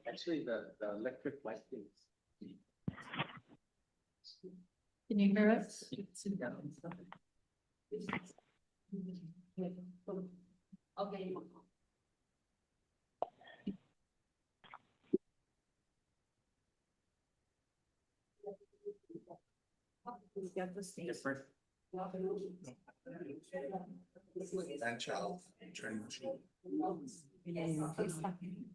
Actually, the electric light things. Can you hear us? Okay. We got the same. Different. That child.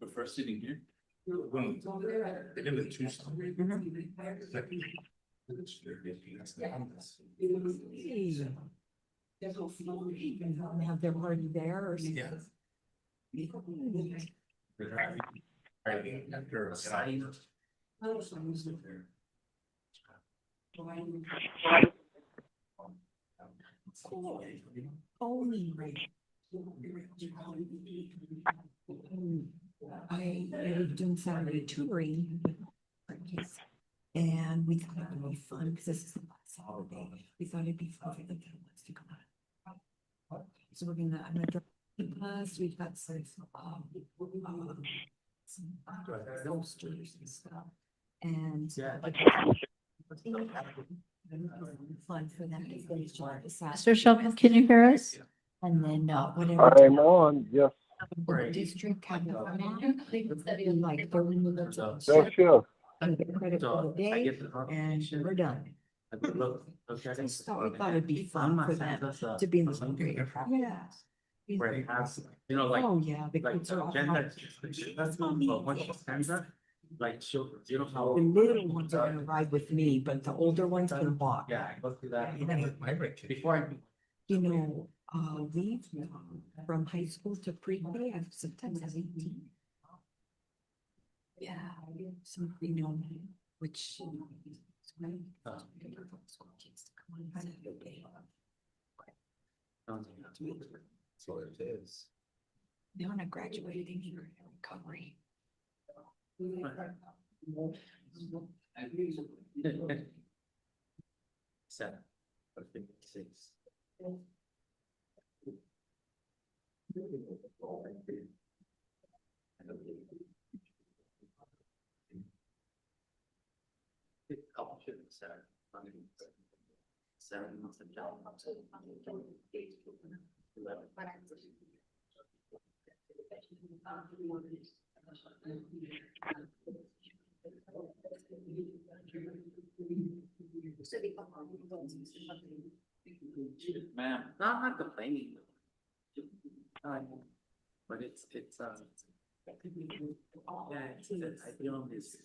Prefer sitting here. They live in Tucson. Have their party there or something? Yeah. After a sign. Only right. I was doing Saturday tutoring. And we thought it would be fun because this is the last Saturday. We thought it'd be fun for the little ones to come out. So I'm gonna drive the bus. We've got some posters and stuff. And fun for them to finish on the Saturday. Mr. Shelton, can you hear us? And then whatever. I'm on, yes, The district had the like 30 minutes. of yes, yes. and get credit for the day, and we're done. Okay. So we thought it'd be fun for them to be in the same. Yeah. Where it has, you know, like. Oh, yeah, the Like, kids are all. agenda, that's but when she stands up, like, she'll, you know how. The little ones are gonna ride with me, but the older ones can walk. Yeah, I go through that. Yeah. Before I. You know, we've from high school to pre-K, I've sometimes have 18. Yeah, some, which. It's great. School kids to come on Saturday. So it is. They're not graduating, you're in recovery. Seven. I think it's 6. Couple should be 7. 7 months of job. 11. Ma'am, no, I'm not complaining. But it's, yeah, it's, I feel this.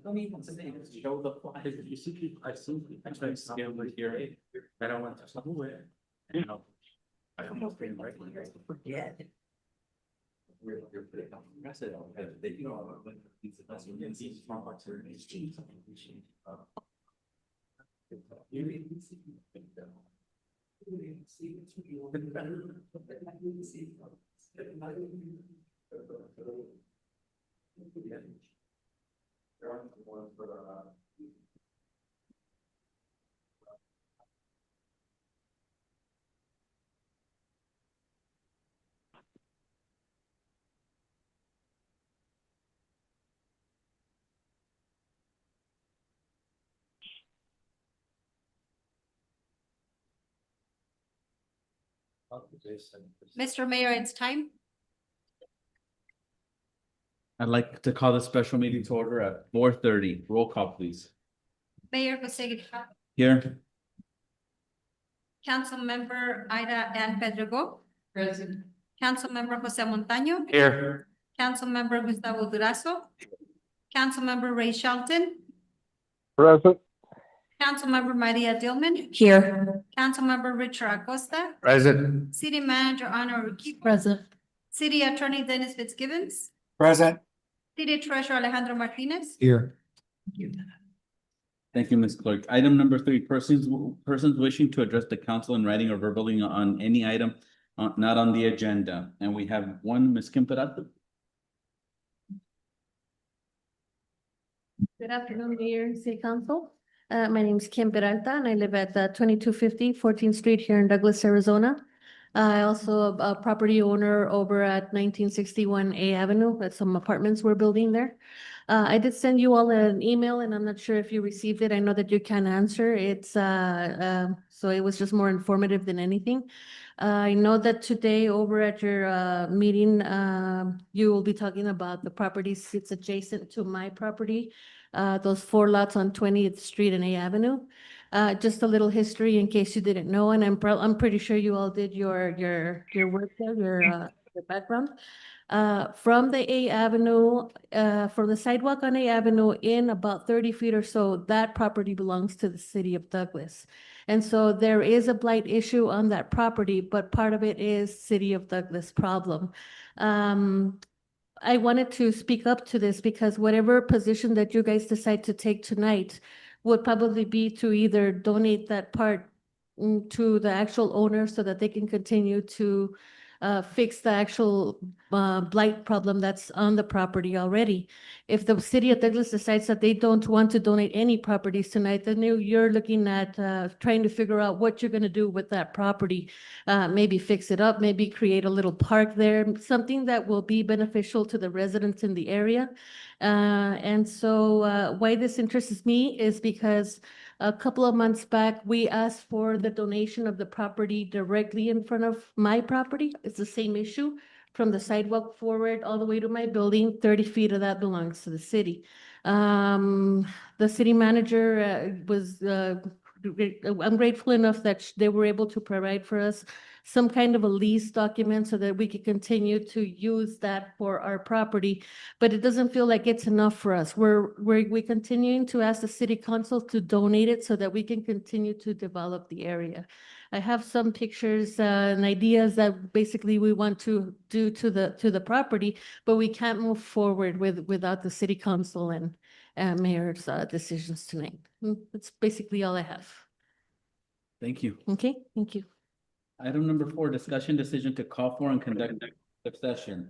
Don't even say, show the, you see, people, I see, I try to scale with here, that I went to somewhere, you know. I don't think right. Forget. You're putting up precedent, that you know, when these small opportunities. Mr. Mayor, it's time. I'd like to call the special meeting to order at 4:30. Roll call, please. Mayor Jose Guerra, Here. Councilmember Ida Ann Pedrego. Present. Councilmember Jose Montaño. Here. Councilmember Gustavo Durazo. Councilmember Ray Shelton. Present, Councilmember Maria Dillman. Here. Councilmember Richard Acosta. Present. City Manager Ana Ruki. Present. City Attorney Dennis Fitzgibbons. Present. City Treasurer Alejandro Martinez. Here. Thank you, Ms. Clerk. Item number 3, persons wishing to address the council in writing or verbally on any item not on the agenda. And we have one, Ms. Kim Peralta. Good afternoon, Mayor, City Council. My name is Kim Peralta and I live at 2250 14th Street here in Douglas, Arizona. I also a property owner over at 1961 A Avenue, that some apartments we're building there. I did send you all an email and I'm not sure if you received it. I know that you can answer. So it was just more informative than anything. I know that today over at your meeting, you will be talking about the properties. It's adjacent to my property. Those 4 lots on 20th Street and A Avenue. Just a little history in case you didn't know, and I'm pretty sure you all did your work there, your background. From the A Avenue, from the sidewalk on A Avenue in about 30 feet or so, that property belongs to the city of Douglas. And so there is a blight issue on that property, but part of it is city of Douglas problem. I wanted to speak up to this because whatever position that you guys decide to take tonight would probably be to either donate that part to the actual owner so that they can continue to fix the actual blight problem that's on the property already. If the city of Douglas decides that they don't want to donate any properties tonight, then you're looking at trying to figure out what you're gonna do with that property. Maybe fix it up, maybe create a little park there, something that will be beneficial to the residents in the area. And so why this interests me is because a couple of months back, we asked for the donation of the property directly in front of my property. It's the same issue. From the sidewalk forward all the way to my building, 30 feet of that belongs to the city. The city manager I'm grateful enough that they were able to provide for us some kind of a lease document so that we could continue to use that for our property. But it doesn't feel like it's enough for us. We're continuing to ask the city council to donate it so that we can continue to develop the area. I have some pictures and ideas that basically we want to do to the property, but we can't move forward without the city council and mayor's decisions tonight. That's basically all I have. Thank you. Okay, thank you. Item number 4, discussion decision to call for and conduct executive session.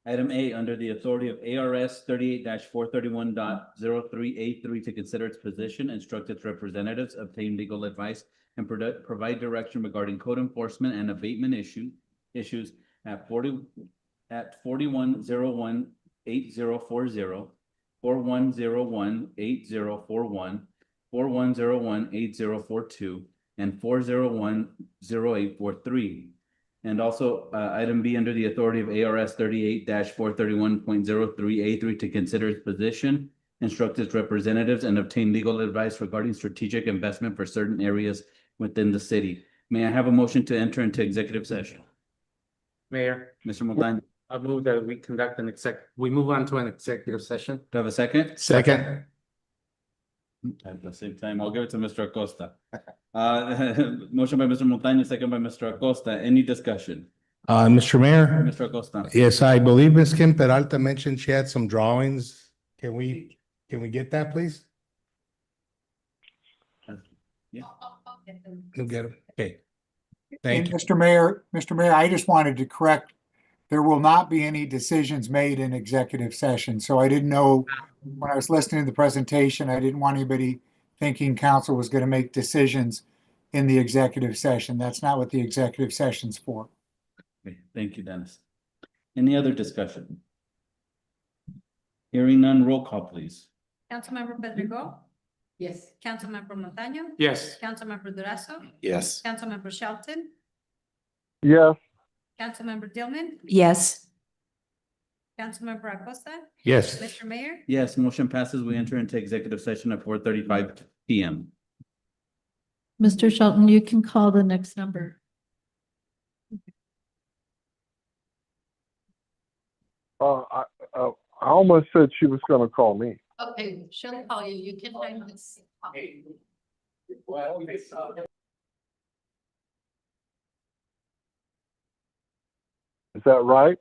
Item A, under the authority of ARS 38-431.03A3 to consider its position, instruct its representatives, obtain legal advice, and provide direction regarding code enforcement and abatement issues at 4101 8040, 4101 8041, 4101 8042, and 4010843. And also, item B, under the authority of ARS 38-431.03A3 to consider its position, instruct its representatives, and obtain legal advice regarding strategic investment for certain areas within the city. May I have a motion to enter into executive session? Mayor, Mr. Montaño, I move that we move on to an executive session. do I have a second? Second. At the same time, I'll give it to Mr. Acosta. Motion by Mr. Montaño, second by Mr. Acosta. Any discussion? Mr. Mayor, Mr. Acosta. yes, I believe Ms. Kim Peralta mentioned she had some drawings. Can we get that, please? You'll get them. Okay. Thank And you. Mr. Mayor, I just wanted to correct, there will not be any decisions made in executive session. So I didn't know, when I was listening to the presentation, I didn't want anybody thinking council was going to make decisions in the executive session. That's not what the executive session's for. Okay, thank you, Dennis. Any other discussion? Hearing none, roll call, please. Councilmember Pedrego, Yes. Councilmember Montaño, Yes. Councilmember Durazo, Yes. Councilmember Shelton, yes. Councilmember Dillman, Yes. Councilmember Acosta, Yes. Mr. Mayor. Yes, motion passes. We enter into executive session at 4:35 PM. Mr. Shelton, you can call the next number. I almost said she was gonna call me. Okay, she'll call you. You can hang this. Is that right?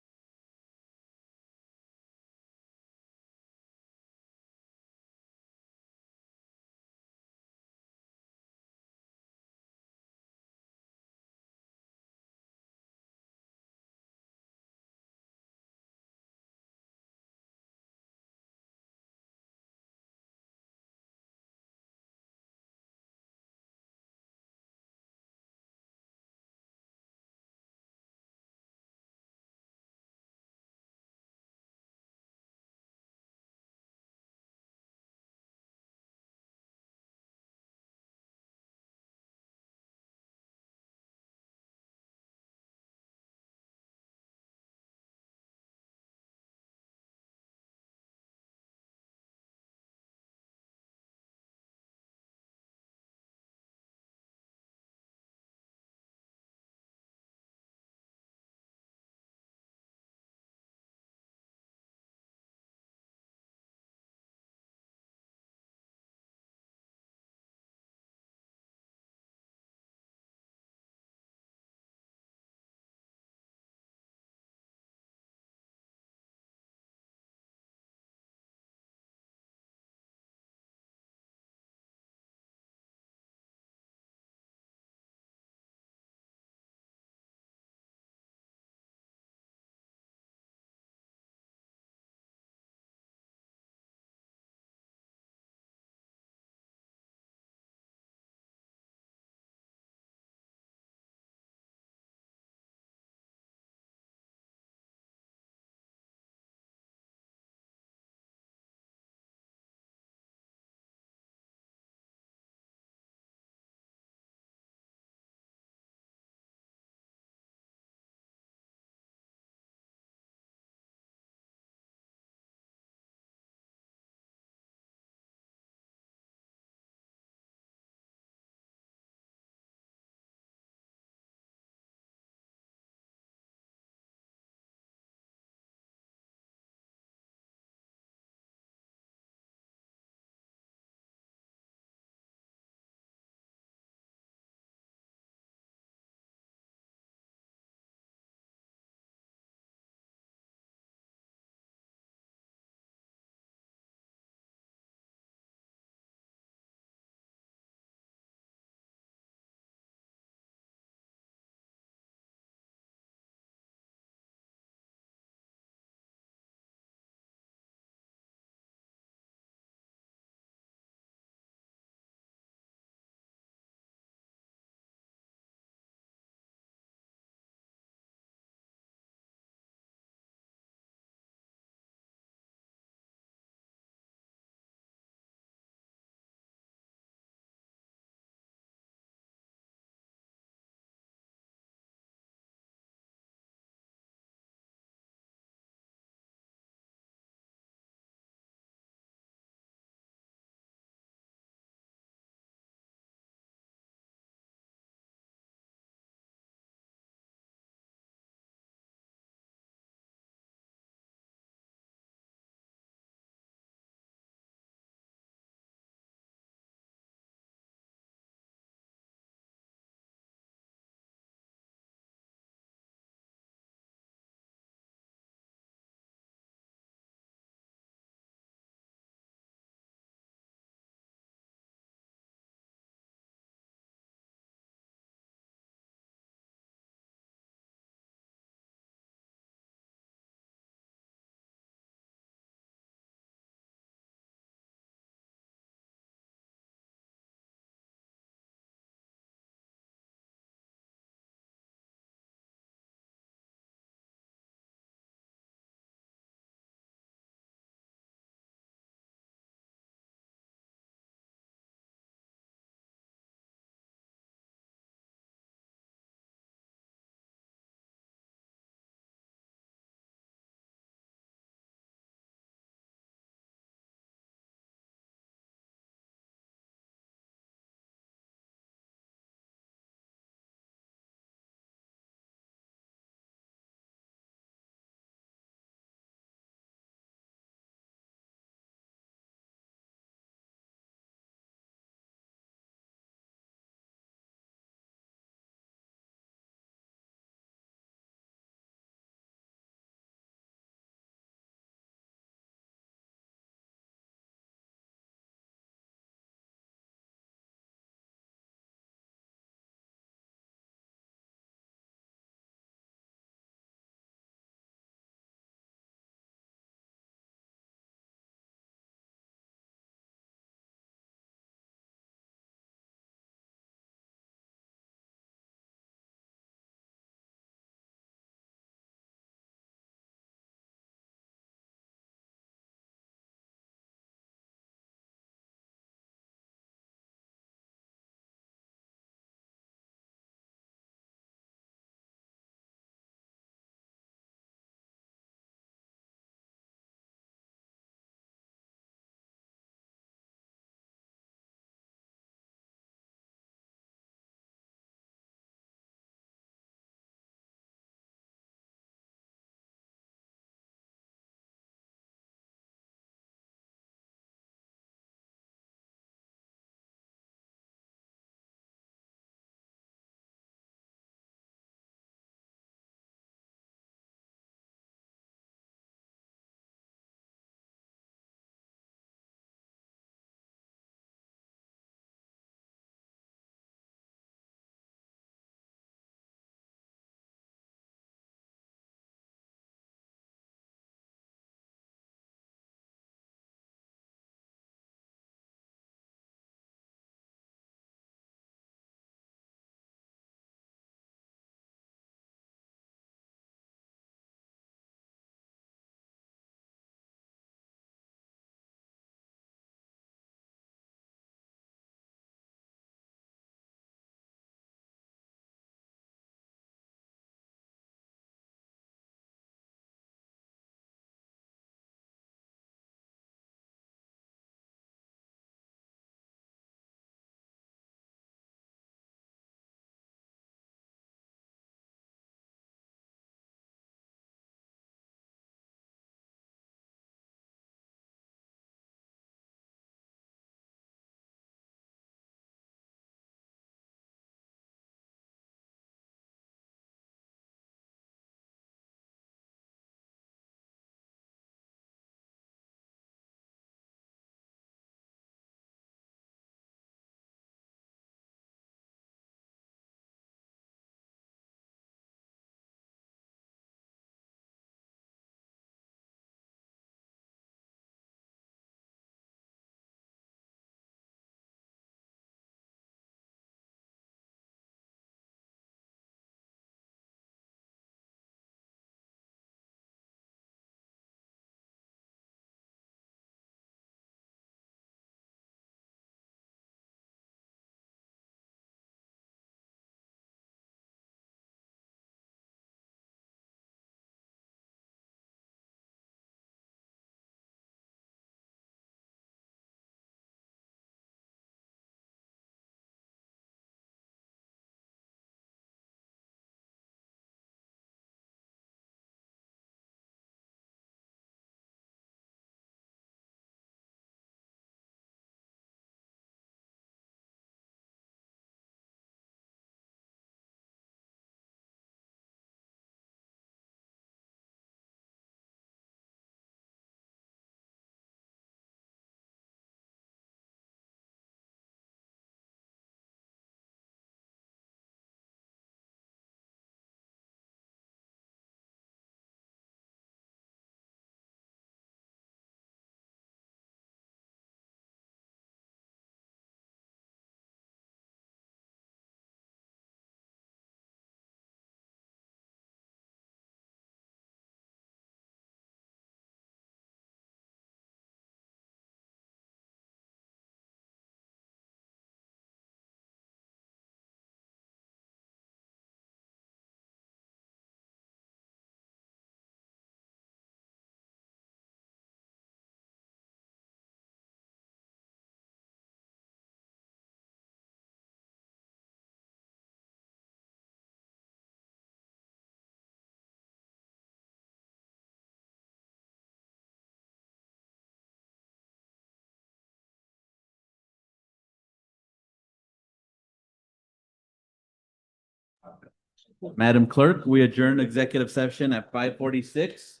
Madam Clerk, we adjourn executive session at 5:46.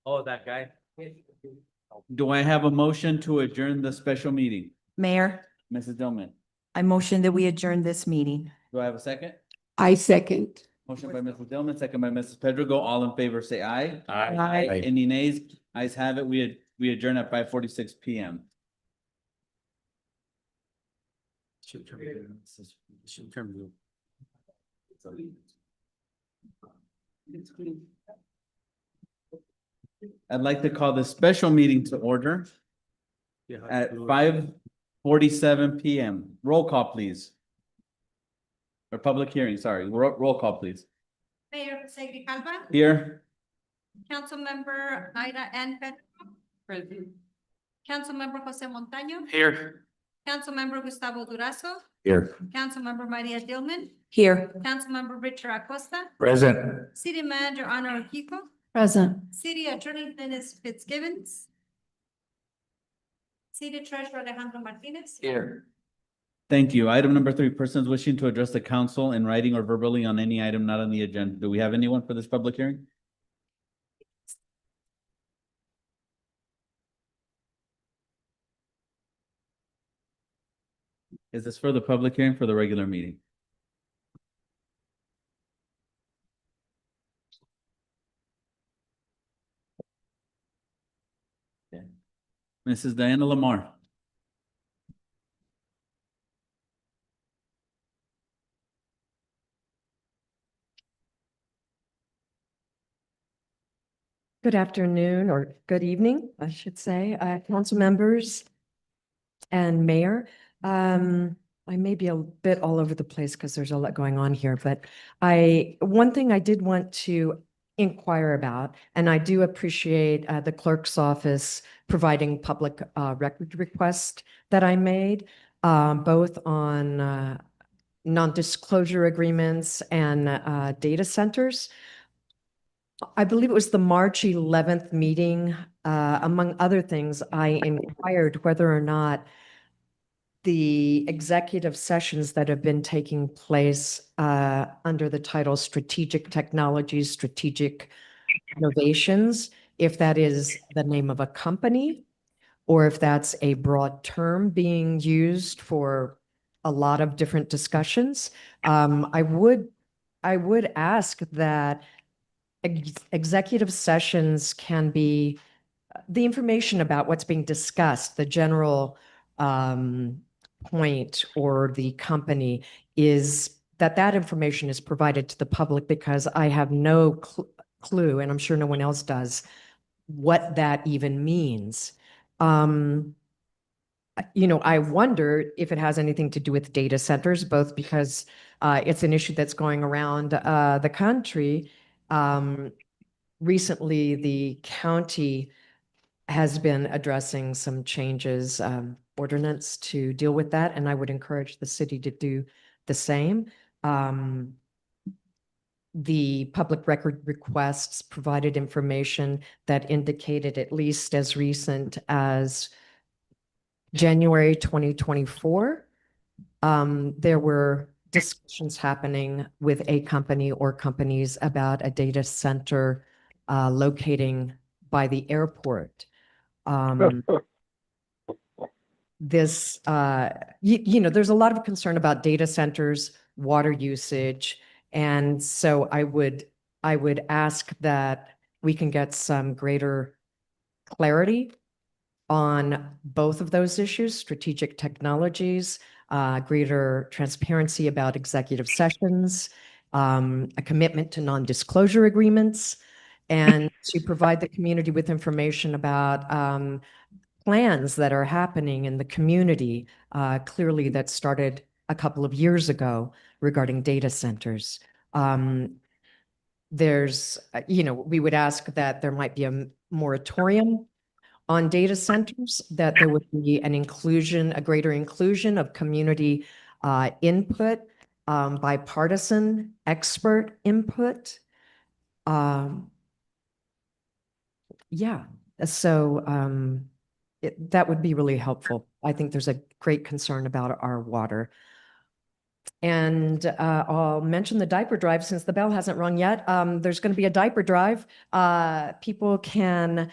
Oh, that guy. Do I have a motion to adjourn the special meeting? Mayor, Mrs. Dillman, I motion that we adjourn this meeting. do I have a second? I second. Motion by Mrs. Dillman, second by Mrs. Pedrogo. All in favor, say aye. Aye. Any nays? Ayes have it. We adjourn at 5:46 PM. I'd like to call this special meeting to order at 5:47 PM. Roll call, please. Or public hearing, sorry. Roll call, please. Mayor Jose Grijalva, Here. Councilmember Ida Ann Pedro. Present. Councilmember Jose Montaño, Here. Councilmember Gustavo Durazo, Here. Councilmember Maria Dillman, Here. Councilmember Richard Acosta, Present. City Manager Ana Urquijo, Present. City Attorney Dennis Fitzgibbons, City Treasurer Alejandro Martinez. Here. Thank you. Item number 3, persons wishing to address the council in writing or verbally on any item not on the agenda. Do we have anyone for this public hearing? Is this for the public hearing for the regular meeting? Okay. Mrs. Diana Lamar. Good afternoon or good evening, I should say, council members and mayor. I may be a bit all over the place because there's a lot going on here, but one thing I did want to inquire about, and I do appreciate the clerk's office providing public record request that I made, both on non-disclosure agreements and data centers. I believe it was the March 11th meeting. Among other things, I inquired whether or not the executive sessions that have been taking place under the title Strategic Technologies, Strategic Innovations, if that is the name of a company, or if that's a broad term being used for a lot of different discussions. I would ask that executive sessions can be the information about what's being discussed, the general point or the company, is that information is provided to the public, because I have no clue, and I'm sure no one else does, what that even means. I wonder if it has anything to do with data centers, both because it's an issue that's going around the country. Recently, the county has been addressing some changes, ordinance to deal with that, and I would encourage the city to do the same. The public record requests provided information that indicated, at least as recent as January 2024, there were discussions happening with a company or companies about a data center locating by the airport. There's a lot of concern about data centers, water usage, and so I would ask that we can get some greater clarity on both of those issues: strategic technologies, greater transparency about executive sessions, a commitment to non-disclosure agreements, and to provide the community with information about plans that are happening in the community, clearly that started a couple of years ago regarding data centers. We would ask that there might be a moratorium on data centers, that there would be a greater inclusion of community input, bipartisan expert input. So that would be really helpful. I think there's a great concern about our water. And I'll mention the diaper drive since the bell hasn't rung yet. There's going to be a diaper drive. People can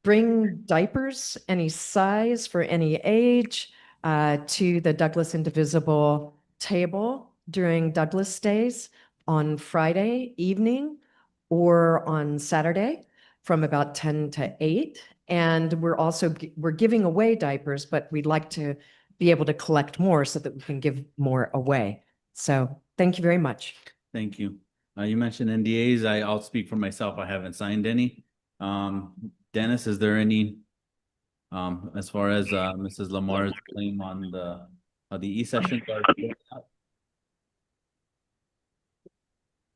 bring diapers, any size for any age, to the Douglas Indivisible table during Douglas Days on Friday evening or on Saturday from about 10 to 8. And we're giving away diapers, but we'd like to be able to collect more so that we can give more away. So thank you very much. Thank you. You mentioned NDAs. I'll speak for myself. I haven't signed any. Dennis, is there any, as far as Mrs. Lamar's claim on the e-sessions are?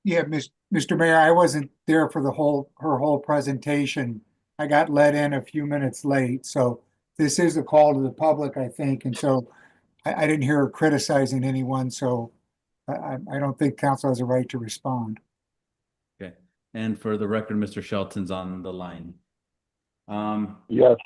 Yeah, Mr. Mayor, I wasn't there for her whole presentation. I got let in a few minutes late, so this is a call to the public, I think, and so I didn't hear her criticizing anyone, so I don't think council has a right to respond. Okay, and for the record, Mr. Shelton's on the line. Yes,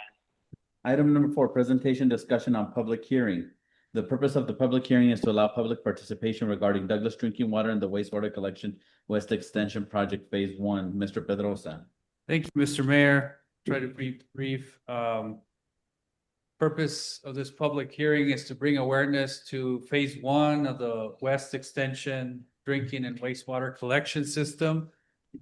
Item number 4, presentation discussion on public hearing. The purpose of the public hearing is to allow public participation regarding Douglas Drinking Water and the Wastewater Collection West Extension Project Phase 1. Mr. Pedrosa. Thank you, Mr. Mayor. Try to be brief. Purpose of this public hearing is to bring awareness to Phase 1 of the West Extension Drinking and Wastewater Collection System.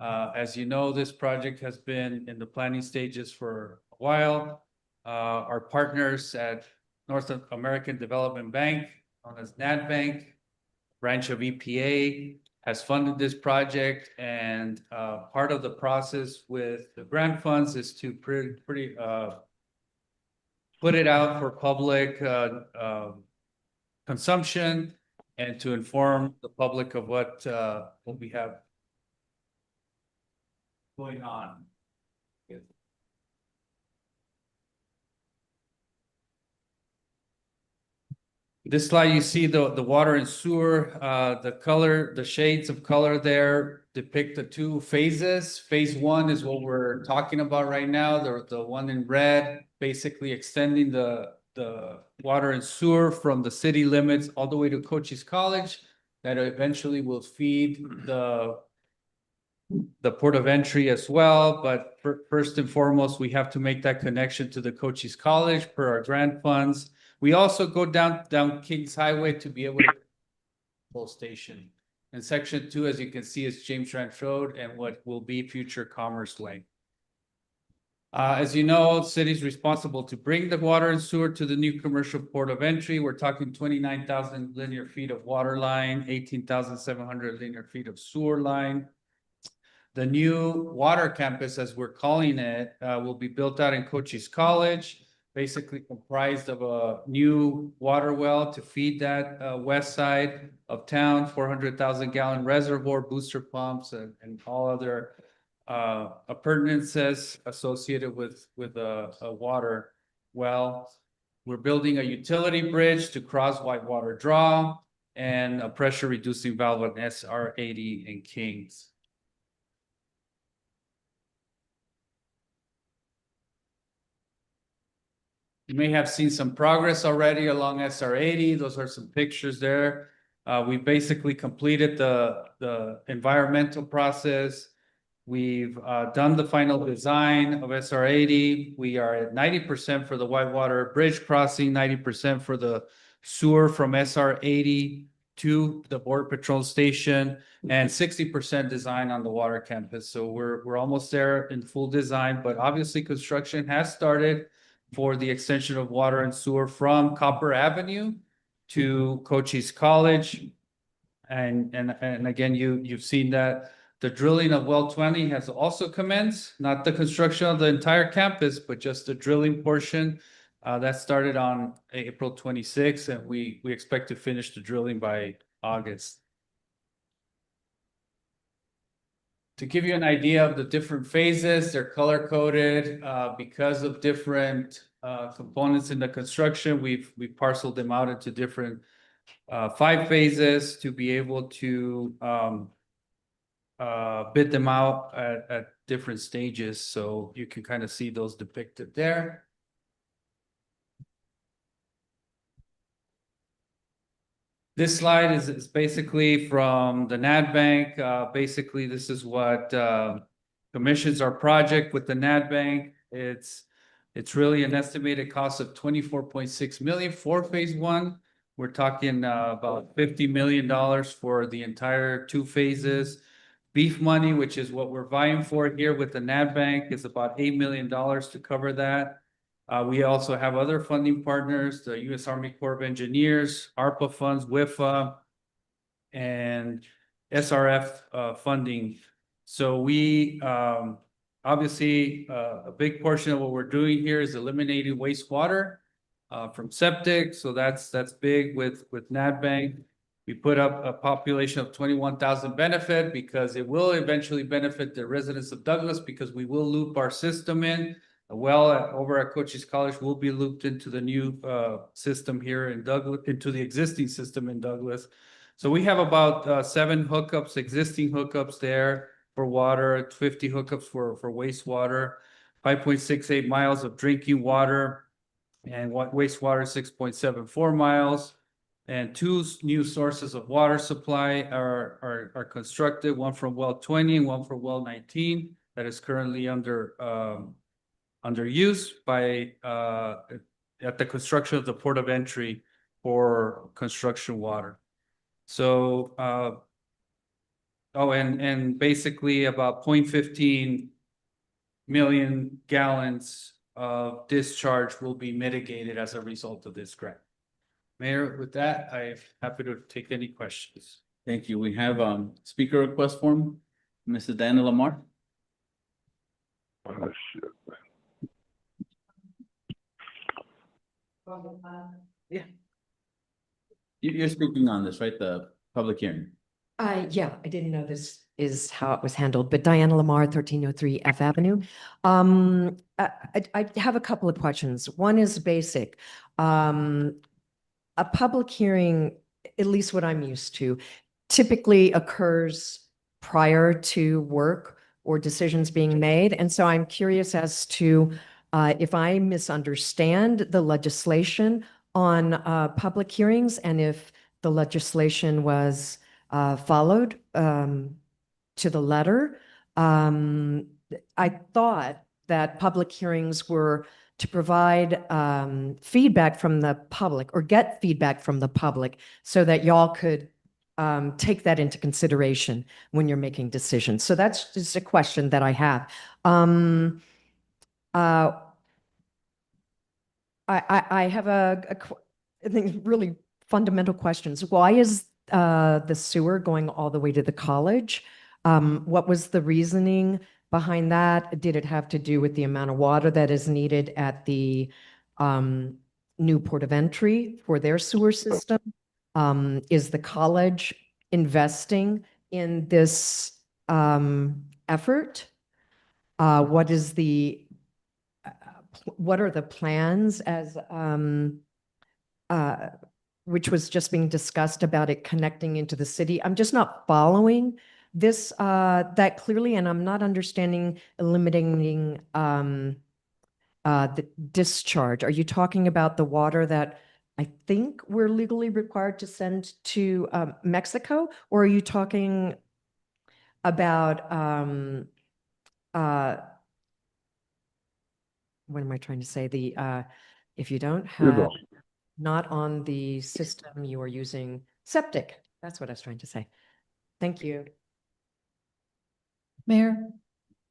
As you know, this project has been in the planning stages for a while. Our partners at North American Development Bank, known as NADBank, branch of EPA, has funded this project, and part of the process with the grant funds is to put it out for public consumption and to inform the public of what we have going on. This slide, you see the water and sewer, the color, the shades of color there depict the 2 phases. Phase 1 is what we're talking about right now. The one in red, basically extending the water and sewer from the city limits all the way to Cochise College. That eventually will feed the port of entry as well. But first and foremost, we have to make that connection to the Cochise College per our grant funds. We also go down Kings Highway to be able to full station. And section 2, as you can see, is James Ranch Road and what will be future Commerce Way. As you know, the city is responsible to bring the water and sewer to the new commercial port of entry. We're talking 29,000 linear feet of water line, 18,700 linear feet of sewer line. The new water campus, as we're calling it, will be built out in Cochise College, basically comprised of a new water well to feed that west side of town, 400,000 gallon reservoir, booster pumps, and all other appurtenances associated with a water well. We're building a utility bridge to cross Whitewater Draw and a pressure reducing valve on SR 80 in Kings. You may have seen some progress already along SR 80. Those are some pictures there. We basically completed the environmental process. We've done the final design of SR 80. We are at 90% for the Whitewater Bridge crossing, 90% for the sewer from SR 80 to the Border Patrol Station, and 60% design on the water campus. So we're almost there in full design, but obviously construction has started for the extension of water and sewer from Copper Avenue to Cochise College. And again, you've seen that the drilling of well 20 has also commenced, not the construction of the entire campus, but just the drilling portion. That started on April 26th, and we expect to finish the drilling by August. To give you an idea of the different phases, they're color coded because of different components in the construction. We've parceled them out into different 5 phases to be able to bid them out at different stages. So you can kind of see those depicted there. This slide is basically from the NAD Bank. Basically, this is what commissions our project with the NAD Bank. It's really an estimated cost of 24.6 million for phase one. We're talking about $50 million for the entire 2 phases. Beef money, which is what we're vying for here with the NAD Bank, is about $8 million to cover that. We also have other funding partners, the U.S. Army Corps of Engineers, ARPA funds, WIFA, and SRF funding. So we obviously a big portion of what we're doing here is eliminating wastewater from septic. So that's big with NAD Bank. We put up a population of 21,000 benefit because it will eventually benefit the residents of Douglas because we will loop our system in. Well, over at Cochise College, we'll be looped into the new system here in Douglas, into the existing system in Douglas. So we have about 7 hookups, existing hookups there for water, 50 hookups for wastewater, 5.68 miles of drinking water, and wastewater 6.74 miles. And 2 new sources of water supply are constructed, one from well 20 and one from well 19 that is currently under use by at the construction of the port of entry for construction water. So and basically about 0.15 million gallons of discharge will be mitigated as a result of this grant. Mayor, with that, I'm happy to take any questions. Thank you. We have speaker request form, Mrs. Diana Lamar. Oh, shit. Yeah. You're speaking on this, right? The public hearing. Yeah, I didn't know this is how it was handled, but Diana Lamar, 1303 F Avenue. I have a couple of questions. One is basic. A public hearing, at least what I'm used to, typically occurs prior to work or decisions being made. And so I'm curious as to if I misunderstand the legislation on public hearings and if the legislation was followed to the letter. I thought that public hearings were to provide feedback from the public or get feedback from the public so that y'all could take that into consideration when you're making decisions. So that's just a question that I have. I have I think really fundamental questions. Why is the sewer going all the way to the college? What was the reasoning behind that? Did it have to do with the amount of water that is needed at the new port of entry for their sewer system? Is the college investing in this effort? What are the plans as which was just being discussed about it connecting into the city? I'm just not following this that clearly, and I'm not understanding eliminating the discharge. Are you talking about the water that I think we're legally required to send to Mexico, or are you talking about what am I trying to say? If you don't have not on the system, you are using septic. That's what I was trying to say. Thank you. Mayor,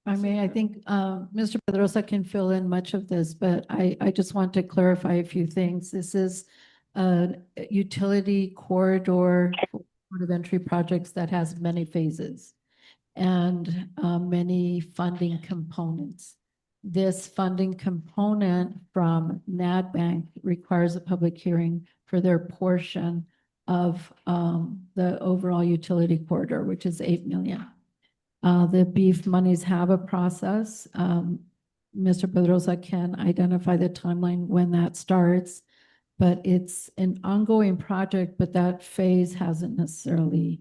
I think Mr. Pedrosa can fill in much of this, but I just want to clarify a few things. This is a utility corridor for port of entry projects that has many phases and many funding components. This funding component from NAD Bank requires a public hearing for their portion of the overall utility corridor, which is 8 million. The beef monies have a process. Mr. Pedrosa can identify the timeline when that starts, but it's an ongoing project, but that phase hasn't necessarily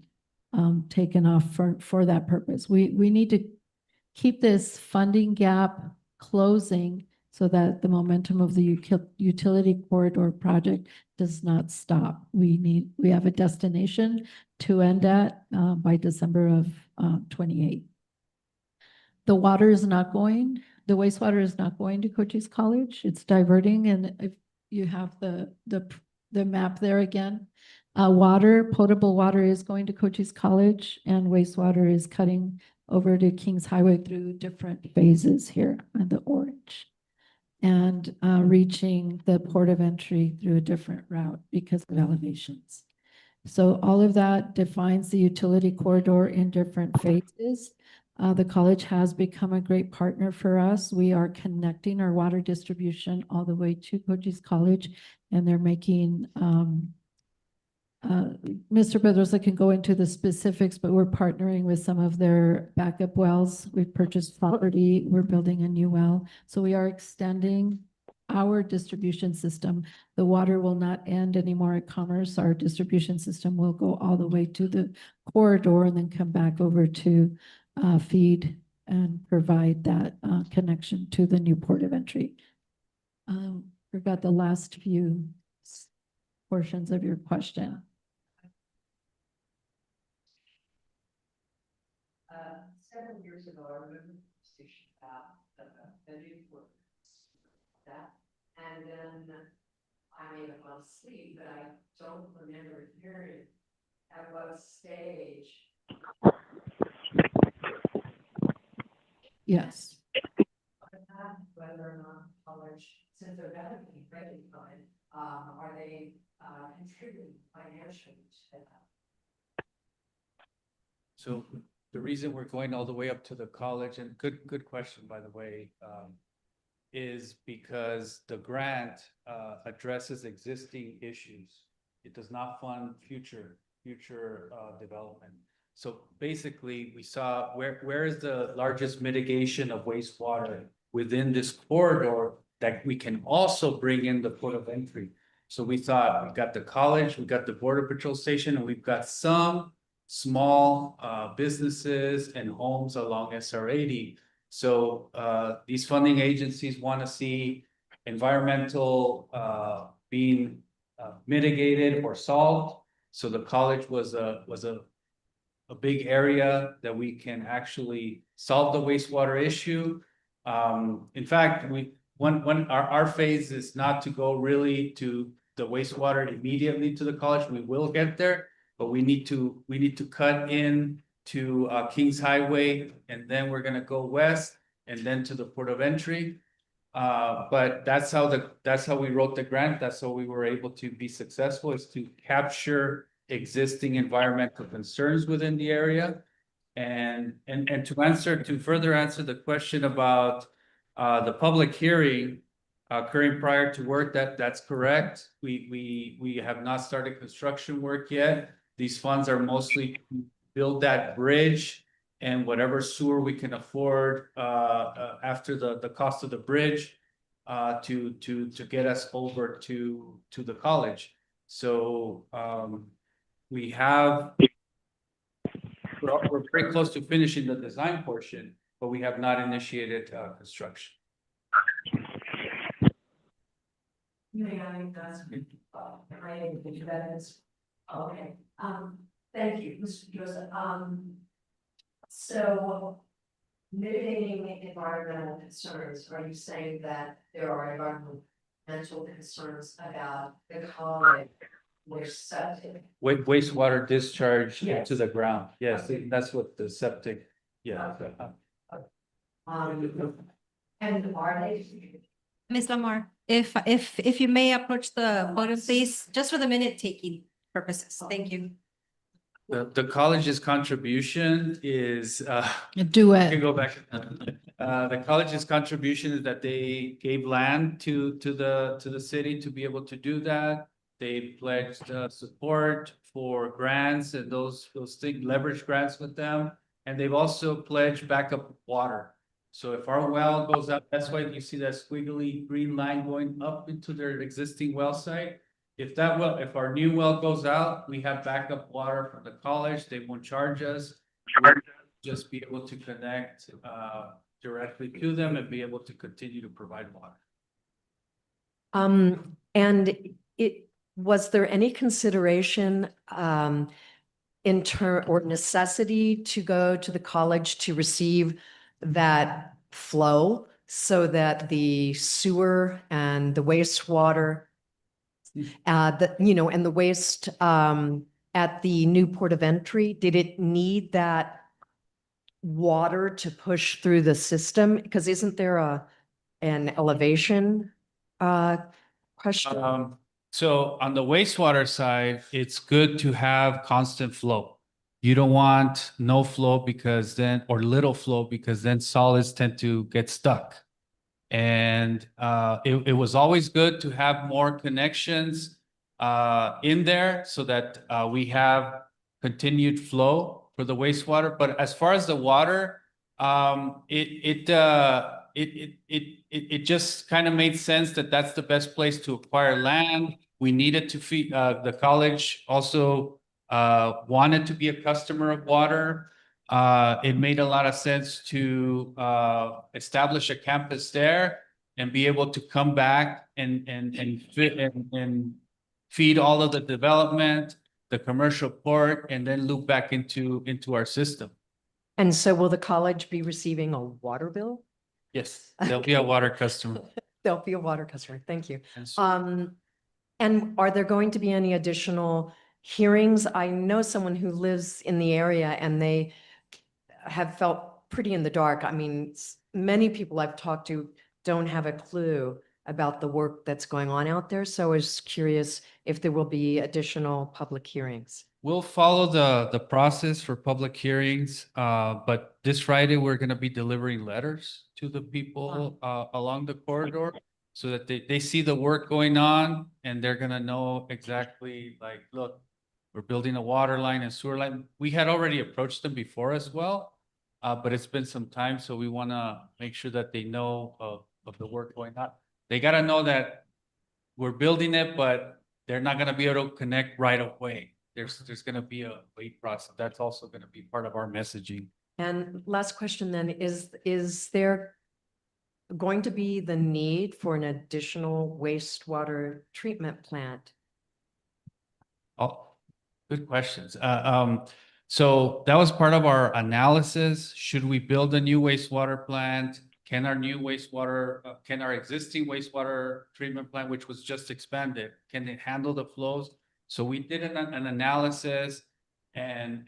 taken off for that purpose. We need to keep this funding gap closing so that the momentum of the utility corridor project does not stop. We have a destination to end at by December of 28. The water is not going, the wastewater is not going to Cochise College. It's diverting, and if you have the map there again, potable water is going to Cochise College, and wastewater is cutting over to Kings Highway through different phases here in the orange, and reaching the port of entry through a different route because of elevations. So all of that defines the utility corridor in different phases. The college has become a great partner for us. We are connecting our water distribution all the way to Cochise College, and they're making, Mr. Pedrosa can go into the specifics, but we're partnering with some of their backup wells. We've purchased property, we're building a new well. So we are extending our distribution system. The water will not end anymore at Commerce. Our distribution system will go all the way to the corridor and then come back over to feed and provide that connection to the new port of entry. Forgot the last few portions of your question. Several years ago, I remember the station about the new port. That, and then I may have gone to sleep, but I don't remember hearing at what stage. Yes. Whether or not college, since they're better than ready fund, are they contributing financially to that? So the reason we're going all the way up to the college, and good question, by the way, is because the grant addresses existing issues. It does not fund future development. So basically, we saw where is the largest mitigation of wastewater within this corridor that we can also bring in the port of entry. So we thought, we got the college, we got the Border Patrol station, and we've got some small businesses and homes along SR 80. So these funding agencies want to see environmental being mitigated or solved. So the college was a big area that we can actually solve the wastewater issue. In fact, our phase is not to go really to the wastewater immediately to the college. We will get there, but we need to cut in to Kings Highway, and then we're gonna go west and then to the port of entry. But that's how we wrote the grant. That's how we were able to be successful, is to capture existing environmental concerns within the area. And to further answer the question about the public hearing occurring prior to work, that's correct. We have not started construction work yet. These funds are mostly to build that bridge and whatever sewer we can afford after the cost of the bridge to get us over to the college. So we're pretty close to finishing the design portion, but we have not initiated construction. May I ask, okay, thank you, Mr. Joseph. So mitigating environmental concerns, are you saying that there are environmental concerns about the college? Wastewater discharge Yes. to the ground. Yes, Okay. that's what the septic, yeah. And are they? Ms. Lamar, if you may approach the podium, please, just for the minute taking purposes. Thank you. The college's contribution is, Do I can it. go back. The college's contribution is that they gave land to the city to be able to do that. They pledged support for grants and those things, leverage grants with them. And they've also pledged backup water. So if our well goes up, that's why you see that squiggly green line going up into their existing well site. If our new well goes out, we have backup water from the college. They won't charge us. We'll just be able to connect directly to them and be able to continue to provide water. And was there any consideration, or necessity to go to the college to receive that flow so that the sewer and the wastewater, and the waste, at the new port of entry, did it need that water to push through the system? Because isn't there an elevation, question? So on the wastewater side, it's good to have constant flow. You don't want no flow because then, or little flow, because then solids tend to get stuck. And it was always good to have more connections in there so that we have continued flow for the wastewater. But as far as the water, it just kind of made sense that that's the best place to acquire land. We needed to feed, the college also wanted to be a customer of water. It made a lot of sense to establish a campus there and be able to come back and feed all of the development, the commercial port, and then loop back into our system. And so will the college be receiving a water bill? Yes, there'll be a water customer. There'll be a water customer. Thank you. And so- And are there going to be any additional hearings? I know someone who lives in the area and they have felt pretty in the dark. I mean, many people I've talked to don't have a clue about the work that's going on out there. So I was curious if there will be additional public hearings. We'll follow the process for public hearings, but this Friday, we're gonna be delivering letters to the people along the corridor so that they see the work going on and they're gonna know exactly like, look, we're building a water line and sewer line. We had already approached them before as well, but it's been some time, so we wanna make sure that they know of the work going on. They gotta know that we're building it, but they're not gonna be able to connect right away. There's gonna be a wait process. That's also gonna be part of our messaging. And last question then, is there going to be the need for an additional wastewater treatment plant? Oh, good questions. So that was part of our analysis. Should we build a new wastewater plant? Can our existing wastewater treatment plant, which was just expanded, can it handle the flows? So we did an analysis and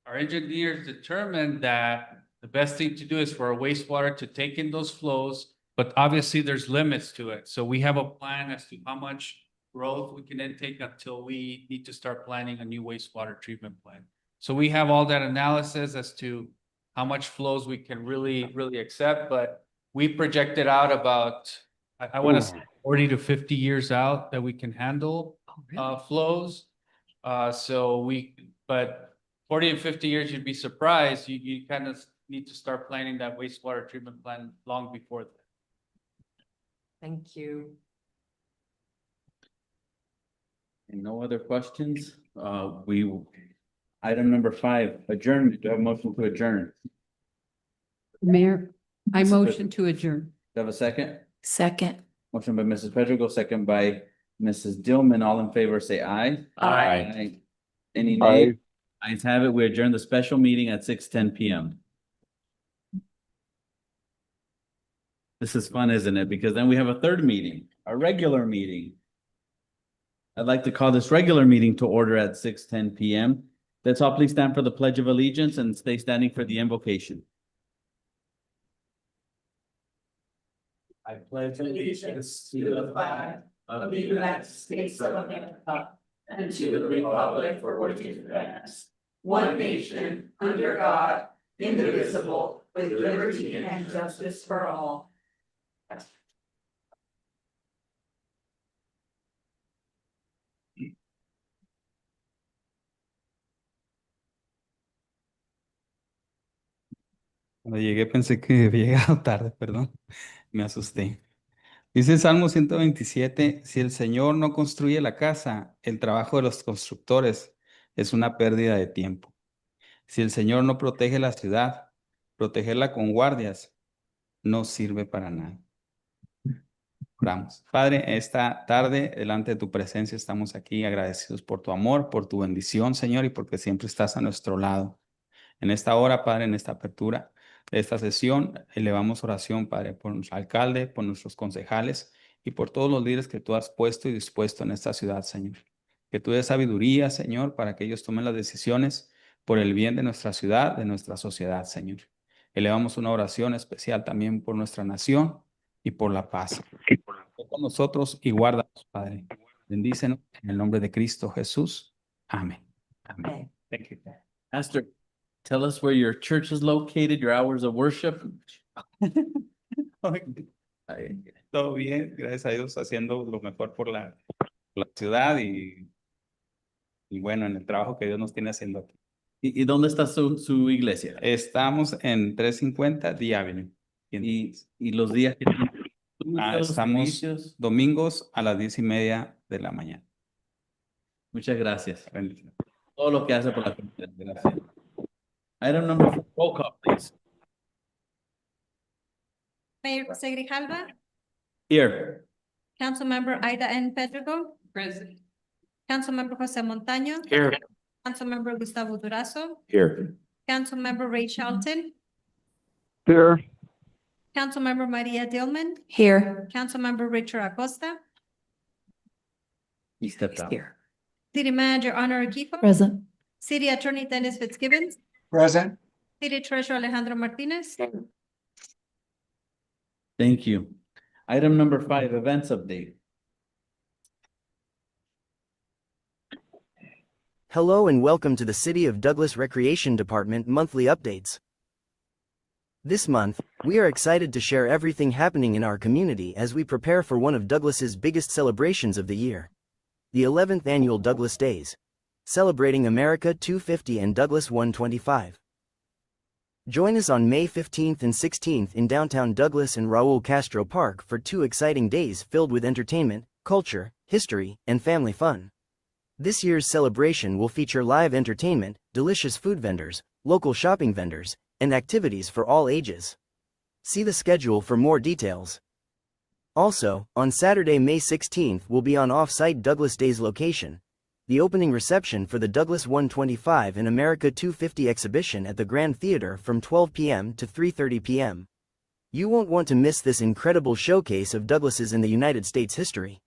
our engineers determined that the best thing to do is for our wastewater to take in those flows, but obviously there's limits to it. So we have a plan as to how much growth we can then take until we need to start planning a new wastewater treatment plant. So we have all that analysis as to how much flows we can really accept, but we projected out about, I want to say 40 to 50 years out that we can handle flows. But 40 and 50 years, you'd be surprised. You kind of need to start planning that wastewater treatment plant long before that. Thank you. And no other questions? Item number 5, adjournment. Do I have a motion to adjourn? Mayor, I Mrs. motion to adjourn. Do I have a second? Second. Motion by Mrs. Pedregal, second by Mrs. Dillman. All in favor, say aye. Aye. Any nay? Ayes have it. We adjourn the special meeting at 6:10 PM. This is fun, isn't it? Because then we have a third meeting, a regular meeting. I'd like to call this regular meeting to order at 6:10 PM. Let's all please stand for the Pledge of Allegiance and stay standing for the invocation. I pledge allegiance to the flag of the United States of America and to the republic for which it stands, one nation, under God, indivisible, with liberty and justice for all. Cuando llegué pensé que había llegado tarde, perdón, me asusté. Dice el Salmo 127, si el Señor no construye la casa, el trabajo de los constructores es una pérdida de tiempo. Si el Señor no protege la ciudad, protegerla con guardias no sirve para nada. Oramos. Padre, esta tarde, delante de tu presencia, estamos aquí agradecidos por tu amor, por tu bendición, Señor, y porque siempre estás a nuestro lado. En esta hora, Padre, en esta apertura de esta sesión, elevamos oración, Padre, por nuestro alcalde, por nuestros concejales y por todos los líderes que tú has puesto y dispuesto en esta ciudad, Señor. Que tú des sabiduría, Señor, para que ellos tomen las decisiones por el bien de nuestra ciudad, de nuestra sociedad, Señor. Elevamos una oración especial también por nuestra nación y por la paz. Con nosotros y guárdanos, Padre. Bendícenos en el nombre de Cristo Jesús. Amén. Amén. Thank you. Pastor, tell us where your church is located, your hours of worship. Todo bien, gracias a Dios, haciendo lo mejor por la ciudad y bueno, en el trabajo que Dios nos tiene haciendo aquí. ¿Y dónde está su iglesia? Estamos en 350 D Avenue. Y los días que los estamos servicios. domingos a las 10:30 de la mañana. Muchas gracias. Bendiciones. Todo lo que hace por la comunidad. Gracias. Item number 4, roll call, please. Mayor Jose Grijalva, Here. Councilmember Ida N. Pedrego. Present. Councilmember Jose Montaño. Here. Councilmember Gustavo Durazo. Here. Councilmember Ray Shelton. Here. Councilmember Maria Dillman. Here. Councilmember Richard Acosta. He stepped out. Here. City Manager Honor Kiko. Present. City Attorney Dennis Fitzgibbons. Present. City Treasurer Alejandro Martinez. Thank you. Item number 5, events update. Hello and welcome to the City of Douglas Recreation Department monthly updates. This month, we are excited to share everything happening in our community as we prepare for one of Douglas's biggest celebrations of the year. The 11th Annual Douglas Days. Celebrating America 250 and Douglas 125. Join us on May 15th and 16th in downtown Douglas and Raul Castro Park for 2 exciting days filled with entertainment, culture, history, and family fun. This year's celebration will feature live entertainment, delicious food vendors, local shopping vendors, and activities for all ages. See the schedule for more details. Also, on Saturday, May 16th, we'll be on off-site Douglas Days location, the opening reception for the Douglas 125 and America 250 exhibition at the Grand Theater from 12 p.m. to 3:30 p.m. You won't want to miss this incredible showcase of Douglas's in the United States history.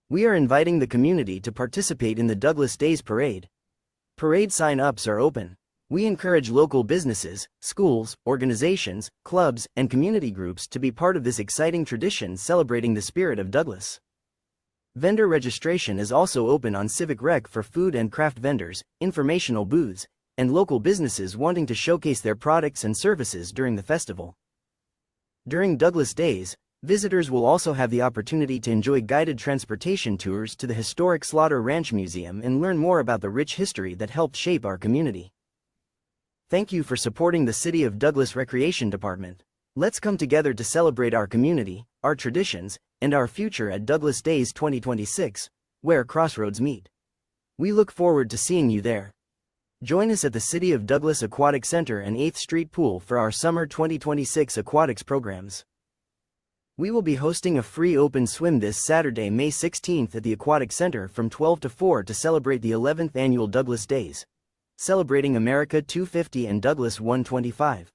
We are inviting the community to participate in the Douglas Days Parade. Parade sign-ups are open. We encourage local businesses, schools, organizations, clubs, and community groups to be part of this exciting tradition celebrating the spirit of Douglas. Vendor registration is also open on Civic Rec for food and craft vendors, informational booths, and local businesses wanting to showcase their products and services during the festival. During Douglas Days, visitors will also have the opportunity to enjoy guided transportation tours to the historic Slaughter Ranch Museum and learn more about the rich history that helped shape our community. Thank you for supporting the City of Douglas Recreation Department. Let's come together to celebrate our community, our traditions, and our future at Douglas Days 2026, where crossroads meet. We look forward to seeing you there. Join us at the City of Douglas Aquatic Center and 8th Street Pool for our Summer 2026 aquatics programs. We will be hosting a free open swim this Saturday, May 16th at the Aquatic Center from 12 to 4 to celebrate the 11th Annual Douglas Days. Celebrating America 250 and Douglas 125.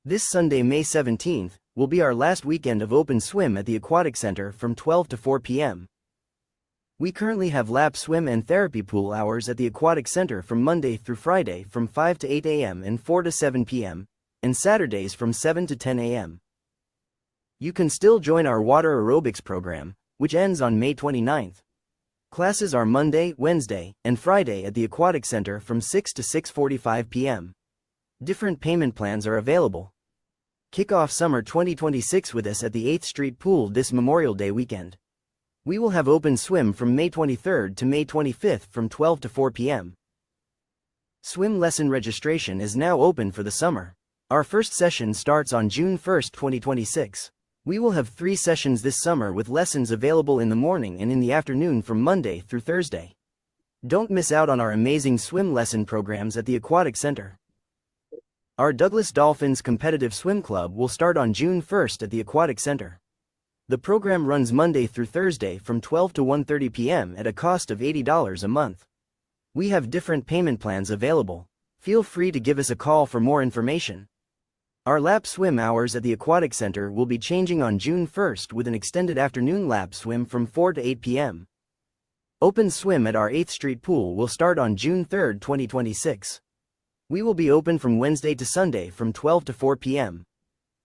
This Sunday, May 17th, will be our last weekend of open swim at the Aquatic Center from 12 to 4 p.m. We currently have lap swim and therapy pool hours at the Aquatic Center from Monday through Friday from 5 to 8 a.m. and 4 to 7 p.m., and Saturdays from 7 to 10 a.m. You can still join our water aerobics program, which ends on May 29th. Classes are Monday, Wednesday, and Friday at the Aquatic Center from 6 to 6:45 p.m. Different payment plans are available. Kick off summer 2026 with us at the 8th Street Pool this Memorial Day weekend. We will have open swim from May 23rd to May 25th from 12 to 4 p.m. Swim lesson registration is now open for the summer. Our first session starts on June 1st, 2026. We will have 3 sessions this summer with lessons available in the morning and in the afternoon from Monday through Thursday. Don't miss out on our amazing swim lesson programs at the Aquatic Center. Our Douglas Dolphins Competitive Swim Club will start on June 1st at the Aquatic Center. The program runs Monday through Thursday from 12 to 1:30 p.m. at a cost of $80 a month. We have different payment plans available. Feel free to give us a call for more information. Our lap swim hours at the Aquatic Center will be changing on June 1st with an extended afternoon lap swim from 4 to 8 p.m. Open swim at our 8th Street pool will start on June 3rd, 2026. We will be open from Wednesday to Sunday from 12 to 4 p.m.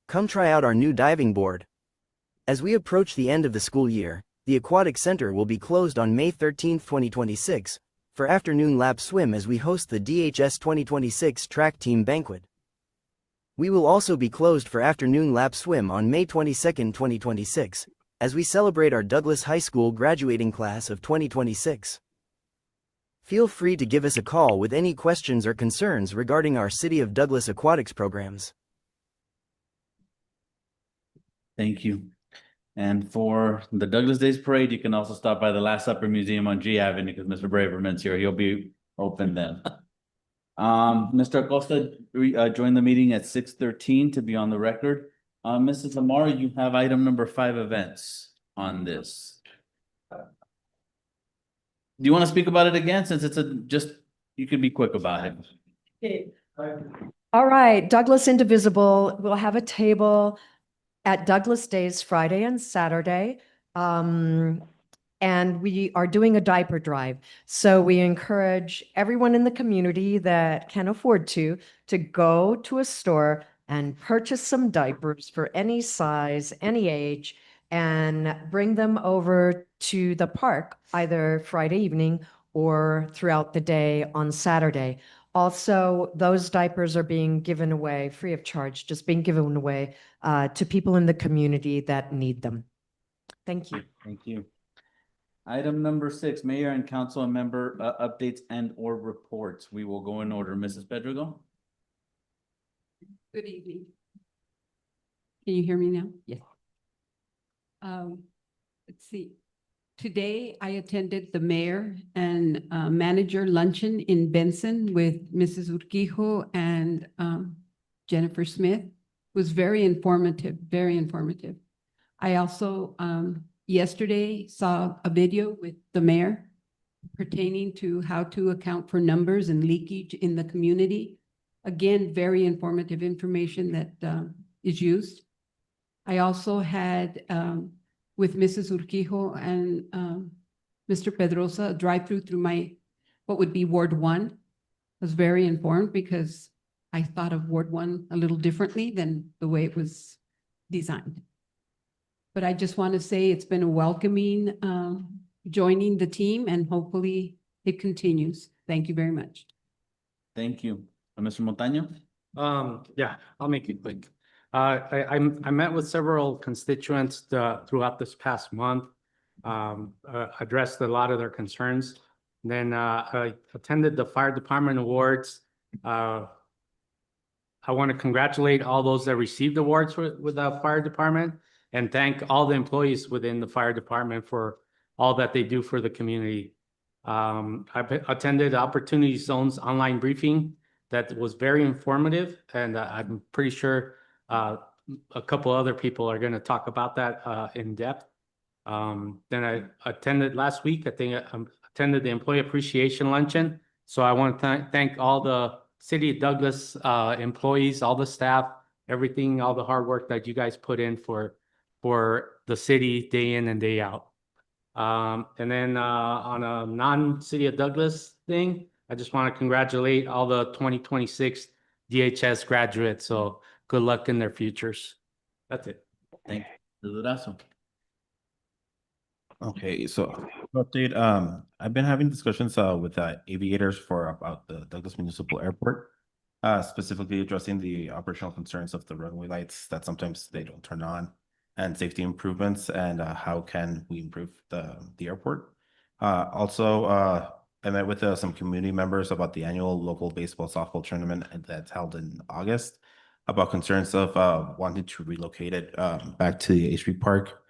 Come try out our new diving board. As we approach the end of the school year, the Aquatic Center will be closed on May 13, 2026, for afternoon lap swim as we host the DHS 2026 track team banquet. We will also be closed for afternoon lap swim on May 22, 2026, as we celebrate our Douglas High School graduating class of 2026. Feel free to give us a call with any questions or concerns regarding our City of Douglas aquatics programs. Thank you. And for the Douglas Days Parade, you can also stop by the Last Supper Museum on G Avenue because Mr. Braverman's here. He'll be open then. Mr. Acosta joined the meeting at 6:13 to be on the record. Mrs. Lamar, you have item number 5 events on this. Do you want to speak about it again since it's you could be quick about it? All right, Douglas Indivisible will have a table at Douglas Days Friday and Saturday. And we are doing a diaper drive. So we encourage everyone in the community that can afford to go to a store and purchase some diapers for any size, any age, and bring them over to the park either Friday evening or throughout the day on Saturday. Also, those diapers are being given away free of charge, just being given away to people in the community that need them. Thank you. Thank you. Item number 6, Mayor and Council member updates and or reports. We will go in order. Mrs. Pedregal? Good evening. Can you hear me now? Yes. Let's see. Today, I attended the mayor and manager luncheon in Benson with Mrs. Urquijo and Jennifer Smith. It was very informative, very informative. I also yesterday saw a video with the mayor pertaining to how to account for numbers and leakage in the community. Again, very informative information that is used. I also had with Mrs. Urquijo and Mr. Pedrosa a drive-through through my, what would be Ward 1. I was very informed because I thought of Ward 1 a little differently than the way it was designed. But I just want to say it's been a welcoming joining the team and hopefully it continues. Thank you very much. Thank you. Mr. Montaño? Yeah, I'll make it quick. I met with several constituents throughout this past month, addressed a lot of their concerns. Then I attended the fire department awards. I want to congratulate all those that received awards with the fire department and thank all the employees within the fire department for all that they do for the community. I attended Opportunity Zones online briefing that was very informative, and I'm pretty sure a couple other people are going to talk about that in depth. Then I attended last week, I think I attended the Employee Appreciation Luncheon. So I want to thank all the City of Douglas employees, all the staff, everything, all the hard work that you guys put in for the city day in and day out. And then on a non-City of Douglas thing, I just want to congratulate all the 2026 DHS graduates. So good luck in their futures. That's it. Thank you. Durazo. Okay, so update. I've been having discussions with aviators about the Douglas Municipal Airport, specifically addressing the operational concerns of the runway lights that sometimes they don't turn on, and safety improvements, and how can we improve the airport. Also, I met with some community members about the annual local baseball softball tournament that's held in August, about concerns of wanting to relocate it back to the 8th Street Park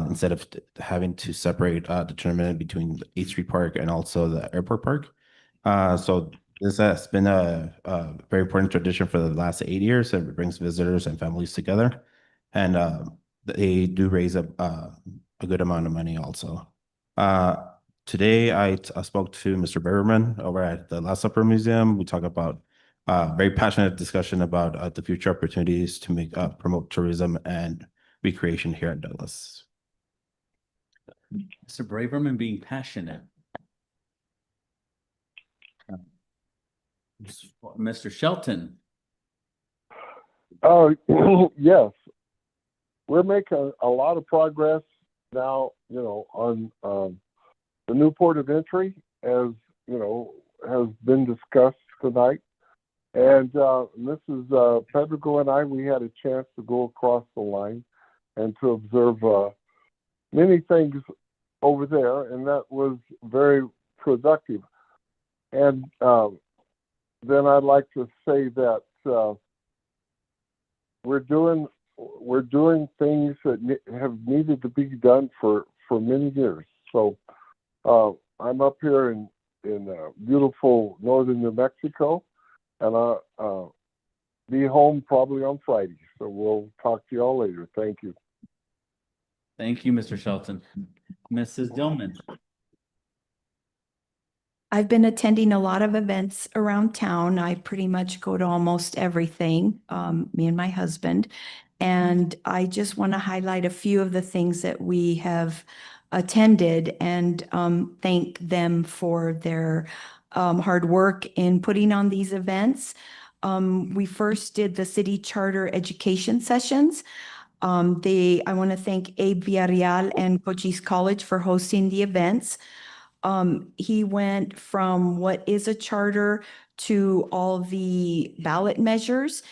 instead of having to separate the tournament between the 8th Street Park and also the airport park. So this has been a very important tradition for the last 8 years, and it brings visitors and families together. And they do raise a good amount of money also. Today I spoke to Mr. Berberman over at the Last Supper Museum. We talked about very passionate discussion about the future opportunities to make promote tourism and recreation here in Douglas. Mr. Braverman being passionate. Mr. Shelton. Yes, we're making a lot of progress now, on the new port of entry, as has been discussed tonight. And Mrs. Pedrigo and I, we had a chance to go across the line and to observe many things over there, and that was very productive. And then I'd like to say that we're doing things that have needed to be done for many years. So I'm up here in beautiful northern New Mexico, and I'll be home probably on Friday. So we'll talk to y'all later. Thank you. Thank you, Mr. Shelton. Mrs. Dillman. I've been attending a lot of events around town. I pretty much go to almost everything, me and my husband. And I just want to highlight a few of the things that we have attended and thank them for their hard work in putting on these events. We first did the city charter education sessions. I want to thank Abe Villarreal and Cochise College for hosting the events. He went from what is a charter to all the ballot measures,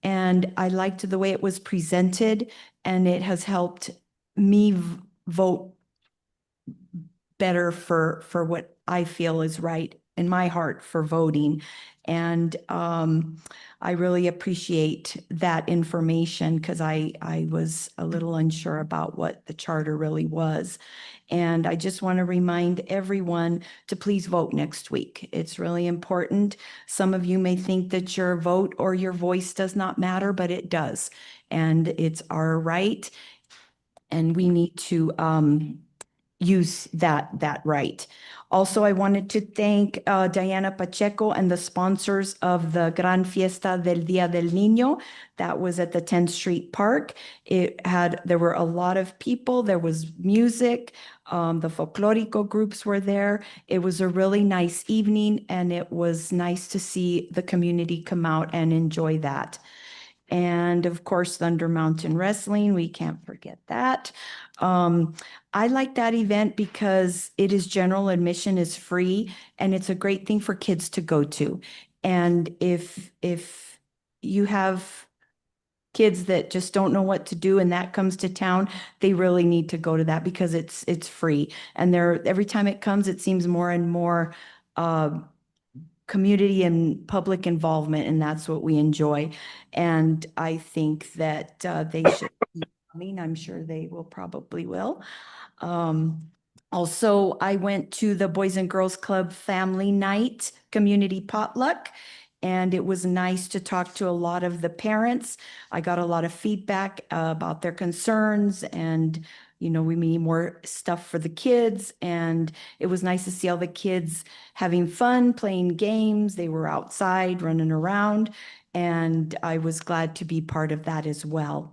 and I liked the way it was presented, and it has helped me vote better for what I feel is right in my heart for voting. And I really appreciate that information because I was a little unsure about what the charter really was. And I just want to remind everyone to please vote next week. It's really important. Some of you may think that your vote or your voice does not matter, but it does. And it's our right. And we need to use that right. Also, I wanted to thank Diana Pacheco and the sponsors of the Gran Fiesta del Día del Niño. That was at the 10th Street Park. There were a lot of people. There was music. The folklorico groups were there. It was a really nice evening, and it was nice to see the community come out and enjoy that. And of course, Thunder Mountain Wrestling, we can't forget that. I like that event because it is general admission, is free, and it's a great thing for kids to go to. And if you have kids that just don't know what to do and that comes to town, they really need to go to that because it's free. And every time it comes, it seems more and more community and public involvement, and that's what we enjoy. And I think that they should keep coming. I'm sure they probably will. Also, I went to the Boys and Girls Club Family Night Community Potluck, and it was nice to talk to a lot of the parents. I got a lot of feedback about their concerns, and we need more stuff for the kids, and it was nice to see all the kids having fun, playing games. They were outside running around, and I was glad to be part of that as well.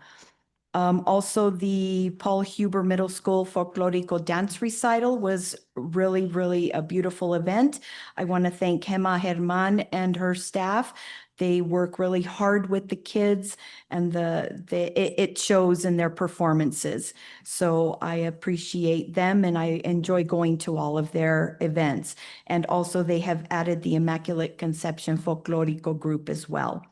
Also, the Paul Huber Middle School Folklorico Dance Recital was really, really a beautiful event. I want to thank Gemma Herman and her staff. They work really hard with the kids, and it shows in their performances. So I appreciate them, and I enjoy going to all of their events. And also, they have added the Immaculate Conception Folklorico group as well.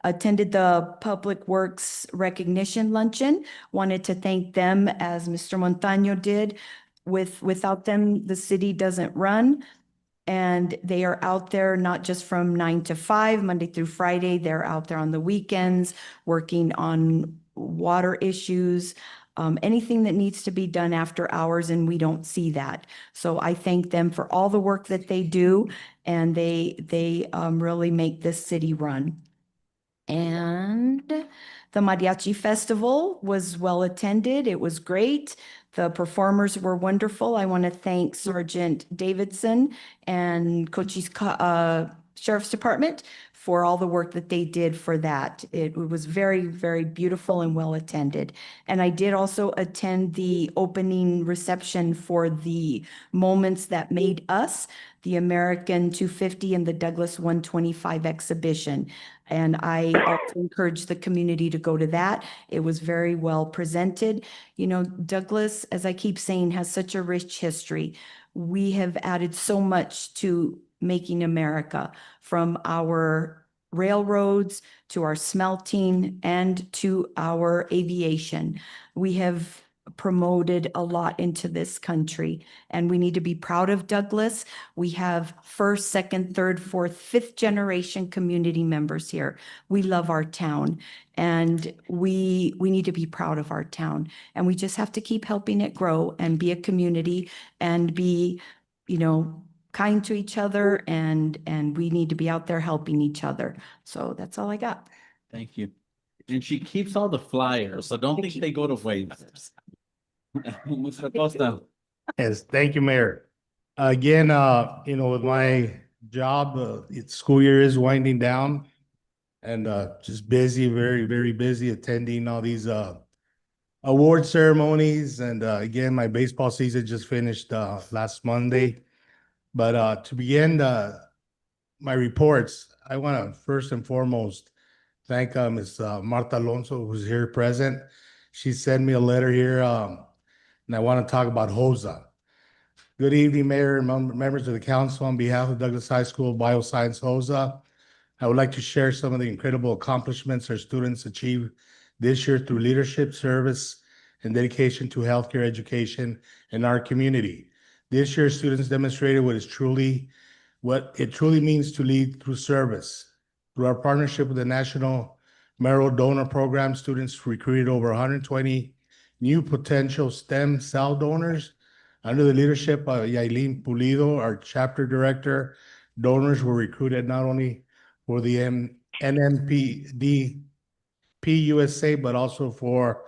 Attended the Public Works Recognition Luncheon. Wanted to thank them, as Mr. Montaño did. Without them, the city doesn't run. And they are out there not just from 9 to 5, Monday through Friday. They're out there on the weekends working on water issues, anything that needs to be done after hours, and we don't see that. So I thank them for all the work that they do, and they really make this city run. And the Mariachi Festival was well attended. It was great. The performers were wonderful. I want to thank Sergeant Davidson and Cochise Sheriff's Department for all the work that they did for that. It was very, very beautiful and well attended. And I did also attend the opening reception for the Moments That Made Us, the American 250 and the Douglas 125 exhibition. And I also encourage the community to go to that. It was very well presented. You know, Douglas, as I keep saying, has such a rich history. We have added so much to making America, from our railroads to our smelting and to our aviation. We have promoted a lot into this country, and we need to be proud of Douglas. We have first, second, third, fourth, fifth generation community members here. We love our town, and we need to be proud of our town, and we just have to keep helping it grow and be a community and be, you know, kind to each other, and we need to be out there helping each other. So that's all I got. Thank you. And she keeps all the flyers, so don't think they go to waste. Mr. Costa. Yes, thank you, Mayor. Again, you know, with my job, school year is winding down, and just busy, very, very busy attending all these award ceremonies. And again, my baseball season just finished last Monday. But to begin my reports, I want to first and foremost thank Ms. Marta Alonso, who's here present. She sent me a letter here, and I want to talk about HOSA. Good evening, Mayor and members of the council. On behalf of Douglas High School Bioscience HOSA, I would like to share some of the incredible accomplishments our students achieved this year through leadership, service, and dedication to healthcare education in our community. This year, students demonstrated what it truly means to lead through service. Through our partnership with the National Marrow Donor Program, students recruited over 120 new potential stem cell donors. Under the leadership of Yailin Pulido, our chapter director, donors were recruited not only for the NMPD PUSA, but also for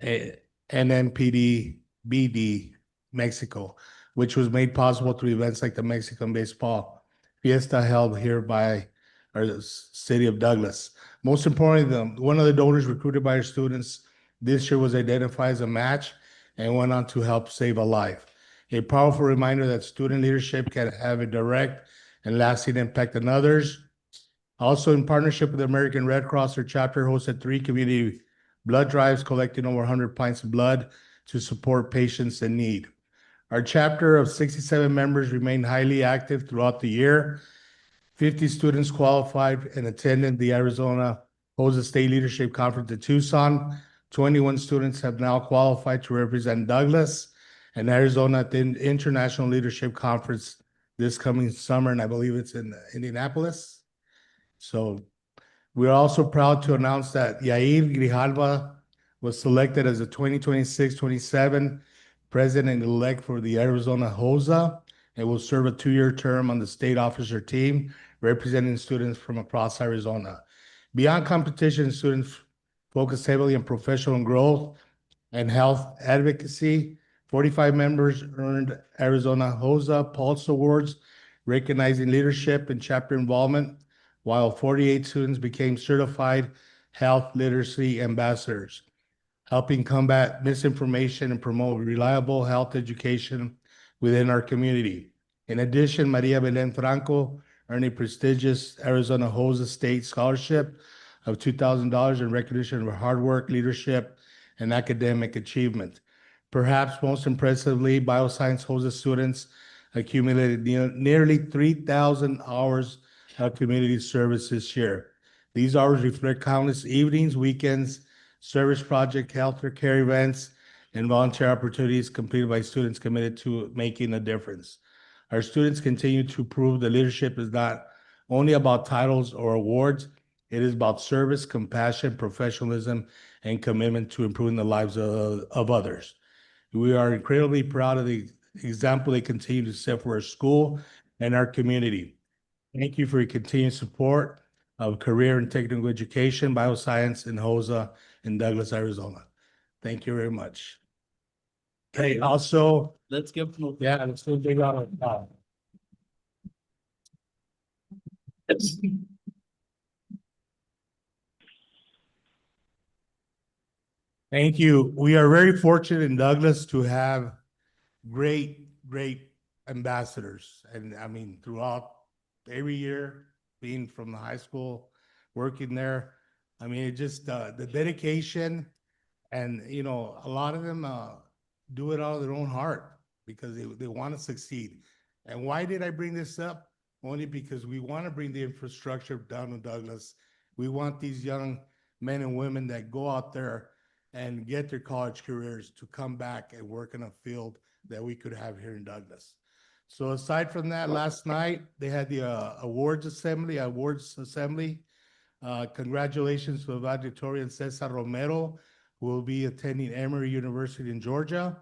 NMPD BD Mexico, which was made possible through events like the Mexican Baseball Fiesta held here by our city of Douglas. Most importantly, one of the donors recruited by our students this year was identified as a match and went on to help save a life. A powerful reminder that student leadership can have a direct and lasting impact on others. Also, in partnership with the American Red Cross, our chapter hosted 3 community blood drives, collecting over 100 pints of blood to support patients in need. Our chapter of 67 members remained highly active throughout the year. 50 students qualified and attended the Arizona HOSA State Leadership Conference in Tucson. 21 students have now qualified to represent Douglas and Arizona at the International Leadership Conference this coming summer, and I believe it's in Indianapolis. So we're also proud to announce that Yair Grijalva was selected as the 2026-27 president-elect for the Arizona HOSA and will serve a 2-year term on the state officer team, representing students from across Arizona. Beyond competition, students focus heavily on professional growth and health advocacy. 45 members earned Arizona HOSA Pulse Awards, recognizing leadership and chapter involvement, while 48 students became certified health literacy ambassadors, helping combat misinformation and promote reliable health education within our community. In addition, Maria Belen Franco earned a prestigious Arizona HOSA State Scholarship of $2,000 in recognition of her hard work, leadership, and academic achievement. Perhaps most impressively, Bioscience HOSA students accumulated nearly 3,000 hours of community service this year. These hours reflect countless evenings, weekends, service project, healthcare care events, and volunteer opportunities completed by students committed to making a difference. Our students continue to prove that leadership is not only about titles or awards, it is about service, compassion, professionalism, and commitment to improving the lives of others. We are incredibly proud of the example they continue to set for our school and our community. Thank you for your continued support. of Career and Technical Education, Bioscience in HOSA in Douglas, Arizona. Thank you very much. Okay, also, Let's give them. yeah, let's do a big round of applause. Thank you. We are very fortunate in Douglas to have great ambassadors. And I mean, throughout every year, being from the high school, working there, I mean, it just, the dedication and, you know, a lot of them, do it out of their own heart because they want to succeed. And why did I bring this up? Only because we want to bring the infrastructure down to Douglas. We want these young men and women that go out there and get their college careers to come back and work in a field that we could have here in Douglas. So aside from that, last night, they had the awards assembly. Congratulations to valedictorian Cesar Romero, who will be attending Emory University in Georgia.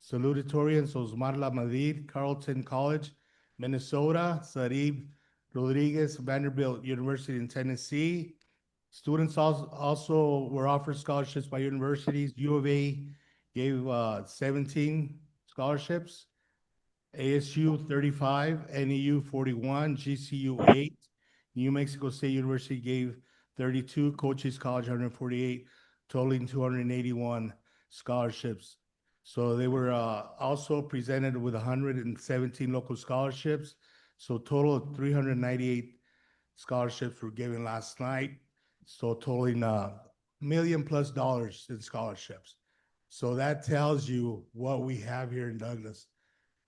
Salutatorians Osmar Lamadrid, Carleton College, Minnesota. Sarib Rodriguez, Vanderbilt University in Tennessee. Students also were offered scholarships by universities. U of A gave 17 scholarships, ASU 35, NEU 41, GCU 8. New Mexico State University gave 32, Cochise College 148, totaling 281 scholarships. So they were also presented with 117 local scholarships. So total of 398 scholarships were given last night. So totaling $1 million+ in scholarships. So that tells you what we have here in Douglas.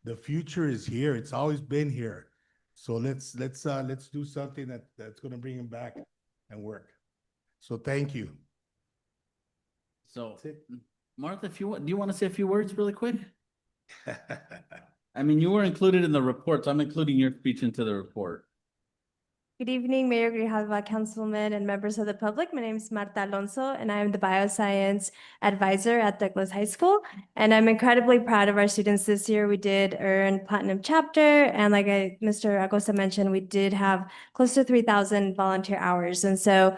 The future is here. It's always been here. So let's do something that's going to bring them back and work. So thank you. So, Martha, do you want to say a few words really quick? I mean, you were included in the report, so I'm including your speech into the report. Good evening, Mayor Grijalva, councilmen, and members of the public. My name is Marta Alonso, and I am the Bioscience Advisor at Douglas High School. And I'm incredibly proud of our students this year. We did earn Platinum Chapter, and like Mr. Acosta mentioned, we did have close to 3,000 volunteer hours. And so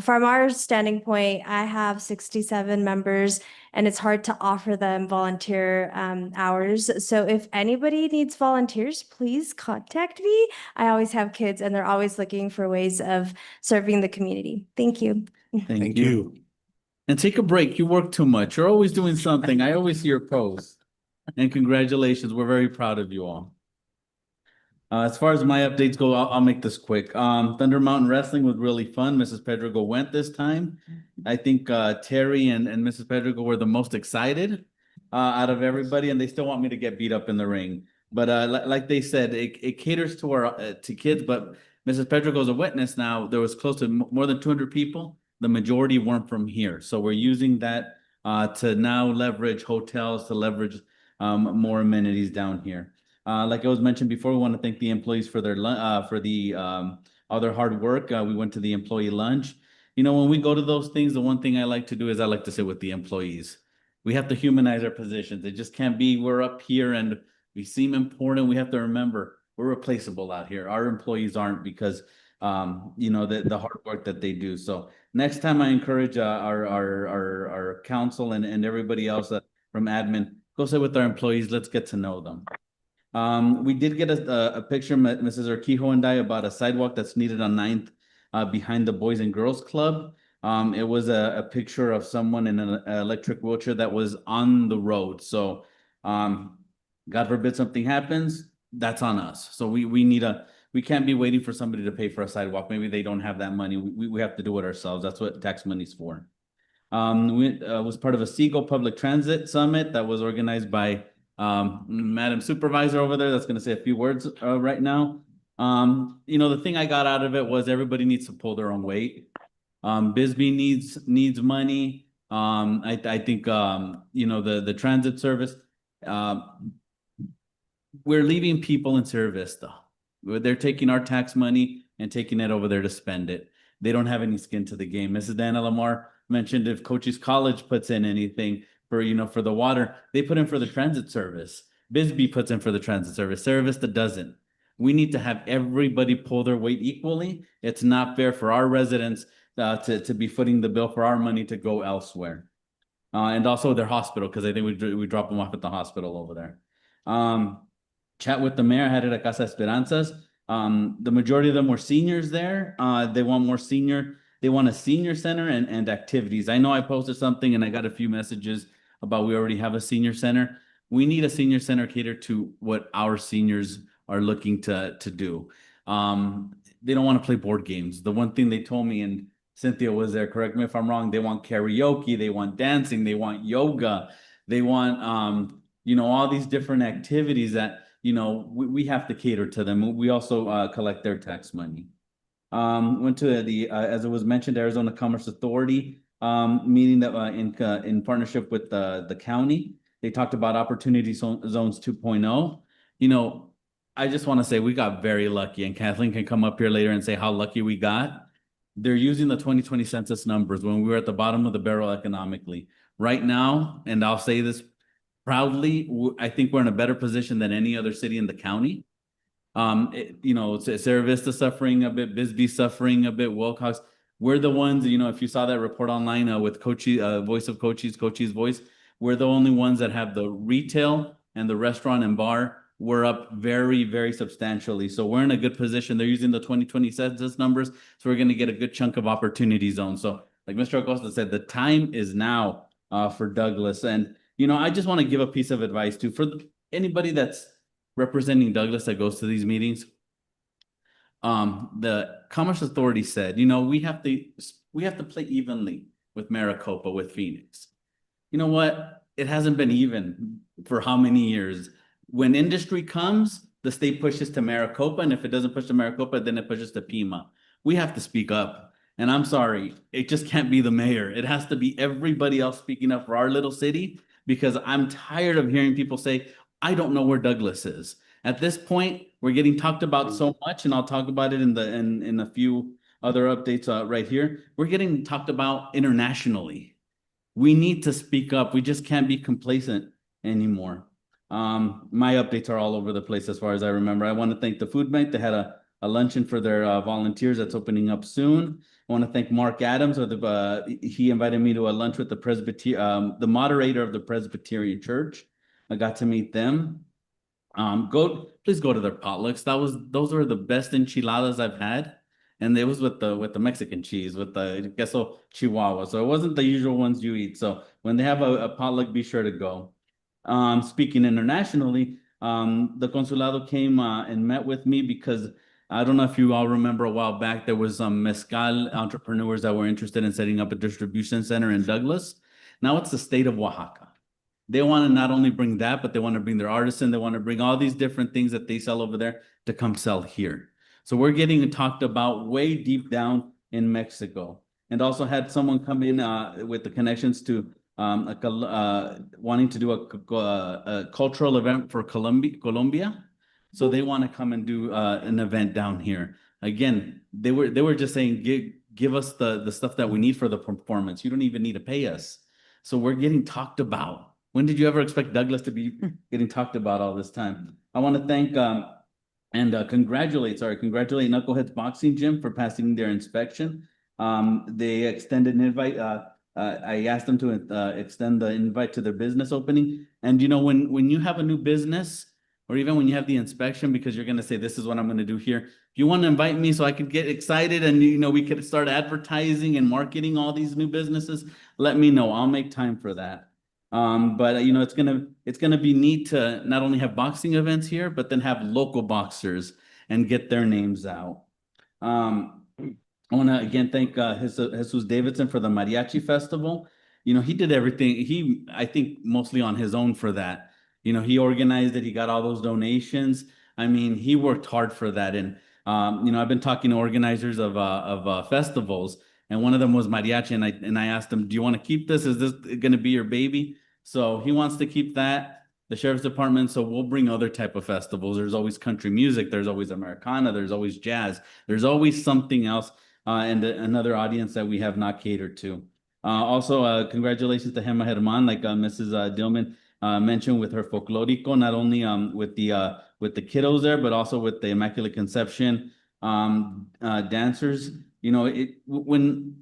from our standing point, I have 67 members, and it's hard to offer them volunteer hours. So if anybody needs volunteers, please contact me. I always have kids, and they're always looking for ways of serving the community. Thank you. Thank you. And take a break. You work too much. You're always doing something. I always see your posts. And congratulations. We're very proud of you all. As far as my updates go, I'll make this quick. Thunder Mountain Wrestling was really fun. Mrs. Pedrego went this time. I think Terry and Mrs. Pedrego were the most excited out of everybody, and they still want me to get beat up in the ring. But like they said, it caters to our to kids. But Mrs. Pedrego is a witness now. There was close to more than 200 people. The majority weren't from here, so we're using that to now leverage hotels, to leverage more amenities down here. Like I was mentioned before, we want to thank the employees for their all their hard work. We went to the employee lunch. You know, when we go to those things, the one thing I like to do is I like to sit with the employees. We have to humanize our positions. It just can't be we're up here and we seem important. We have to remember we're replaceable out here. Our employees aren't, because you know, the hard work that they do. So next time I encourage our council and everybody else from admin, go sit with our employees. Let's get to know them. We did get a picture, Mrs. Urquijo and I, about a sidewalk that's needed on 9th behind the Boys and Girls Club. It was a picture of someone in an electric wheelchair that was on the road. So God forbid something happens, that's on us. So we can't be waiting for somebody to pay for a sidewalk. Maybe they don't have that money. We have to do it ourselves. That's what tax money's for. We was part of a Seagull Public Transit Summit that was organized by Madam Supervisor over there. That's going to say a few words right now. You know, the thing I got out of it was everybody needs to pull their own weight. Bisbee needs money. I think you know, the transit service. We're leaving people in service though. They're taking our tax money and taking it over there to spend it. They don't have any skin to the game. Mrs. Dana Lamar mentioned if Cochise College puts in anything for, you know, for the water, they put in for the transit service. Bisbee puts in for the transit service. Sarah Vista doesn't. We need to have everybody pull their weight equally. It's not fair for our residents to be footing the bill for our money to go elsewhere. And also their hospital, because I think we drop them off at the hospital over there. Chat with the mayor, had it at Casa Esperanzas. The majority of them were seniors there. They want more they want a senior center and activities. I know I posted something and I got a few messages about we already have a senior center. We need a senior center catered to what our seniors are looking to do. They don't want to play board games. The one thing they told me, and Cynthia was there, correct me if I'm wrong, they want karaoke, they want dancing, they want yoga, they want, all these different activities that, we have to cater to them. We also collect their tax money. Went to the, as it was mentioned, Arizona Commerce Authority meeting that in partnership with the county. They talked about Opportunity Zones 2.0. I just want to say we got very lucky, and Kathleen can come up here later and say how lucky we got. They're using the 2020 census numbers when we were at the bottom of the barrel economically. Right now, and I'll say this proudly, I think we're in a better position than any other city in the county. Sierra Vista suffering a bit, Bisbee suffering a bit, Wilcox. We're the ones, if you saw that report online with Voice of Cochise Voice, we're the only ones that have the retail and the restaurant and bar. We're up very, very substantially. So we're in a good position. They're using the 2020 census numbers. So we're going to get a good chunk of opportunity zone. So like Mr. Acosta said, the time is now for Douglas. And, I just want to give a piece of advice too for anybody that's representing Douglas that goes to these meetings. The Commerce Authority said, we have to play evenly with Maricopa, with Phoenix. You know what? It hasn't been even for how many years? When industry comes, the state pushes to Maricopa, and if it doesn't push to Maricopa, then it pushes to Pima. We have to speak up. And I'm sorry, it just can't be the mayor. It has to be everybody else speaking up for our little city, because I'm tired of hearing people say, I don't know where Douglas is. At this point, we're getting talked about so much, and I'll talk about it in a few other updates right here. We're getting talked about internationally. We need to speak up. We just can't be complacent anymore. My updates are all over the place as far as I remember. I want to thank the food bank. They had a luncheon for their volunteers that's opening up soon. I want to thank Mark Adams. He invited me to a lunch with the moderator of the Presbyterian Church. I got to meet them. Please go to their potlucks. Those were the best enchiladas I've had. And it was with the Mexican cheese, with the queso Chihuahua. So it wasn't the usual ones you eat. So when they have a potluck, be sure to go. Speaking internationally, the consulado came and met with me because I don't know if you all remember a while back, there was some mezcal entrepreneurs that were interested in setting up a distribution center in Douglas. Now it's the state of Oaxaca. They want to not only bring that, but they want to bring their artisan. They want to bring all these different things that they sell over there to come sell here. So we're getting talked about way deep down in Mexico. And also had someone come in with the connections to wanting to do a cultural event for Colombia. So they want to come and do an event down here. Again, they were just saying, give us the stuff that we need for the performance. You don't even need to pay us. So we're getting talked about. When did you ever expect Douglas to be getting talked about all this time? I want to thank and congratulate Knuckleheads Boxing Gym for passing their inspection. They extended an invite. I asked them to extend the invite to their business opening. And when you have a new business, or even when you have the inspection, because you're going to say, this is what I'm going to do here. If you want to invite me so I could get excited and, we could start advertising and marketing all these new businesses, let me know. I'll make time for that. But it's going to be neat to not only have boxing events here, but then have local boxers and get their names out. I want to again thank Jesus Davidson for the Mariachi Festival. He did everything. I think mostly on his own for that. He organized it. He got all those donations. I mean, he worked hard for that. And, I've been talking to organizers of festivals, and one of them was mariachi. And I asked him, do you want to keep this? Is this going to be your baby? So he wants to keep that. The sheriff's department. So we'll bring other type of festivals. There's always country music. There's always Americana. There's always jazz. There's always something else. And another audience that we have not catered to. Also, congratulations to Gemma Herman, like Mrs. Dillman mentioned with her folklorico, not only with with the kiddos there, but also with the Immaculate Conception dancers. You know, when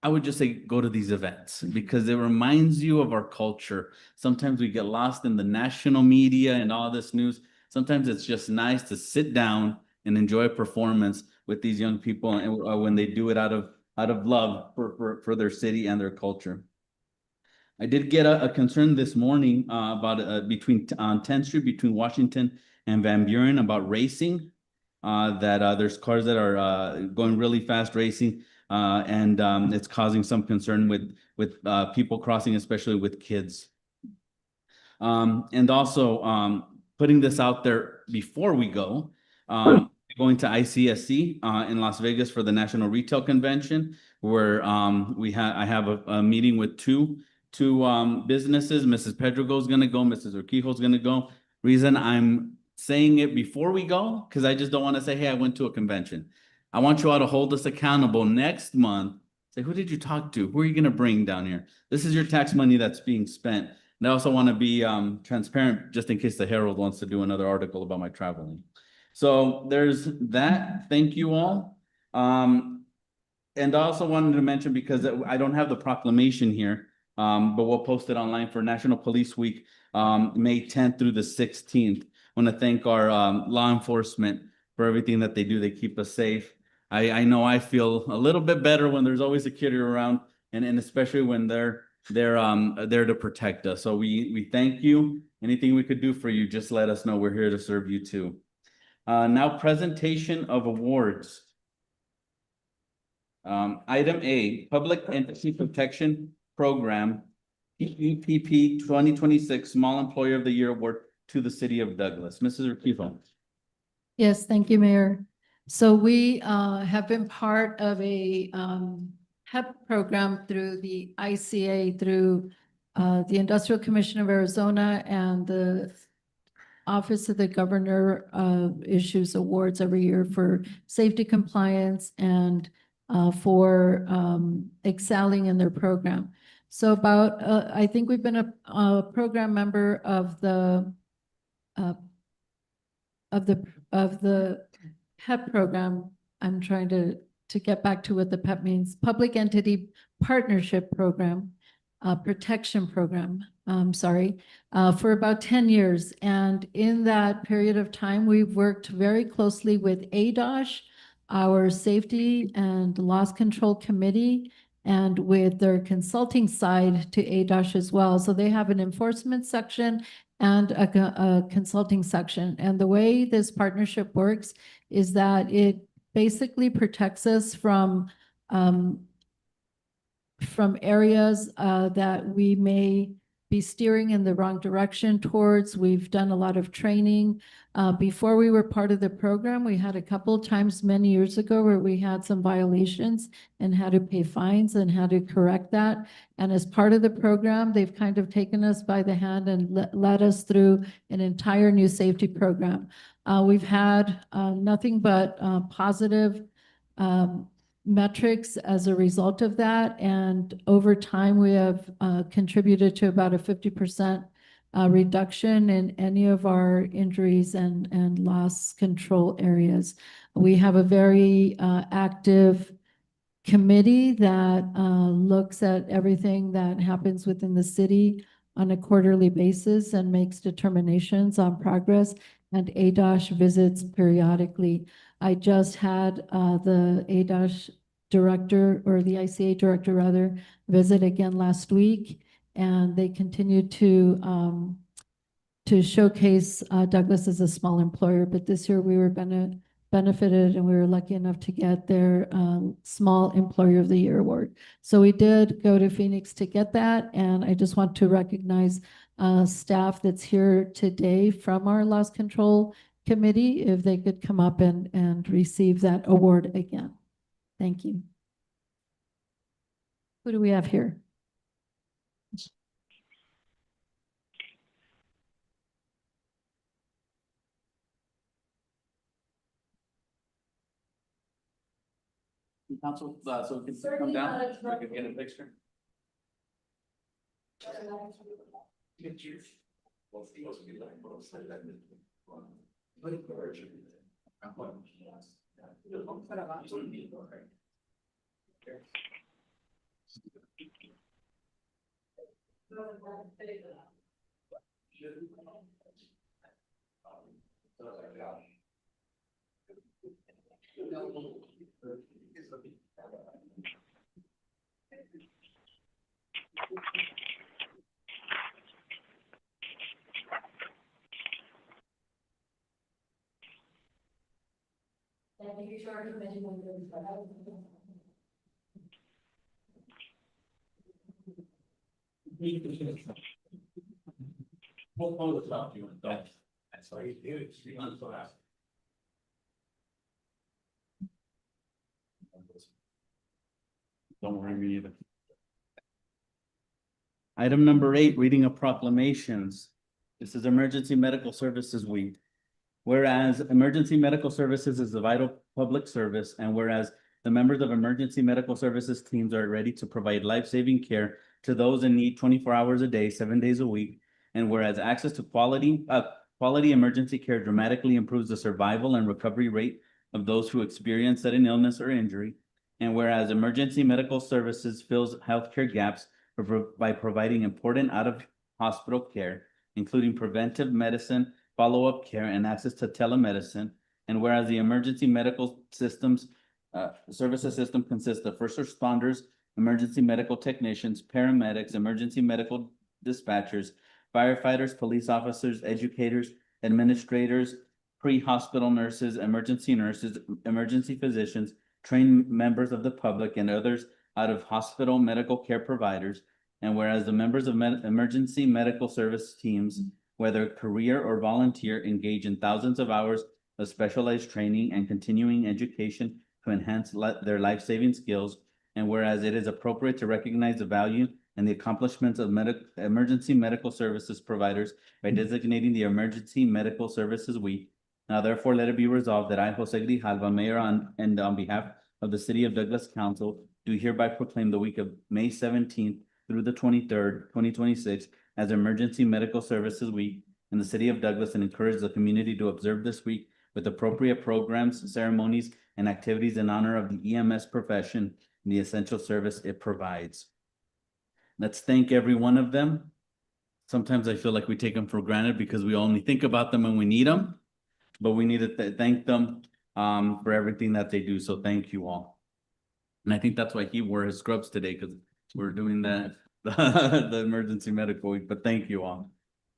I would just say go to these events because it reminds you of our culture. Sometimes we get lost in the national media and all this news. Sometimes it's just nice to sit down and enjoy a performance with these young people, and when they do it out of love for their city and their culture. I did get a concern this morning about between on 10th Street between Washington and Van Buren about racing. That there's cars that are going really fast racing, and it's causing some concern with people crossing, especially with kids. And also putting this out there before we go, going to ICSC in Las Vegas for the National Retail Convention, where I have a meeting with two businesses. Mrs. Pedregal is going to go. Mrs. Urquijo is going to go. Reason I'm saying it before we go, because I just don't want to say, hey, I went to a convention. I want you all to hold us accountable next month. Say, who did you talk to? Who are you going to bring down here? This is your tax money that's being spent. And I also want to be transparent, just in case the Herald wants to do another article about my traveling. So there's that. Thank you all. And I also wanted to mention, because I don't have the proclamation here, but we'll post it online for National Police Week, May 10th through the 16th. I want to thank our law enforcement for everything that they do. They keep us safe. I know I feel a little bit better when there's always a kid around, and especially when they're there to protect us. So we thank you. Anything we could do for you, just let us know. We're here to serve you too. Now, presentation of awards. Item A, Public Entity Protection Program, PEPP 2026 Small Employer of the Year Award to the City of Douglas. Mrs. Urquijo. Yes, thank you, Mayor. So we have been part of a HEP program through the ICA, through the Industrial Commission of Arizona, and the Office of the Governor issues awards every year for safety compliance and for excelling in their program. So I think we've been a program member of the PEP program. I'm trying to get back to what the PEP means. Public Entity Partnership Program, Protection Program, for about 10 years. And in that period of time, we've worked very closely with ADOSH, our Safety and Loss Control Committee, and with their consulting side to ADOSH as well. So they have an enforcement section and a consulting section. And the way this partnership works is that it basically protects us from areas that we may be steering in the wrong direction towards. We've done a lot of training. Before we were part of the program, we had a couple of times many years ago where we had some violations and had to pay fines and had to correct that. And as part of the program, they've kind of taken us by the hand and led us through an entire new safety program. We've had nothing but positive metrics as a result of that. And over time, we have contributed to about a 50% reduction in any of our injuries and loss control areas. We have a very active committee that looks at everything that happens within the city on a quarterly basis and makes determinations on progress, and ADOSH visits periodically. I just had the ADOSH director, or the ICA director rather, visit again last week, and they continue to showcase Douglas as a small employer. But this year we were benefited, and we were lucky enough to get their Small Employer of the Year award. So we did go to Phoenix to get that, and I just want to recognize staff that's here today from our Loss Control Committee, if they could come up and receive that award again. Thank you. Who do we have here? Council, so we can come down, so we can get a picture. We'll close this up, you want to. That's why you do it. 3 months will happen. Don't worry, me either. Item number 8, reading of proclamations. This is Emergency Medical Services Week. Whereas emergency medical services is a vital public service, and whereas the members of emergency medical services teams are ready to provide life-saving care to those in need 24 hours a day, 7 days a week, and whereas access to quality emergency care dramatically improves the survival and recovery rate of those who experience sudden illness or injury, and whereas emergency medical services fills healthcare gaps by providing important out-of-hospital care, including preventive medicine, follow-up care, and access to telemedicine. And whereas the emergency medical systems services system consists of first responders, emergency medical technicians, paramedics, emergency medical dispatchers, firefighters, police officers, educators, administrators, pre-hospital nurses, emergency physicians, trained members of the public, and others out of hospital medical care providers. And whereas the members of emergency medical service teams, whether career or volunteer, engage in thousands of hours of specialized training and continuing education to enhance their life-saving skills. And whereas it is appropriate to recognize the value and the accomplishments of emergency medical services providers by designating the Emergency Medical Services Week. Now therefore let it be resolved that I, Jose Grijalva, Mayor and on behalf of the City of Douglas Council, do hereby proclaim the week of May 17th through the 23rd, 2026 as Emergency Medical Services Week in the City of Douglas, and encourage the community to observe this week with appropriate programs, ceremonies, and activities in honor of the EMS profession and the essential service it provides. Let's thank every one of them. Sometimes I feel like we take them for granted because we only think about them when we need them, but we need to thank them for everything that they do. So thank you all. And I think that's why he wore his scrubs today, because we're doing the emergency medical week, but thank you all.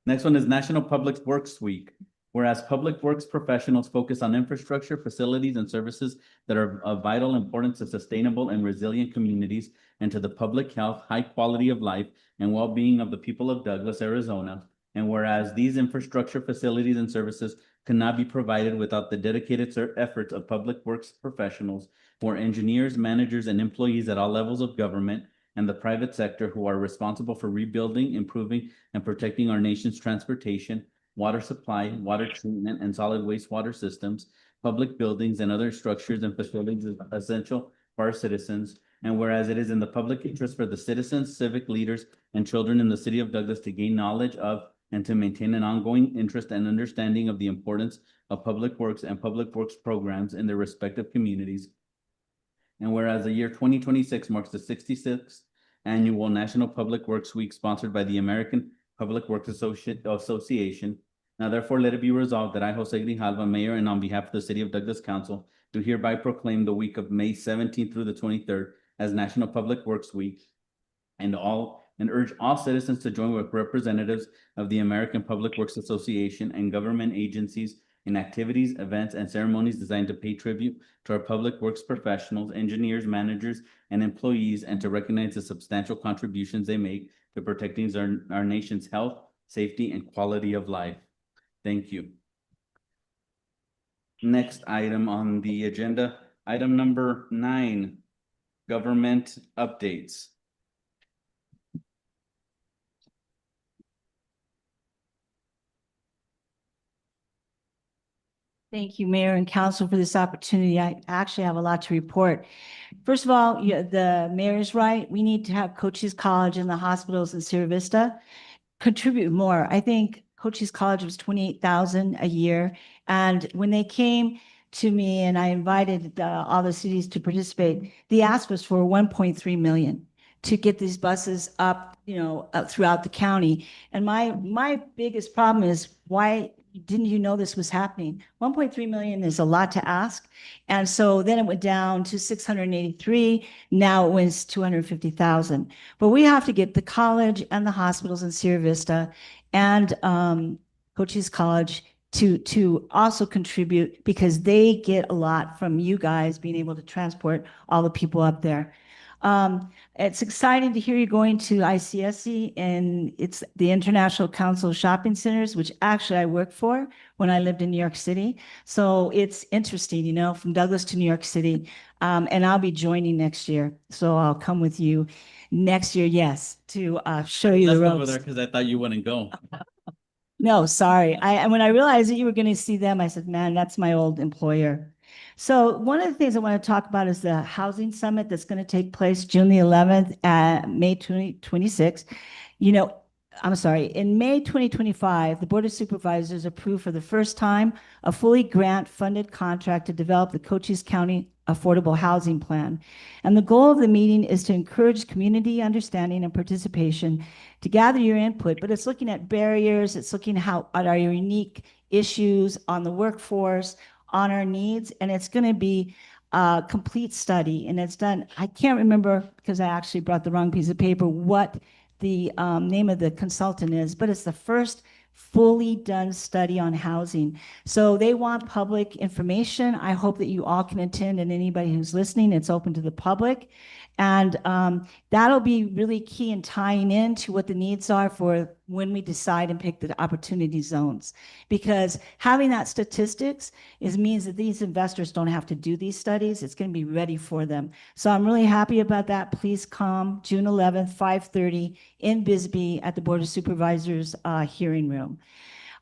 Next one is National Public Works Week. Whereas public works professionals focus on infrastructure, facilities, and services that are of vital importance to sustainable and resilient communities and to the public health, high quality of life, and well-being of the people of Douglas, Arizona. And whereas these infrastructure, facilities, and services cannot be provided without the dedicated efforts of public works professionals, who are engineers, managers, and employees at all levels of government and the private sector who are responsible for rebuilding, improving, and protecting our nation's transportation, water supply, water treatment, and solid wastewater systems, public buildings, and other structures and facilities essential for our citizens. And whereas it is in the public interest for the citizens, civic leaders, and children in the City of Douglas to gain knowledge of and to maintain an ongoing interest and understanding of the importance of public works and public works programs in their respective communities. And whereas the year 2026 marks the 66th annual National Public Works Week sponsored by the American Public Works Association. Now therefore let it be resolved that I, Jose Grijalva, Mayor, and on behalf of the City of Douglas Council, do hereby proclaim the week of May 17th through the 23rd as National Public Works Week, and urge all citizens to join with representatives of the American Public Works Association and government agencies in activities, events, and ceremonies designed to pay tribute to our public works professionals, engineers, managers, and employees, and to recognize the substantial contributions they make to protecting our nation's health, safety, and quality of life. Thank you. Next item on the agenda, item number 9, government updates. Thank you, Mayor and Council, for this opportunity. I actually have a lot to report. First of all, the mayor is right. We need to have Cochise College and the hospitals in Sierra Vista contribute more. I think Cochise College was 28,000 a year. And when they came to me and I invited all the cities to participate, the ask was for 1.3 million to get these buses up, throughout the county. And my biggest problem is, why didn't you know this was happening? 1.3 million is a lot to ask. And so then it went down to 683. Now it was 250,000. But we have to get the college and the hospitals in Sierra Vista and Cochise College to also contribute, because they get a lot from you guys being able to transport all the people up there. It's exciting to hear you going to ICSC, and it's the International Council of Shopping Centers, which actually I worked for when I lived in New York City. So it's interesting, from Douglas to New York City. And I'll be joining next year. So I'll come with you next year, yes, to show you the Left over ropes. there because I thought you wouldn't go. No, sorry. When I realized that you were going to see them, I said, man, that's my old employer. So one of the things I want to talk about is the housing summit that's going to take place June the 11th at May 2026. In May 2025, the Board of Supervisors approved for the first time a fully grant-funded contract to develop the Cochise County Affordable Housing Plan. And the goal of the meeting is to encourage community understanding and participation, to gather your input, but it's looking at barriers, it's looking at our unique issues on the workforce, on our needs, and it's going to be a complete study. And it's done, I can't remember because I actually brought the wrong piece of paper, what the name of the consultant is, but it's the first fully done study on housing. So they want public information. I hope that you all can attend, and anybody who's listening, it's open to the public. And that'll be really key in tying into what the needs are for when we decide and pick the opportunity zones. Because having that statistics means that these investors don't have to do these studies. It's going to be ready for them. So I'm really happy about that. Please come June 11th, 5:30 in Bisbee at the Board of Supervisors hearing room.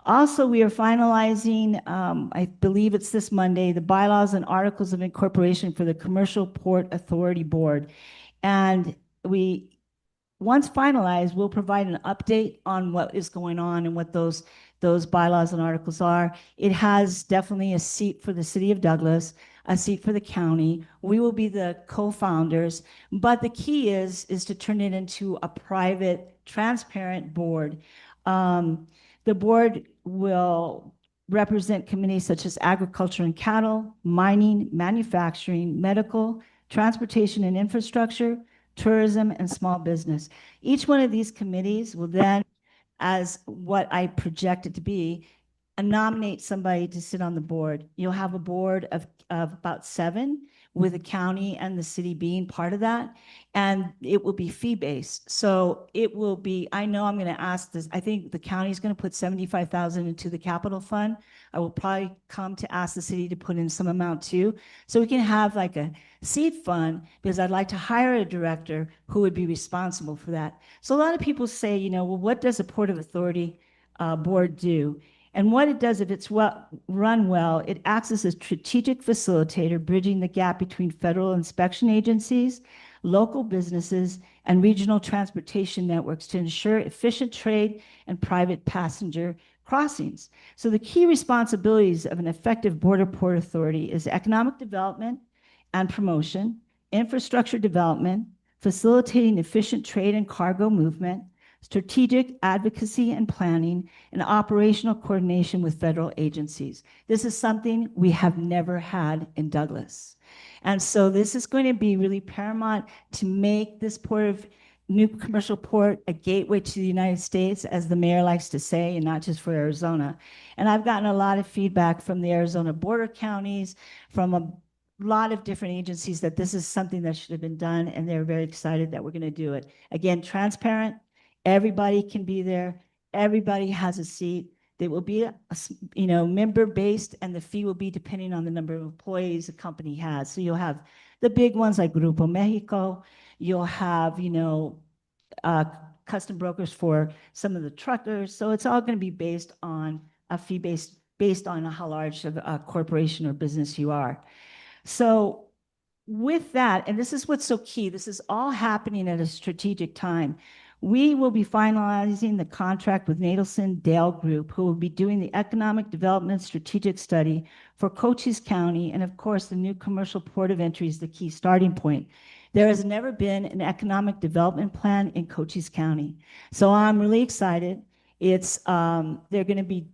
Also, we are finalizing, I believe it's this Monday, the bylaws and articles of incorporation for the Commercial Port Authority Board. And once finalized, we'll provide an update on what is going on and what those bylaws and articles are. It has definitely a seat for the city of Douglas, a seat for the county. We will be the co-founders, but the key is to turn it into a private, transparent board. The board will represent committees such as agriculture and cattle, mining, manufacturing, medical, transportation and infrastructure, tourism, and small business. Each one of these committees will then, as what I project it to be, nominate somebody to sit on the board. You'll have a board of about 7, with the county and the city being part of that. And it will be fee-based. So it will be, I know I'm going to ask this, I think the county is going to put 75,000 into the capital fund. I will probably come to ask the city to put in some amount too. So we can have like a seed fund, because I'd like to hire a director who would be responsible for that. So a lot of people say, well, what does a Port of Authority board do? And what it does, if it's run well, it acts as a strategic facilitator, bridging the gap between federal inspection agencies, local businesses, and regional transportation networks to ensure efficient trade and private passenger crossings. So the key responsibilities of an effective border port authority is economic development and promotion, infrastructure development, facilitating efficient trade and cargo movement, strategic advocacy and planning, and operational coordination with federal agencies. This is something we have never had in Douglas. And so this is going to be really paramount to make this new commercial port a gateway to the United States, as the mayor likes to say, and not just for Arizona. And I've gotten a lot of feedback from the Arizona border counties, from a lot of different agencies, that this is something that should have been done, and they're very excited that we're going to do it. Again, transparent. Everybody can be there. Everybody has a seat. They will be, member-based, and the fee will be depending on the number of employees the company has. So you'll have the big ones like Grupo Mexico. You'll have, custom brokers for some of the truckers. So it's all going to be based on a fee based on how large of a corporation or business you are. So with that, and this is what's so key, this is all happening at a strategic time. We will be finalizing the contract with Nadelson Dale Group, who will be doing the economic development strategic study for Cochise County. And of course, the new commercial port of entry is the key starting point. There has never been an economic development plan in Cochise County. So I'm really excited. It's, they're going to be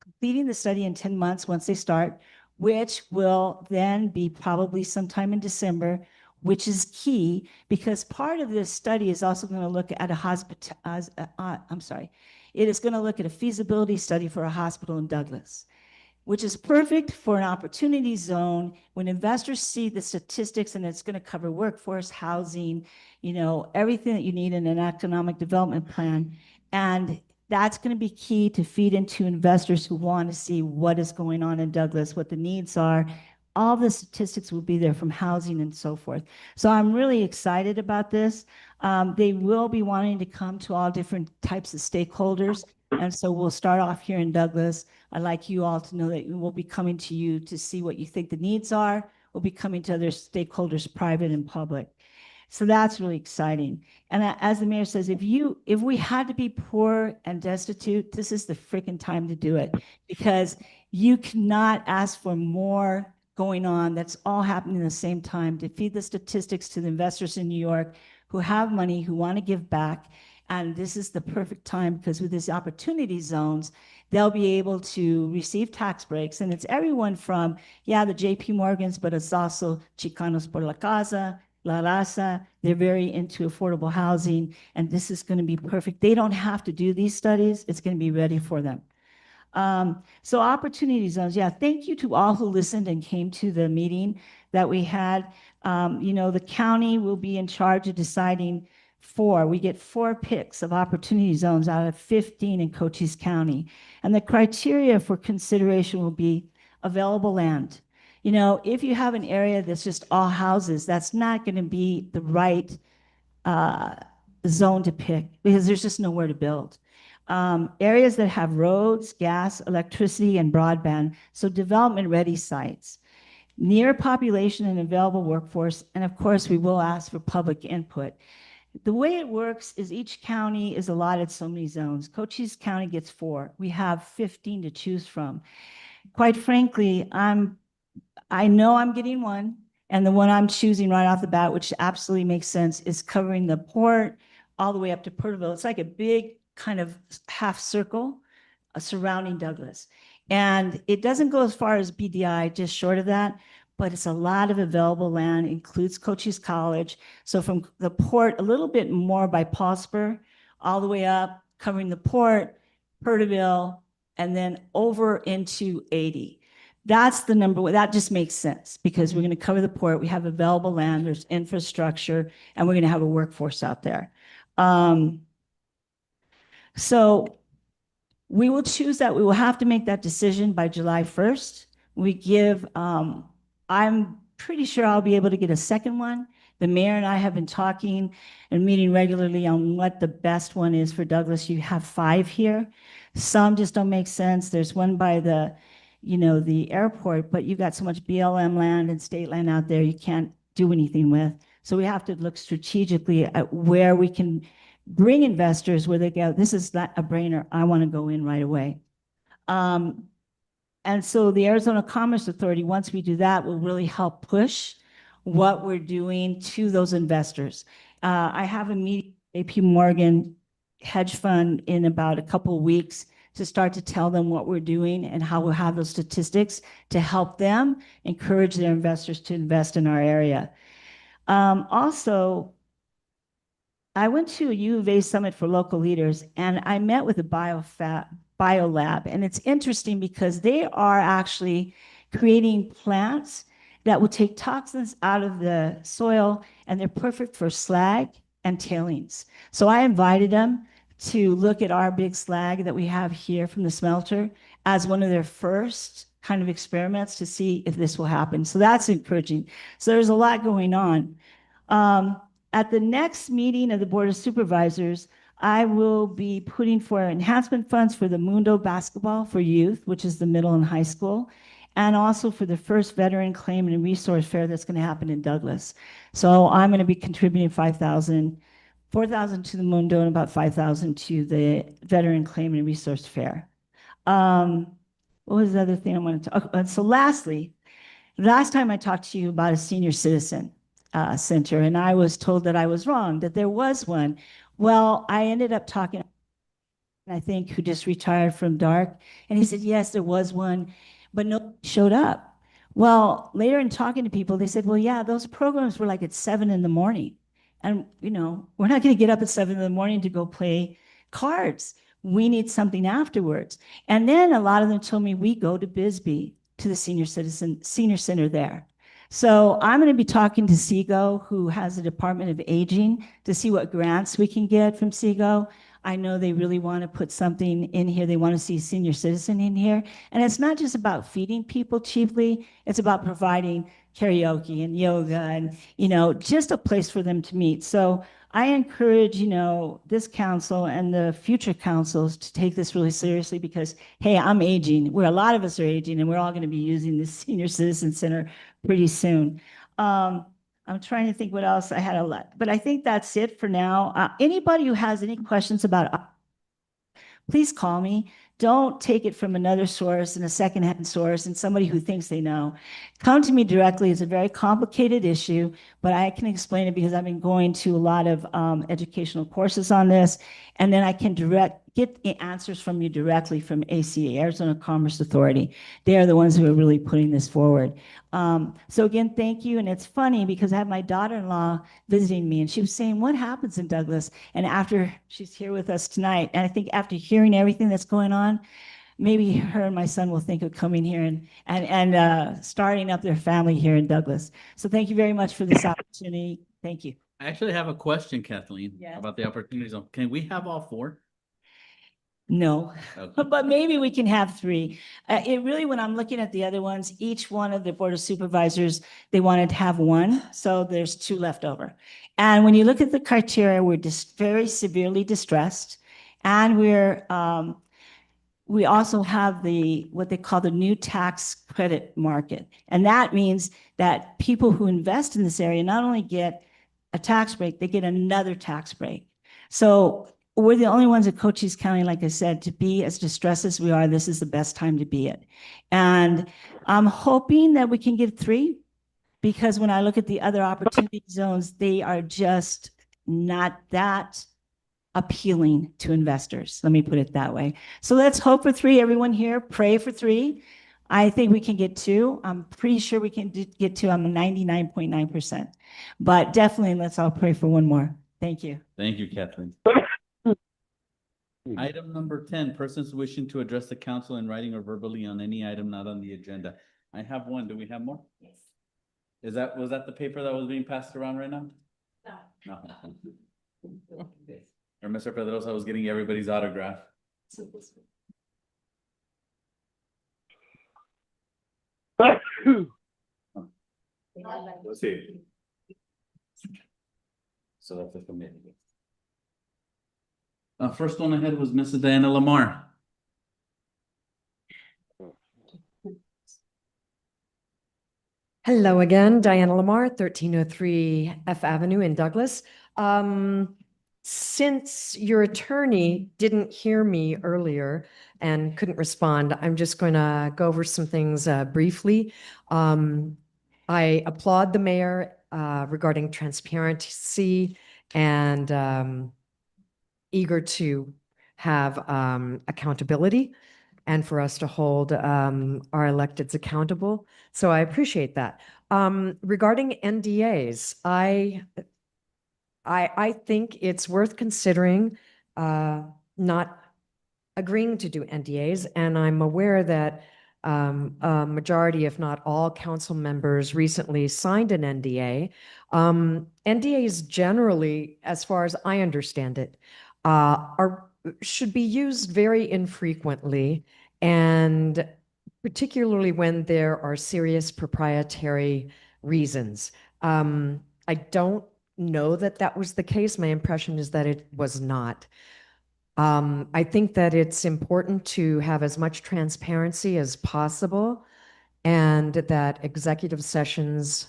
completing the study in 10 months once they start, which will then be probably sometime in December, which is key because part of this study is also going to look at it is going to look at a feasibility study for a hospital in Douglas, which is perfect for an opportunity zone when investors see the statistics, and it's going to cover workforce, housing, you know, everything that you need in an economic development plan. And that's going to be key to feed into investors who want to see what is going on in Douglas, what the needs are. All the statistics will be there from housing and so forth. So I'm really excited about this. They will be wanting to come to all different types of stakeholders. And so we'll start off here in Douglas. I'd like you all to know that we'll be coming to you to see what you think the needs are. We'll be coming to other stakeholders, private and public. So that's really exciting. And as the mayor says, if we had to be poor and destitute, this is the freaking time to do it, because you cannot ask for more going on that's all happening at the same time to feed the statistics to the investors in New York who have money, who want to give back. And this is the perfect time because with these opportunity zones, they'll be able to receive tax breaks. And it's everyone from, yeah, the JP Morgans, but it's also Chicanos por la Casa, La Raza. They're very into affordable housing. And this is going to be perfect. They don't have to do these studies. It's going to be ready for them. So opportunity zones, yeah, thank you to all who listened and came to the meeting that we had. You know, the county will be in charge of deciding we get 4 picks of opportunity zones out of 15 in Cochise County. And the criteria for consideration will be available land. You know, if you have an area that's just all houses, that's not going to be the right zone to pick because there's just nowhere to build. Areas that have roads, gas, electricity, and broadband, so development-ready sites, near population and available workforce, and of course, we will ask for public input. The way it works is each county is allotted so many zones. Cochise County gets 4. We have 15 to choose from. Quite frankly, I know I'm getting one, and the one I'm choosing right off the bat, which absolutely makes sense, is covering the port all the way up to Porterville. It's like a big kind of half circle surrounding Douglas. And it doesn't go as far as BDI, just short of that, but it's a lot of available land, includes Cochise College. So from the port, a little bit more by Paulsper, all the way up, covering the port, Porterville, and then over into 80. That's the number. That just makes sense because we're going to cover the port. We have available land, there's infrastructure, and we're going to have a workforce out there. So we will choose that. We will have to make that decision by July 1st. We give, I'm pretty sure I'll be able to get a second one. The mayor and I have been talking and meeting regularly on what the best one is for Douglas. You have 5 here. Some just don't make sense. There's one by the, you know, the airport, but you've got so much BLM land and state land out there you can't do anything with. So we have to look strategically at where we can bring investors where they go, this is not a brainer, I want to go in right away. And so the Arizona Commerce Authority, once we do that, will really help push what we're doing to those investors. I have a meeting with JP Morgan hedge fund in about a couple of weeks to start to tell them what we're doing and how we'll have those statistics to help them encourage their investors to invest in our area. Also, I went to a U of A summit for local leaders and I met with a biolab, and it's interesting because they are actually creating plants that will take toxins out of the soil, and they're perfect for slag and tailings. So I invited them to look at our big slag that we have here from the smelter as one of their first kind of experiments to see if this will happen. So that's encouraging. So there's a lot going on. At the next meeting of the Board of Supervisors, I will be putting for enhancement funds for the Mundo Basketball for Youth, which is the middle and high school, and also for the first Veteran Claim and Resource Fair that's going to happen in Douglas. So I'm going to be contributing $5,000 4,000 to the Mundo and about 5,000 to the Veteran Claim and Resource Fair. What was the other thing I wanted to, so lastly, last time I talked to you about a senior citizen center, and I was told that I was wrong, that there was one. Well, I ended up talking, I think, who just retired from DARC, and he said, yes, there was one, but no one showed up. Well, later in talking to people, they said, well, yeah, those programs were like at 7 in the morning. And, you know, we're not going to get up at 7 in the morning to go play cards. We need something afterwards. And then a lot of them told me, we go to Bisbee, to the senior center there. So I'm going to be talking to SEGO, who has the Department of Aging, to see what grants we can get from SEGO. I know they really want to put something in here. They want to see senior citizen in here. And it's not just about feeding people cheaply. It's about providing karaoke and yoga and, you know, just a place for them to meet. So I encourage, you know, this council and the future councils to take this really seriously because, hey, I'm aging. A lot of us are aging, and we're all going to be using this senior citizen center pretty soon. I'm trying to think what else I had a lot, but I think that's it for now. Anybody who has any questions about, please call me. Don't take it from another source and a secondhand source and somebody who thinks they know. Come to me directly. It's a very complicated issue, but I can explain it because I've been going to a lot of educational courses on this, and then I can get the answers from you directly from ACA, Arizona Commerce Authority. They are the ones who are really putting this forward. So again, thank you. And it's funny because I have my daughter-in-law visiting me, and she was saying, what happens in Douglas? And after she's here with us tonight, and I think after hearing everything that's going on, maybe her and my son will think of coming here and starting up their family here in Douglas. So thank you very much for this opportunity. Thank you. I actually have a question, Kathleen, Yes. about the opportunity zone. Can we have all 4? No, Okay. but maybe we can have 3. It really, when I'm looking at the other ones, each one of the Board of Supervisors, they wanted to have 1, so there's 2 left over. And when you look at the criteria, we're just very severely distressed, and we also have what they call the new tax credit market. And that means that people who invest in this area not only get a tax break, they get another tax break. So we're the only ones at Cochise County, like I said, to be as distressed as we are. This is the best time to be it. And I'm hoping that we can get 3, because when I look at the other opportunity zones, they are just not that appealing to investors. Let me put it that way. So let's hope for 3. Everyone here, pray for 3. I think we can get 2. I'm pretty sure we can get 2. I'm 99.9%. But definitely, let's all pray for 1 more. Thank you. Thank you, Kathleen. Item number 10, persons wishing to address the council in writing or verbally on any item not on the agenda. I have 1. Do we have more? Yes. Was that the paper that was being passed around right now? No. No. Or Mr. Pedrosa was getting everybody's autograph. Let's see. So that's the committee. First one ahead was Mrs. Diana Lamar. Hello again, Diana Lamar, 1303 F Avenue in Douglas. Since your attorney didn't hear me earlier and couldn't respond, I'm just going to go over some things briefly. I applaud the mayor regarding transparency and eager to have accountability and for us to hold our electeds accountable. So I appreciate that. Regarding NDAs, I think it's worth considering not agreeing to do NDAs, and I'm aware that a majority, if not all, council members recently signed an NDA. NDAs generally, as far as I understand it, should be used very infrequently, and particularly when there are serious proprietary reasons. I don't know that that was the case. My impression is that it was not. I think that it's important to have as much transparency as possible, and that executive sessions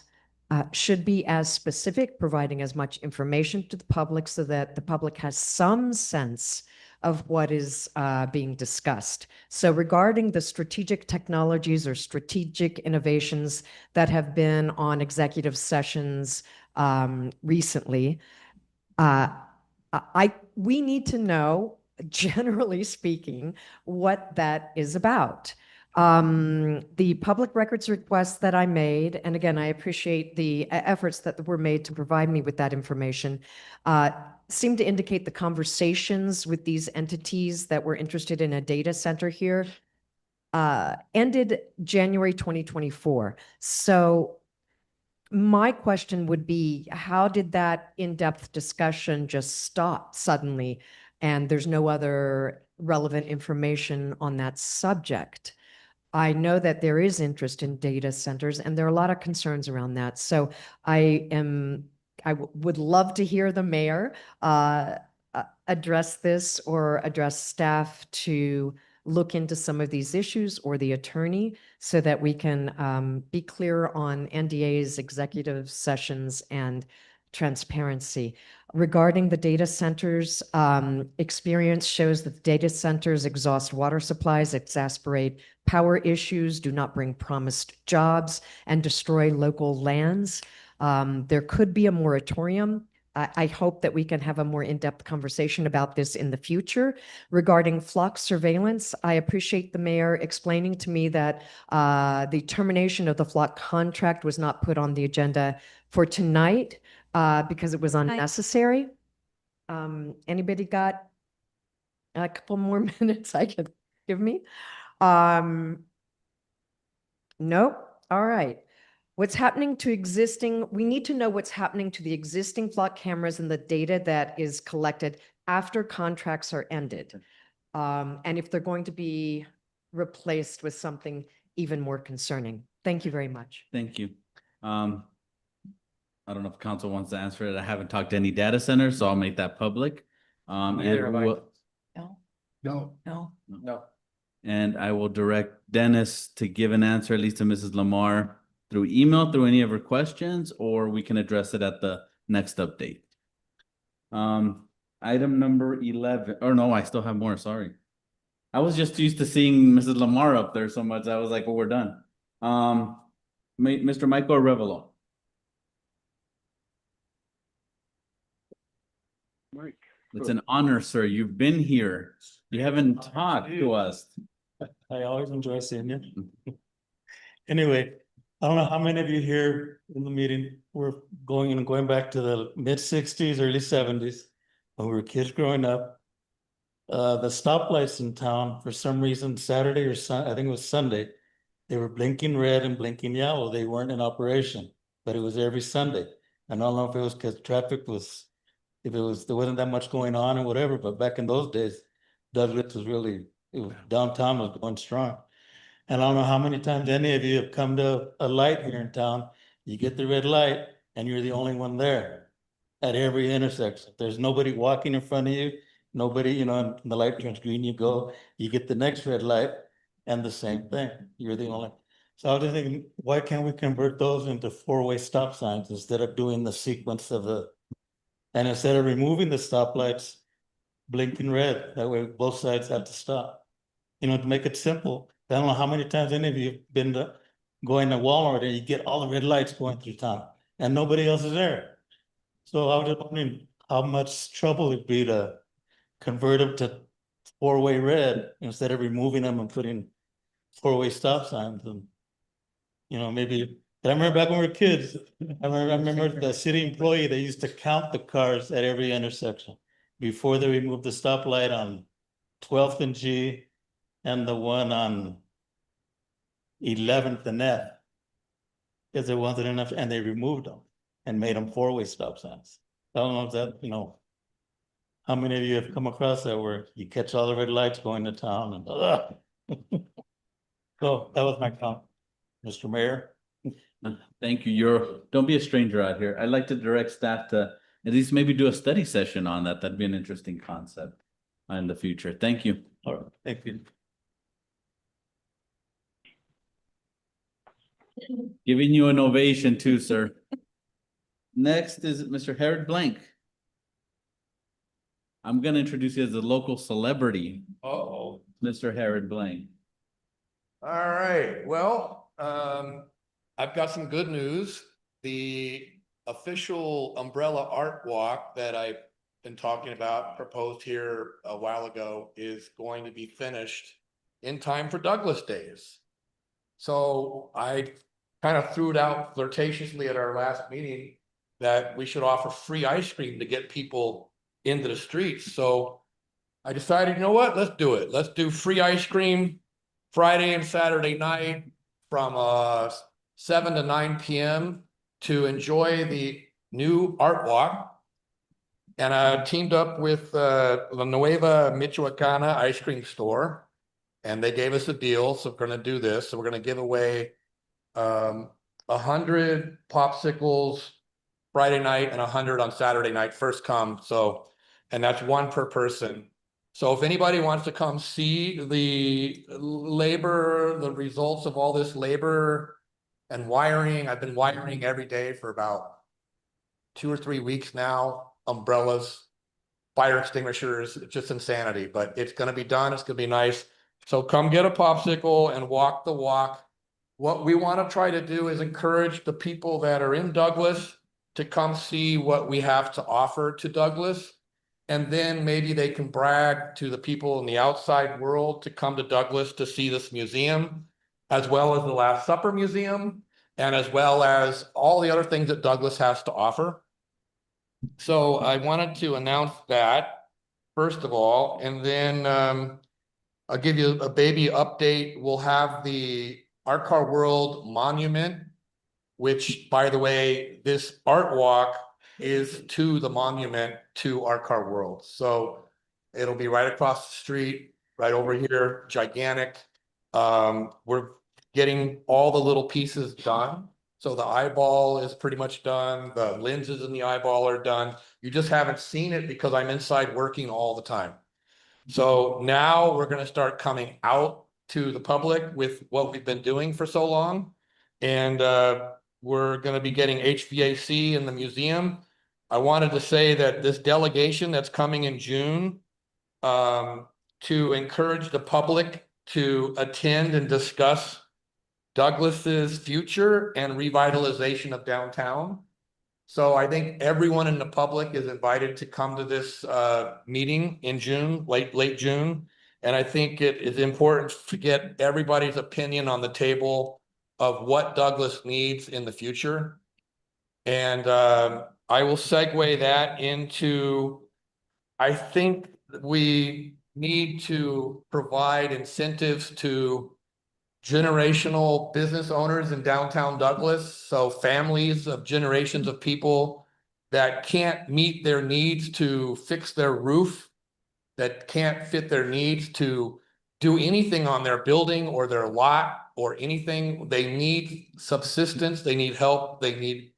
should be as specific, providing as much information to the public so that the public has some sense of what is being discussed. So regarding the strategic technologies or strategic innovations that have been on executive sessions recently, we need to know, generally speaking, what that is about. The public records request that I made, and again, I appreciate the efforts that were made to provide me with that information, seem to indicate the conversations with these entities that were interested in a data center here ended January 2024. So my question would be, how did that in-depth discussion just stop suddenly and there's no other relevant information on that subject? I know that there is interest in data centers and there are a lot of concerns around that. So I would love to hear the mayor address this or address staff to look into some of these issues, or the attorney, so that we can be clear on NDAs, executive sessions, and transparency. Regarding the data centers, experience shows that data centers exhaust water supplies, exacerbate power issues, do not bring promised jobs, and destroy local lands. There could be a moratorium. I hope that we can have a more in-depth conversation about this in the future. Regarding flock surveillance, I appreciate the mayor explaining to me that the termination of the flock contract was not put on the agenda for tonight because it was unnecessary. Anybody got a couple more minutes I could give me? Nope. All right. What's happening to existing, we need to know what's happening to the existing flock cameras and the data that is collected after contracts are ended. And if they're going to be replaced with something even more concerning. Thank you very much. Thank you. I don't know if council wants to answer it. I haven't talked to any data centers, so I'll make that public. Neither have I. No. And I will direct Dennis to give an answer, at least to Mrs. Lamar, through email, through any of her questions, or we can address it at the next update. Item number 11, or no, I still have more, sorry. I was just used to seeing Mrs. Lamar up there so much, I was like, well, we're done. Mr. Michael Arevalo. Mike. It's an honor, sir. You've been here. You haven't talked to us. I always enjoy seeing you. Anyway, I don't know how many of you here in the meeting were going back to the mid-60s, early 70s, when we were kids growing up. The stoplights in town, for some reason, Saturday or I think it was Sunday, they were blinking red and blinking yellow. They weren't in operation, but it was every Sunday. I don't know if it was because traffic was, there wasn't that much going on or whatever, but back in those days, Douglas was really, downtown was going strong. And I don't know how many times any of you have come to a light here in town, you get the red light and you're the only one there at every intersection. There's nobody walking in front of you, nobody, and the light turns green, you get the next red light and the same thing. You're the only. So I was just thinking, why can't we convert those into four-way stop signs instead of doing the sequence of and instead of removing the stoplights, blinking red, that way both sides have to stop. To make it simple. I don't know how many times any of you have been going to Walmart and you get all the red lights going through town and nobody else is there. So I was just wondering how much trouble it'd be to convert them to four-way red instead of removing them and putting four-way stop signs. And, maybe, but I remember back when we were kids, I remember the city employee, they used to count the cars at every intersection before they removed the stoplight on 12th and G and the one on 11th and F, because there wasn't enough, and they removed them and made them four-way stop signs. I don't know if that, how many of you have come across that where you catch all the red lights going to town and So that was my comment, Mr. Mayor. Thank you. Don't be a stranger out here. I'd like to direct staff to at least maybe do a study session on that. That'd be an interesting concept in the future. Thank you. All right, thank you. Giving you an ovation too, sir. Next is Mr. Harold Blank. I'm gonna introduce you as a local celebrity, Uh-oh. Mr. Harold Blank. All right, well, I've got some good news. The official umbrella art walk that I've been talking about, proposed here a while ago, is going to be finished in time for Douglas Days. So I kind of threw it out flirtatiously at our last meeting that we should offer free ice cream to get people into the streets. So I decided, you know what, let's do it. Let's do free ice cream Friday and Saturday night from 7 to 9 p.m. to enjoy the new art walk. And I teamed up with La Nueva Michoacana ice cream store, and they gave us a deal. So we're going to do this. So we're going to give away 100 popsicles Friday night and 100 on Saturday night, first come. So, and that's one per person. So if anybody wants to come see the labor, the results of all this labor and wiring, I've been wiring every day for about 2 or 3 weeks now, umbrellas, fire extinguishers, it's just insanity, but it's going to be done. It's going to be nice. So come get a popsicle and walk the walk. What we want to try to do is encourage the people that are in Douglas to come see what we have to offer to Douglas. And then maybe they can brag to the people in the outside world to come to Douglas to see this museum, as well as the Last Supper Museum, and as well as all the other things that Douglas has to offer. So I wanted to announce that, first of all, and then I'll give you a baby update. We'll have the Art Car World Monument, which, by the way, this art walk is to the monument to Art Car World. So it'll be right across the street, right over here, gigantic. We're getting all the little pieces done. So the eyeball is pretty much done. The lenses in the eyeball are done. You just haven't seen it because I'm inside working all the time. So now we're going to start coming out to the public with what we've been doing for so long. And we're going to be getting HVAC in the museum. I wanted to say that this delegation that's coming in June to encourage the public to attend and discuss Douglas's future and revitalization of downtown. So I think everyone in the public is invited to come to this meeting in June, late June. And I think it is important to get everybody's opinion on the table of what Douglas needs in the future. And I will segue that into, I think we need to provide incentives to generational business owners in downtown Douglas. So families of generations of people that can't meet their needs to fix their roof, that can't fit their needs to do anything on their building or their lot or anything. They need subsistence, they need help, they need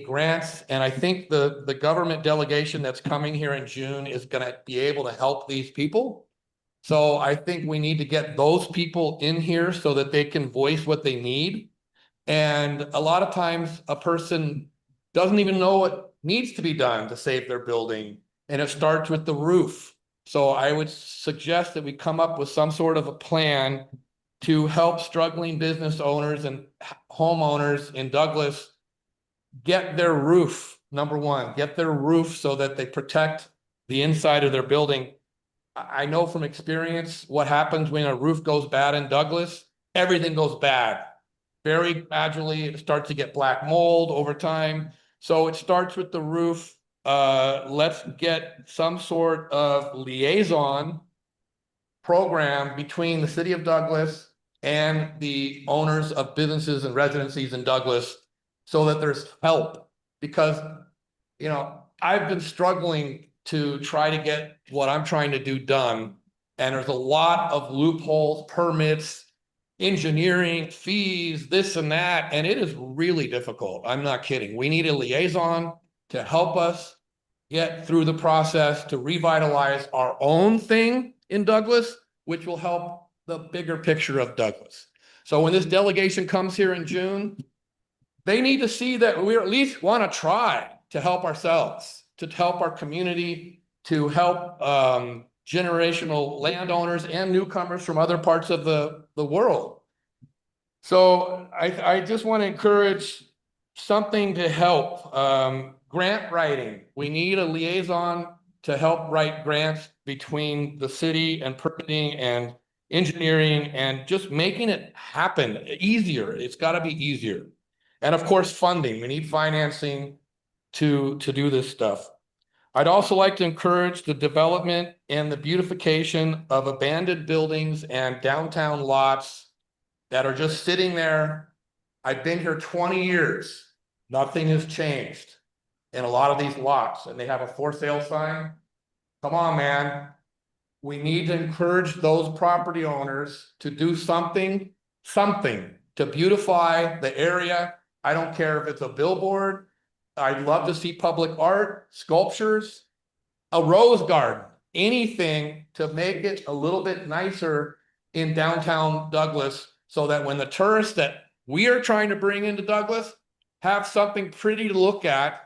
grants. And I think the government delegation that's coming here in June is going to be able to help these people. So I think we need to get those people in here so that they can voice what they need. And a lot of times a person doesn't even know what needs to be done to save their building. And it starts with the roof. So I would suggest that we come up with some sort of a plan to help struggling business owners and homeowners in Douglas get their roof, number one, get their roof so that they protect the inside of their building. I know from experience what happens when a roof goes bad in Douglas. Everything goes bad. Very gradually, it starts to get black mold over time. So it starts with the roof. Let's get some sort of liaison program between the city of Douglas and the owners of businesses and residencies in Douglas so that there's help. Because, you know, I've been struggling to try to get what I'm trying to do done. And there's a lot of loopholes, permits, engineering, fees, this and that. And it is really difficult. I'm not kidding. We need a liaison to help us get through the process to revitalize our own thing in Douglas, which will help the bigger picture of Douglas. So when this delegation comes here in June, they need to see that we at least want to try to help ourselves, to help our community, to help generational landowners and newcomers from other parts of the world. So I just want to encourage something to help. Grant writing. We need a liaison to help write grants between the city and permitting and engineering and just making it happen easier. It's got to be easier. And of course, funding. We need financing to do this stuff. I'd also like to encourage the development and the beautification of abandoned buildings and downtown lots that are just sitting there. I've been here 20 years. Nothing has changed in a lot of these lots, and they have a for sale sign. Come on, man. We need to encourage those property owners to do something to beautify the area. I don't care if it's a billboard. I'd love to see public art, sculptures, a rose garden, anything to make it a little bit nicer in downtown Douglas, so that when the tourists that we are trying to bring into Douglas have something pretty to look at.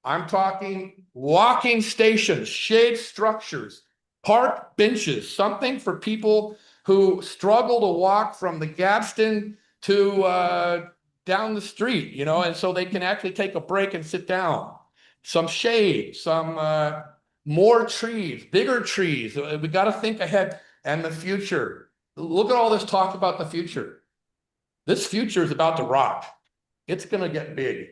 I'm talking walking stations, shade structures, park benches, something for people who struggle to walk from the Gadsden to down the street, you know, and so they can actually take a break and sit down. Some shade, some more trees, bigger trees. We got to think ahead and the future. Look at all this talk about the future. This future is about to rock. It's going to get big.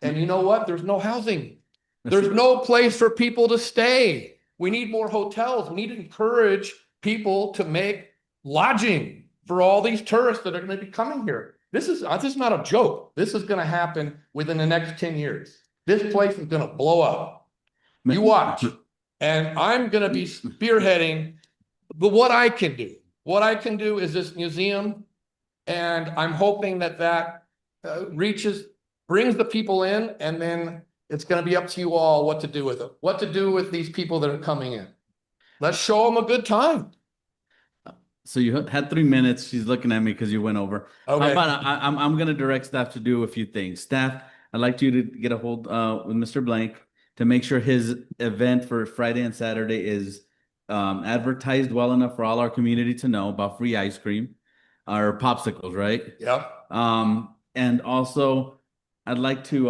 And you know what? There's no housing. There's no place for people to stay. We need more hotels. We need to encourage people to make lodging for all these tourists that are going to be coming here. This is not a joke. This is going to happen within the next 10 years. This place is going to blow up. You watch. And I'm going to be spearheading what I can do. What I can do is this museum. And I'm hoping that brings the people in, and then it's going to be up to you all what to do with it, what to do with these people that are coming in. Let's show them a good time. So you had 3 minutes. She's looking at me because you went over. Okay. How about I'm going to direct staff to do a few things. Staff, I'd like you to get a hold with Mr. Blank to make sure his event for Friday and Saturday is advertised well enough for all our community to know about free ice cream or popsicles, right? Yep. And also, I'd like to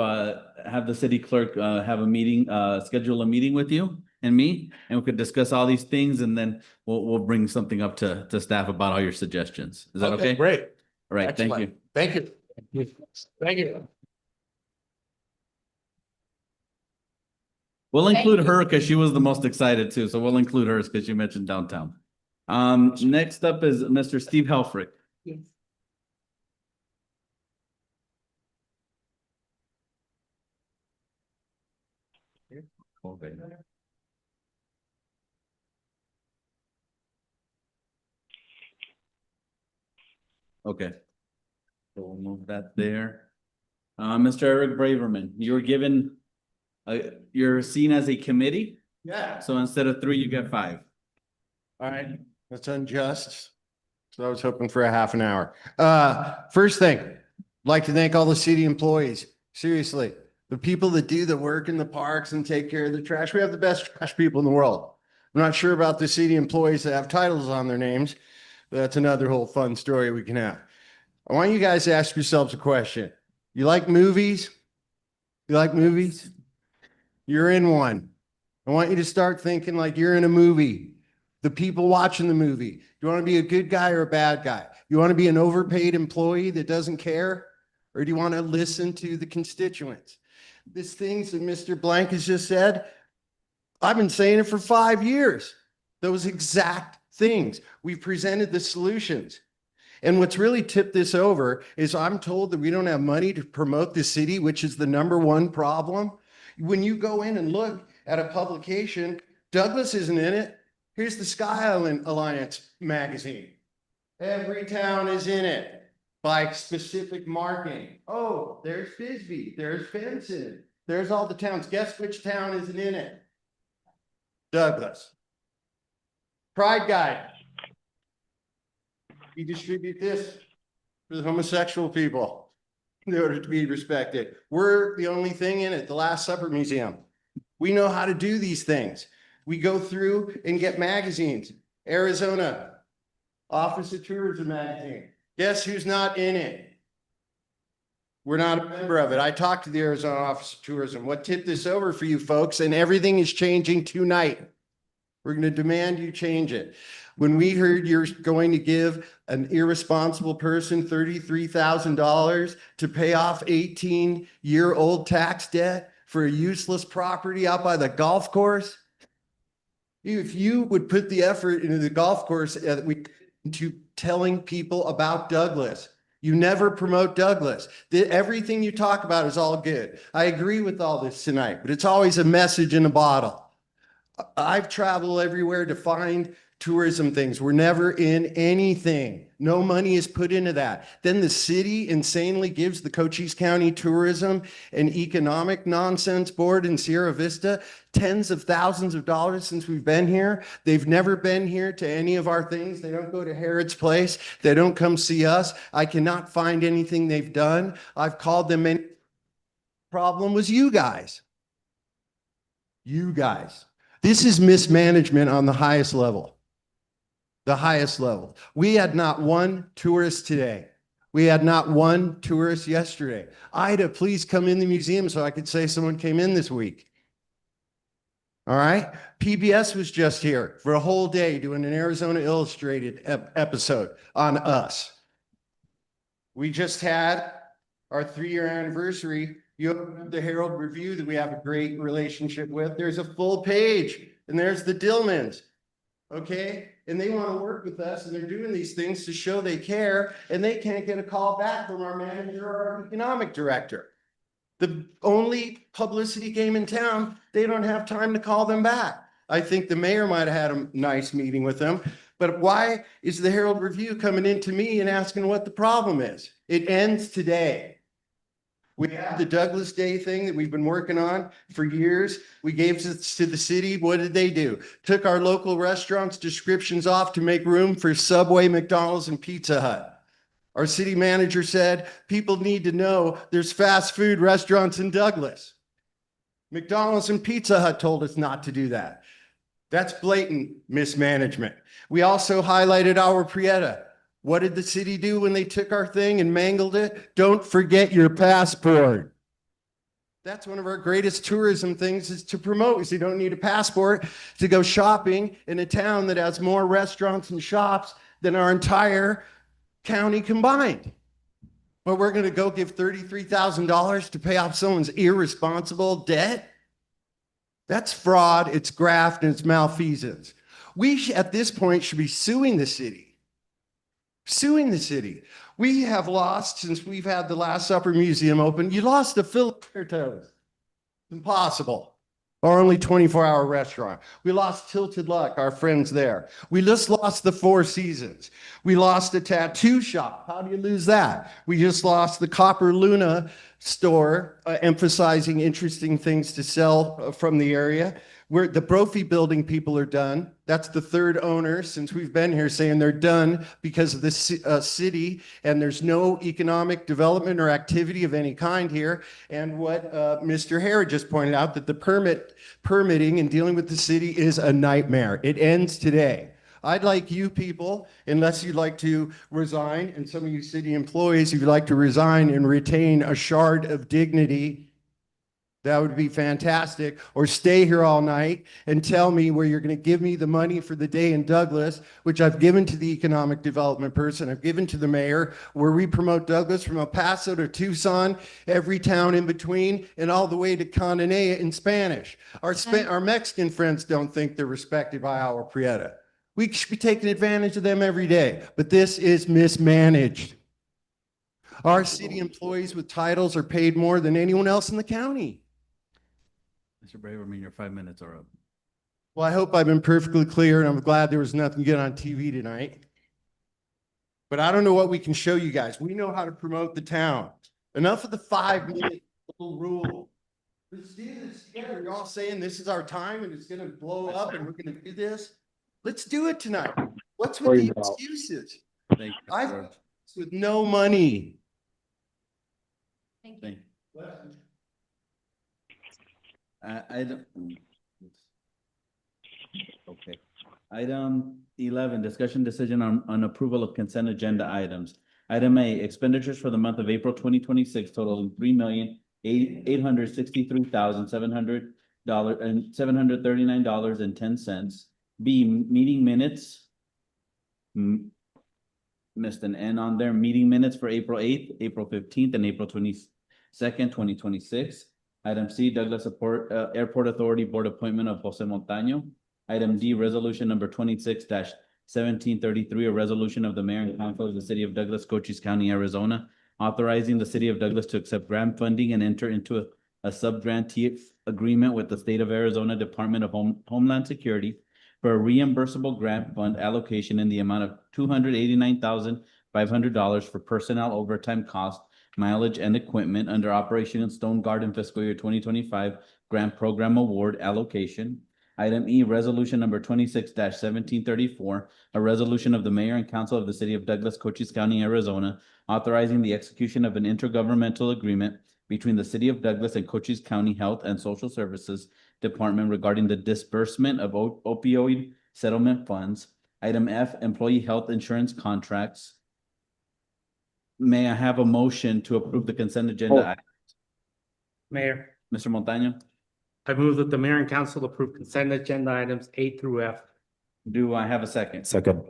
have the city clerk have a meeting, schedule a meeting with you and me, and we could discuss all these things, and then we'll bring something up to staff about all your suggestions. Is that okay? Great. All right. Thank you. Thank you. Thank you. We'll include her because she was the most excited too. So we'll include hers because you mentioned downtown. Next up is Mr. Steve Helfrich. Yes. Okay. So we'll move that there. Mr. Eric Braverman, you were given, you're seen as a committee. Yeah. So instead of 3, you get 5. All right, that's unjust. So I was hoping for a half an hour. First thing, I'd like to thank all the city employees. Seriously, the people that do the work in the parks and take care of the trash. We have the best trash people in the world. I'm not sure about the city employees that have titles on their names, but that's another whole fun story we can have. I want you guys to ask yourselves a question. You like movies? You like movies? You're in one. I want you to start thinking like you're in a movie. The people watching the movie. You want to be a good guy or a bad guy? You want to be an overpaid employee that doesn't care? Or do you want to listen to the constituents? These things that Mr. Blank has just said, I've been saying it for 5 years. Those exact things. We've presented the solutions. And what's really tipped this over is I'm told that we don't have money to promote the city, which is the #1 problem. When you go in and look at a publication, Douglas isn't in it. Here's the Sky Island Alliance magazine. Every town is in it by specific marking. Oh, there's Bisbee, there's Fenton, there's all the towns. Guess which town isn't in it? Douglas. Pride Guide. We distribute this for the homosexual people in order to be respected. We're the only thing in it, the Last Supper Museum. We know how to do these things. We go through and get magazines. Arizona Office of Tourism magazine. Guess who's not in it? We're not a member of it. I talked to the Arizona Office of Tourism. What tipped this over for you folks? And everything is changing tonight. We're going to demand you change it. When we heard you're going to give an irresponsible person $33,000 to pay off 18-year-old tax debt for a useless property out by the golf course, if you would put the effort into the golf course to telling people about Douglas. You never promote Douglas. Everything you talk about is all good. I agree with all this tonight, but it's always a message in a bottle. I've traveled everywhere to find tourism things. We're never in anything. No money is put into that. Then the city insanely gives the Cochise County Tourism and Economic Nonsense Board in Sierra Vista tens of thousands of dollars since we've been here. They've never been here to any of our things. They don't go to Herod's Place. They don't come see us. I cannot find anything they've done. I've called them in. Problem was you guys. You guys. This is mismanagement on the highest level. The highest level. We had not one tourist today. We had not one tourist yesterday. Ida, please come in the museum so I could say someone came in this week. All right. PBS was just here for a whole day doing an Arizona Illustrated episode on us. We just had our 3-year anniversary. You open up the Herald Review that we have a great relationship with. There's a full page and there's the Dillmans. Okay. And they want to work with us and they're doing these things to show they care and they can't get a call back from our manager or our economic director. The only publicity game in town, they don't have time to call them back. I think the mayor might have had a nice meeting with them, but why is the Herald Review coming into me and asking what the problem is? It ends today. We have the Douglas Day thing that we've been working on for years. We gave it to the city. What did they do? Took our local restaurants' descriptions off to make room for Subway, McDonald's, and Pizza Hut. Our city manager said, people need to know there's fast food restaurants in Douglas. McDonald's and Pizza Hut told us not to do that. That's blatant mismanagement. We also highlighted our Prieta. What did the city do when they took our thing and mangled it? Don't forget your passport. That's one of our greatest tourism things is to promote. Is you don't need a passport to go shopping in a town that has more restaurants and shops than our entire county combined. But we're going to go give $33,000 to pay off someone's irresponsible debt? That's fraud, it's graft, and it's malfeasance. We, at this point, should be suing the city. Suing the city. We have lost, since we've had the Last Supper Museum open, you lost the Philippitos. Impossible. Our only 24-hour restaurant. We lost Tilted Luck, our friends there. We just lost the Four Seasons. We lost a tattoo shop. How do you lose that? We just lost the Copper Luna store, emphasizing interesting things to sell from the area. Where the Brophy building people are done. That's the third owner since we've been here saying they're done because of the city and there's no economic development or activity of any kind here. And what Mr. Herod just pointed out, that the permitting and dealing with the city is a nightmare. It ends today. I'd like you people, unless you'd like to resign, and some of you city employees, if you'd like to resign and retain a shard of dignity, that would be fantastic. Or stay here all night and tell me where you're going to give me the money for the day in Douglas, which I've given to the economic development person. I've given to the mayor, where we promote Douglas from El Paso to Tucson, every town in between, and all the way to Cananea in Spanish. Our Mexican friends don't think they're respected by our Prieta. We should be taking advantage of them every day, but this is mismanaged. Our city employees with titles are paid more than anyone else in the county. Mr. Braverman, your 5 minutes are up. Well, I hope I've been perfectly clear, and I'm glad there was nothing good on TV tonight. But I don't know what we can show you guys. We know how to promote the town. Enough of the 5-minute little rule. Let's do this together. You're all saying this is our time and it's going to blow up and we're going to do this. Let's do it tonight. What's with the excuses? Thank you, sir. with no money. Thank you. I don't. Okay. Item 11, discussion decision on approval of consent agenda items. Item A, expenditures for the month of April 2026 totaling $3,863,739.10. B, meeting minutes. Missed an N on there. Meeting minutes for April 8th, April 15th, and April 22nd, 2026. Item C, Douglas Airport Authority Board appointment of Jose Montaño. Item D, resolution number 26-1733, a resolution of the mayor and council of the city of Douglas, Cochise County, Arizona, authorizing the city of Douglas to accept grant funding and enter into a sub-grantee agreement with the state of Arizona Department of Homeland Security for a reimbursable grant fund allocation in the amount of $289,500 for personnel overtime cost, mileage, and equipment under Operation Stone Garden fiscal year 2025 grant program award allocation. Item E, resolution number 26-1734, a resolution of the mayor and council of the city of Douglas, Cochise County, Arizona, authorizing the execution of an intergovernmental agreement between the city of Douglas and Cochise County Health and Social Services Department regarding the disbursement of opioid settlement funds. Item F, employee health insurance contracts. May I have a motion to approve the consent agenda? Mayor, Mr. Montaño, I move that the mayor and council approve consent agenda items A through F. do I have a second? Second.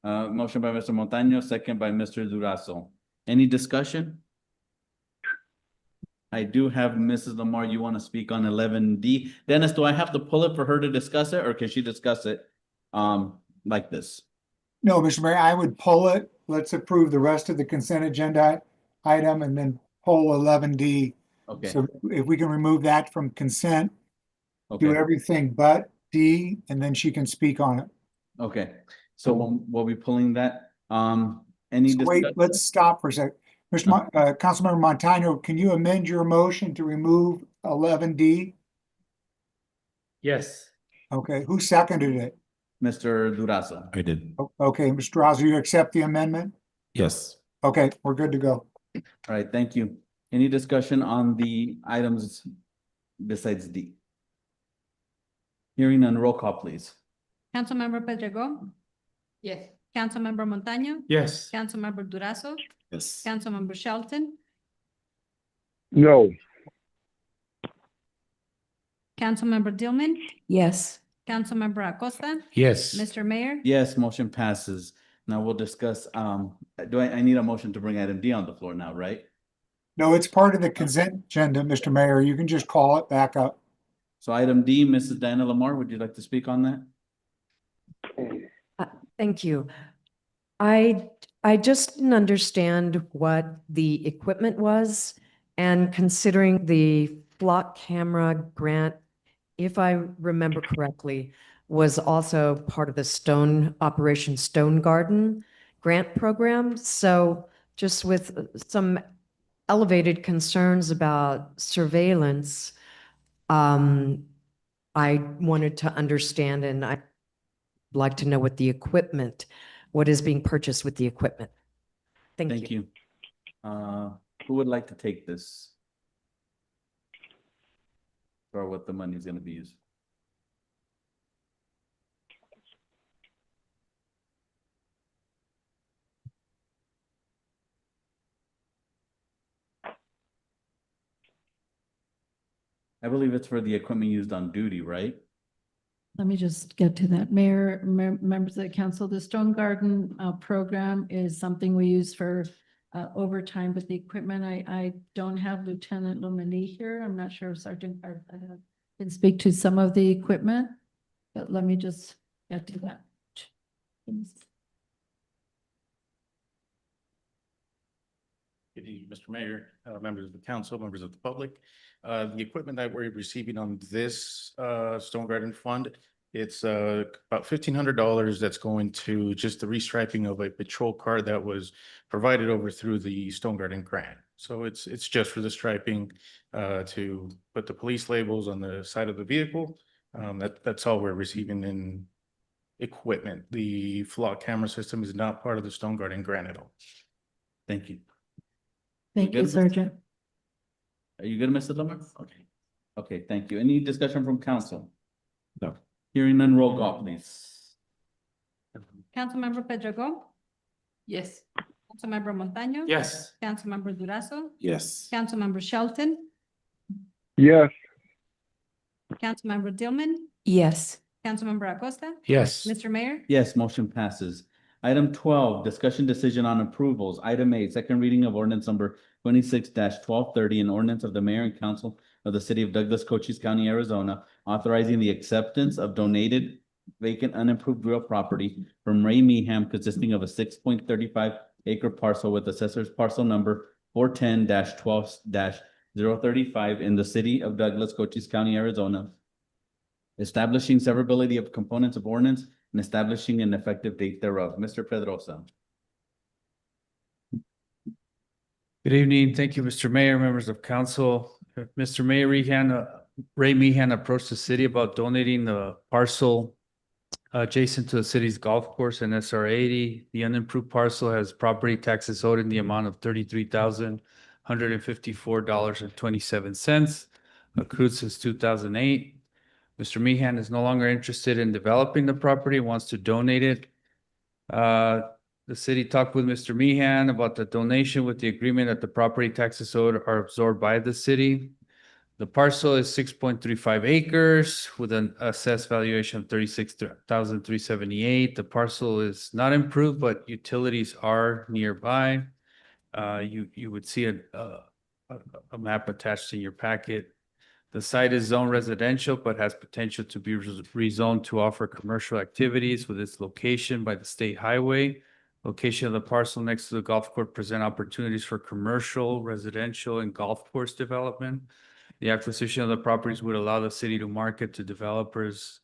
Motion by Mr. Montaño, second by Mr. Durazo. Any discussion? I do have Mrs. Lamar, you want to speak on 11D. Dennis, do I have to pull it for her to discuss it, or can she discuss it like this? No, Mr. Mayor, I would pull it. Let's approve the rest of the consent agenda item and then pull 11D. Okay, So if we can remove that from consent, do okay, everything but D, and then she can speak on it. okay. So we'll be pulling that. Any So wait, discussion? let's stop for a sec. Councilmember Montaño, can you amend your motion to remove 11D? Yes. Okay, who seconded it? Mr. Durazo. I did. Okay, Mr. Razo, you accept the amendment? Yes. Okay, we're good to go. All right, thank you. Any discussion on the items besides D? Hearing none, roll call, please. Councilmember Pedrego, Yes. Councilmember Montaño, Yes. Councilmember Durazo, Yes. Councilmember Shelton, No. Councilmember Dillman, Yes. Councilmember Acosta, Yes. Mr. Mayor. Yes, motion passes. Now we'll discuss, I need a motion to bring item D on the floor now, right? No, it's part of the consent agenda, Mr. Mayor. You can just call it back up. So item D, Mrs. Diana Lamar, would you like to speak on that? Thank you. I just didn't understand what the equipment was, and considering the flock camera grant, if I remember correctly, was also part of the Operation Stone Garden grant program. So just with some elevated concerns about surveillance, I wanted to understand, and I'd like to know what what is being purchased with the equipment. Thank you. Who would like to take this? Or what the money is gonna be used? I believe it's for the equipment used on duty, right? Let me just get to that. Mayor, members of the council, the Stone Garden program is something we use for overtime, but the equipment, I don't have Lieutenant Lumini here. I'm not sure if Sergeant can speak to some of the equipment, but let me just get to that. Good evening, Mr. Mayor, members of the council, members of the public. The equipment that we're receiving on this Stone Garden Fund, it's about $1,500 that's going to just the restriping of a patrol car that was provided over through the Stone Garden grant. So it's just for the striping to put the police labels on the side of the vehicle. That's all we're receiving in equipment. The flock camera system is not part of the Stone Garden grant at all. Thank you. Thank you, good, Mr. Sergeant. Are you good, Mr. Lumber? Okay. Okay, thank you. Any discussion from council? No. Hearing none, roll call, please. Councilmember Pedrego, Yes. Councilmember Montaño. Yes. Councilmember Durazo, Yes. Councilmember Shelton, Yes. Councilmember Dillman, Yes. Councilmember Acosta. Yes. Mr. Mayor, Yes, motion passes. Item 12, discussion decision on approvals. Item 8, second reading of ordinance number 26-1230, an ordinance of the mayor and council of the city of Douglas, Cochise County, Arizona, authorizing the acceptance of donated vacant unimproved real property from Ray Meeham consisting of a 6.35 acre parcel with assessor's parcel number 410-12-035 in the city of Douglas, Cochise County, Arizona, establishing severability of components of ordinance and establishing an effective date thereof. Mr. Pedrosa. Good evening. Thank you, Mr. Mayor, members of council. Mr. Mayor, Ray Meehan approached the city about donating the parcel adjacent to the city's golf course in SR 80. The unimproved parcel has property taxes owed in the amount of $33,154.27, accrued since 2008. Mr. Meehan is no longer interested in developing the property, wants to donate it. The city talked with Mr. Meehan about the donation with the agreement that the property taxes owed are absorbed by the city. The parcel is 6.35 acres with an assessed valuation of $36,378. The parcel is not improved, but utilities are nearby. You would see a map attached in your packet. The site is zoned residential, but has potential to be rezoned to offer commercial activities with its location by the state highway. Location of the parcel next to the golf course present opportunities for commercial, residential, and golf course development. The acquisition of the properties would allow the city to market to developers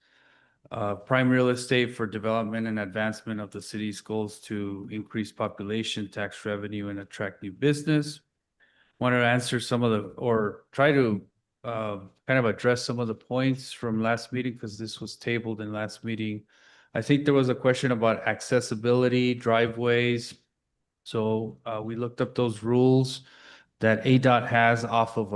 prime real estate for development and advancement of the city's goals to increase population, tax revenue, and attract new business. Want to answer some of the, or try to kind of address some of the points from last meeting, because this was tabled in last meeting. I think there was a question about accessibility, driveways. So we looked up those rules that ADOT has off of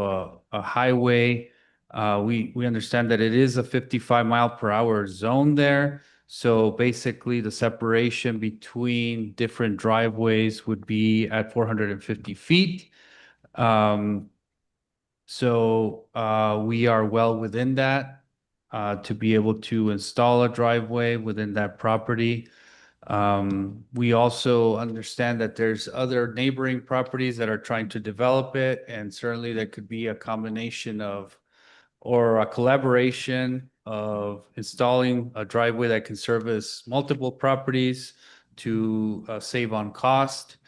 a highway. We understand that it is a 55-mile-per-hour zone there. So basically the separation between different driveways would be at 450 feet. So we are well within that to be able to install a driveway within that property. We also understand that there's other neighboring properties that are trying to develop it, and certainly there could be a combination of, or a collaboration of installing a driveway that can service multiple properties to save on cost.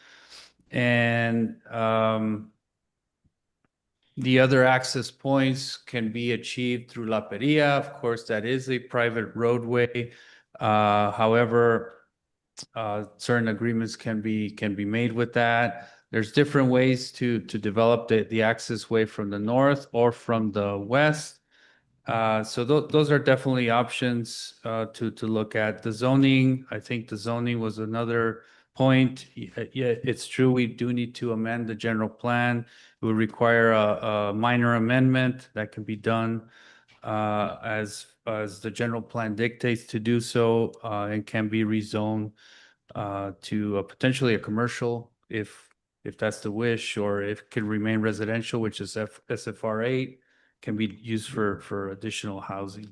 And the other access points can be achieved through La Peria. Of course, that is a private roadway. However, certain agreements can be made with that. There's different ways to develop the access way from the north or from the west. So those are definitely options to look at. The zoning, I think the zoning was another point. Yeah, it's true, we do need to amend the general plan. It would require a minor amendment that can be done as the general plan dictates to do so, and can be rezoned to potentially a commercial if that's the wish, or if it can remain residential, which is SFR 8, can be used for additional housing.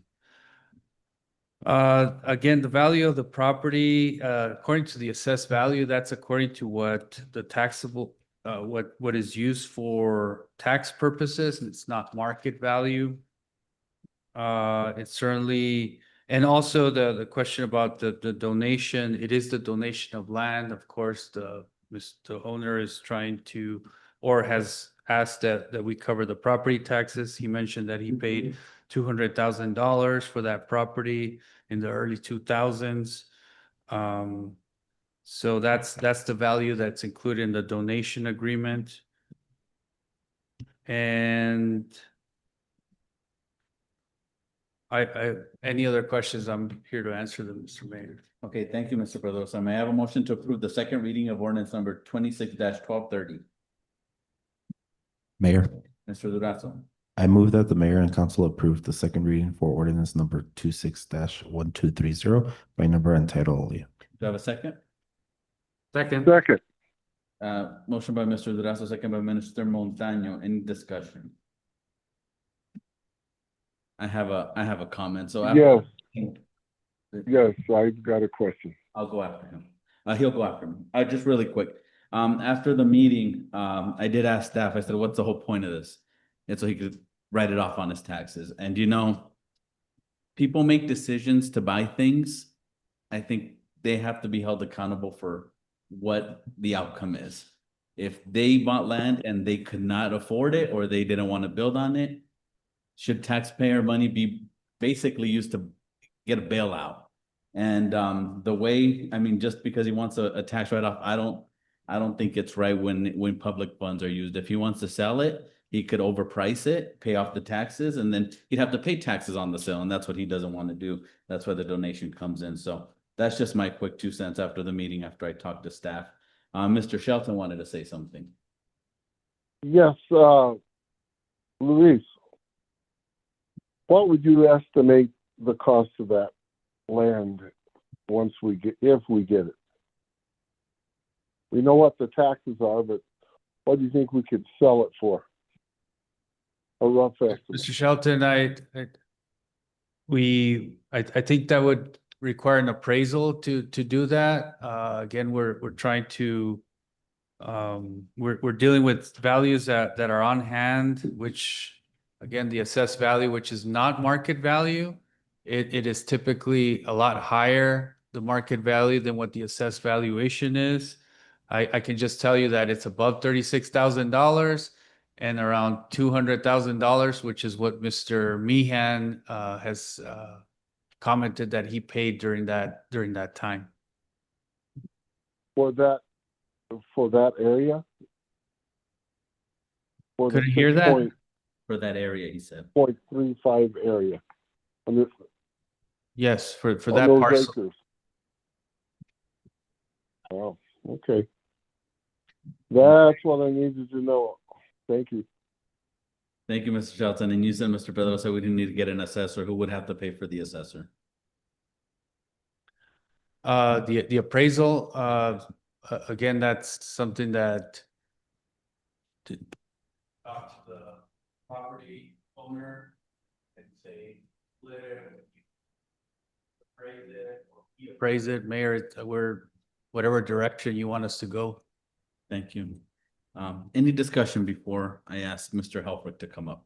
Again, the value of the property, according to the assessed value, that's according to what the taxable, what is used for tax purposes. It's not market value. It's certainly, and also the question about the donation, it is the donation of land. Of course, the owner is trying to, or has asked that we cover the property taxes. He mentioned that he paid $200,000 for that property in the early 2000s. So that's the value that's included in the donation agreement. And any other questions, I'm here to answer them, Mr. Mayor. Okay, thank you, Mr. Pedrosa. May I have a motion to approve the second reading of ordinance number 26-1230? Mayor, Mr. Durazo, I move that the mayor and council approve the second reading for ordinance number 26-1230 by number and title only. do I have a second? Second. Second. Motion by Mr. Durazo, second by Minister Montano. Any discussion? I have a comment, so. Yes. Yes, I've got a question. I'll go after him. He'll go after me. Just really quick. After the meeting, I did ask staff, I said, what's the whole point of this? And so he could write it off on his taxes. And people make decisions to buy things. I think they have to be held accountable for what the outcome is. If they bought land and they could not afford it, or they didn't want to build on it, should taxpayer money be basically used to get a bailout? And the way, just because he wants a tax write-off, I don't think it's right when public funds are used. If he wants to sell it, he could overprice it, pay off the taxes, and then he'd have to pay taxes on the sale, and that's what he doesn't want to do. That's why the donation comes in. So that's just my quick 2 cents after the meeting, after I talked to staff. Mr. Shelton wanted to say something. Yes, Luis, what would you estimate the cost of that land if we get it? We know what the taxes are, but what do you think we could sell it for? A rough estimate. Mr. Shelton, I think that would require an appraisal to do that. Again, we're trying to, we're dealing with values that are on hand, which, again, the assessed value, which is not market value. It is typically a lot higher, the market value, than what the assessed valuation is. I can just tell you that it's above $36,000 and around $200,000, which is what Mr. Meehan has commented that he paid during that time. For that area? Couldn't hear that? For that area, he said. 0.35 area. Yes, for on that those parcel. acres. Wow, okay. That's what I needed to know. Thank you. Thank you, Mr. Shelton. And you said, Mr. Pedro, said we didn't need to get an assessor. Who would have to pay for the assessor? The appraisal, again, that's something that talk to the property owner and say, appraise it, Mayor, whatever direction you want us to go. Thank you. Any discussion before I ask Mr. Helfrich to come up?